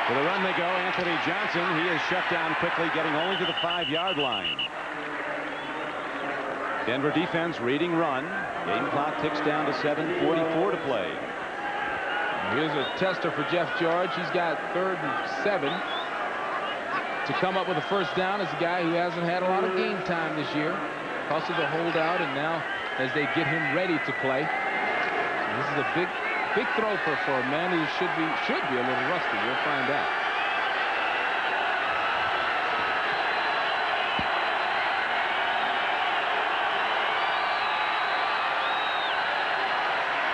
To the run they go. Anthony Johnson. He is shut down quickly, getting only to the 5-yard line. Denver defense reading run. Game clock ticks down to 7:44 to play. Here's a tester for Jeff George. He's got 3rd and 7. To come up with a first down is a guy who hasn't had a lot of game time this year because of the holdout, and now as they get him ready to play. This is a big throw for a man who should be a little rusty. We'll find out.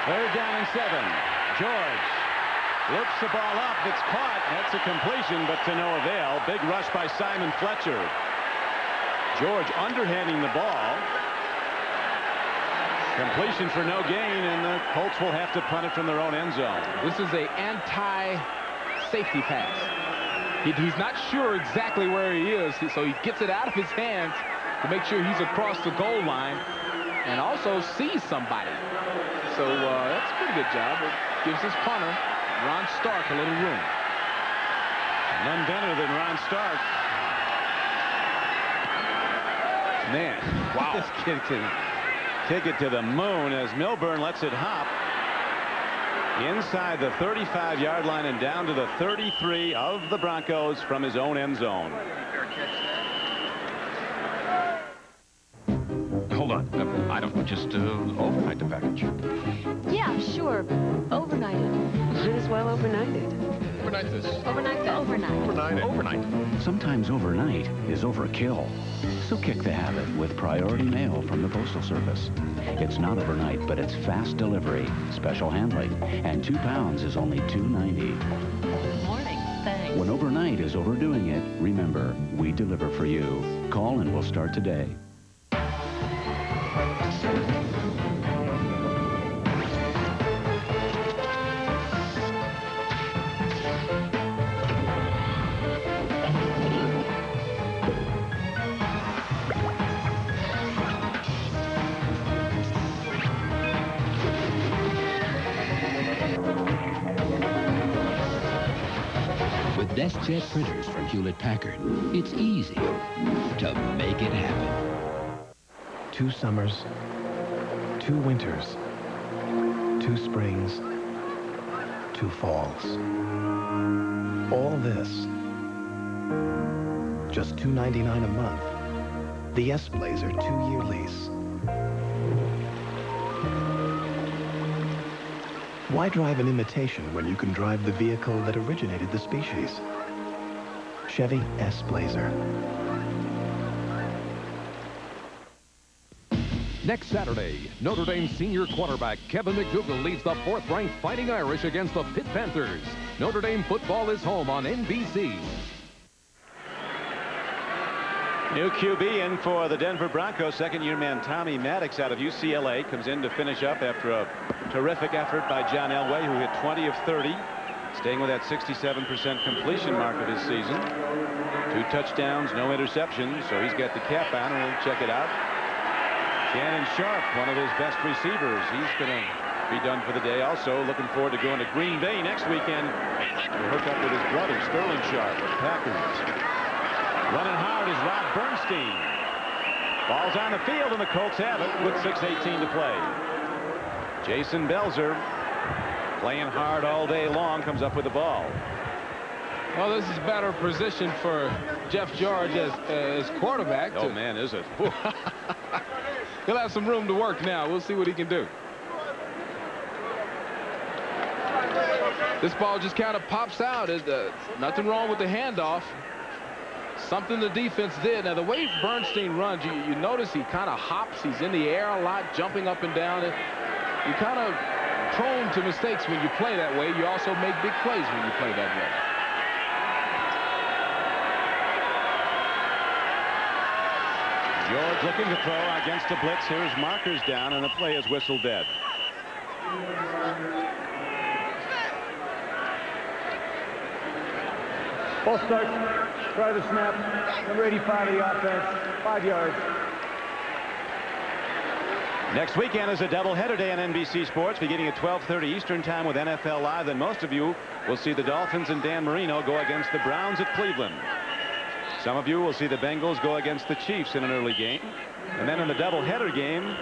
Third down and 7. George loops the ball up. It's caught. That's a completion, but to no avail. Big rush by Simon Fletcher. George underhanding the ball. Completion for no gain, and the Colts will have to punt it from their own end zone. This is an anti-safety pass. He's not sure exactly where he is, so he gets it out of his hands to make sure he's across the goal line and also sees somebody. So that's a pretty good job. It gives his punter, Ron Stark, a little room. None better than Ron Stark. Man, wow. This kid can kick it to the moon as Milburn lets it hop inside the 35-yard line and down to the 33 of the Broncos from his own end zone. Hold on. I don't just overnight the package. Yeah, sure. Overnight it. Might as well overnight it. Overnight this. Overnight that. Overnight. Overnight. Sometimes overnight is overkill. So kick the habit with Priority Mail from the Postal Service. It's not overnight, but it's fast delivery, special handling, and 2 pounds is only $2.90. Good morning. Thanks. When overnight is overdoing it, remember, we deliver for you. Call and we'll start today. DeskJet printers from Hewlett-Packard. It's easy to make it happen. 2 summers, 2 winters, 2 springs, 2 falls. All this, just $2.99 a month. The S-Blazer 2-year lease. Why drive an imitation when you can drive the vehicle that originated the species? Chevy S-Blazer. Next Saturday, Notre Dame senior quarterback Kevin McDougal leads the 4th-ranked Fighting Irish against the Pitt Panthers. Notre Dame football is home on NBC. New QB in for the Denver Broncos. Second-year man Tommy Maddox out of UCLA comes in to finish up after a terrific effort by John Elway, who hit 20 of 30, staying with that 67% completion mark of his season. 2 touchdowns, no interceptions, so he's got the cap on, and we'll check it out. Shannon Sharp, one of his best receivers. He's going to be done for the day. Also looking forward to going to Green Bay next weekend to hook up with his brother, Sterling Sharp, of the Packers. Running hard is Rob Bernstein. Ball's on the field, and the Colts have it with 6:18 to play. Jason Belzer, playing hard all day long, comes up with the ball. Well, this is better position for Jeff George as quarterback. Oh, man, is it? He'll have some room to work now. We'll see what he can do. This ball just kind of pops out. Nothing wrong with the handoff. Something the defense did. Now, the way Bernstein runs, you notice he kind of hops. He's in the air a lot, jumping up and down. You're kind of prone to mistakes when you play that way. You also make big plays when you play that way. George looking to throw against a blitz. Here's markers down, and the play is whistled dead. Ball starts. Try the snap. Number 85 of the offense. 5 yards. Next weekend is a doubleheader day on NBC Sports, beginning at 12:30 Eastern Time with NFL Live. Then most of you will see the Dolphins and Dan Marino go against the Browns at Cleveland. Some of you will see the Bengals go against the Chiefs in an early game. And then in the doubleheader game,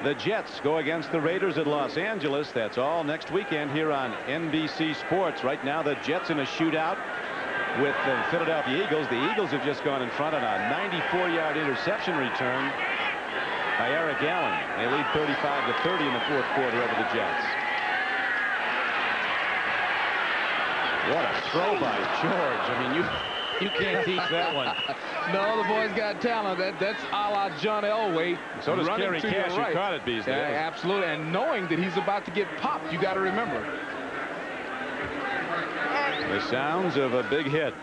the Jets go against the Raiders at Los Angeles. That's all next weekend here on NBC Sports. Right now, the Jets in a shootout with the Philadelphia Eagles. The Eagles have just gone in front on a 94-yard interception return by Eric Allen. They lead 35-30 in the fourth quarter over the Jets. What a throw by George. I mean, you can't teach that one. No, the boy's got talent. That's a la John Elway. So does running Kerry to Cash, the right. who caught it, Beasley. Yeah, absolutely. And knowing that he's about to get popped, you got to remember. The sounds of a big hit.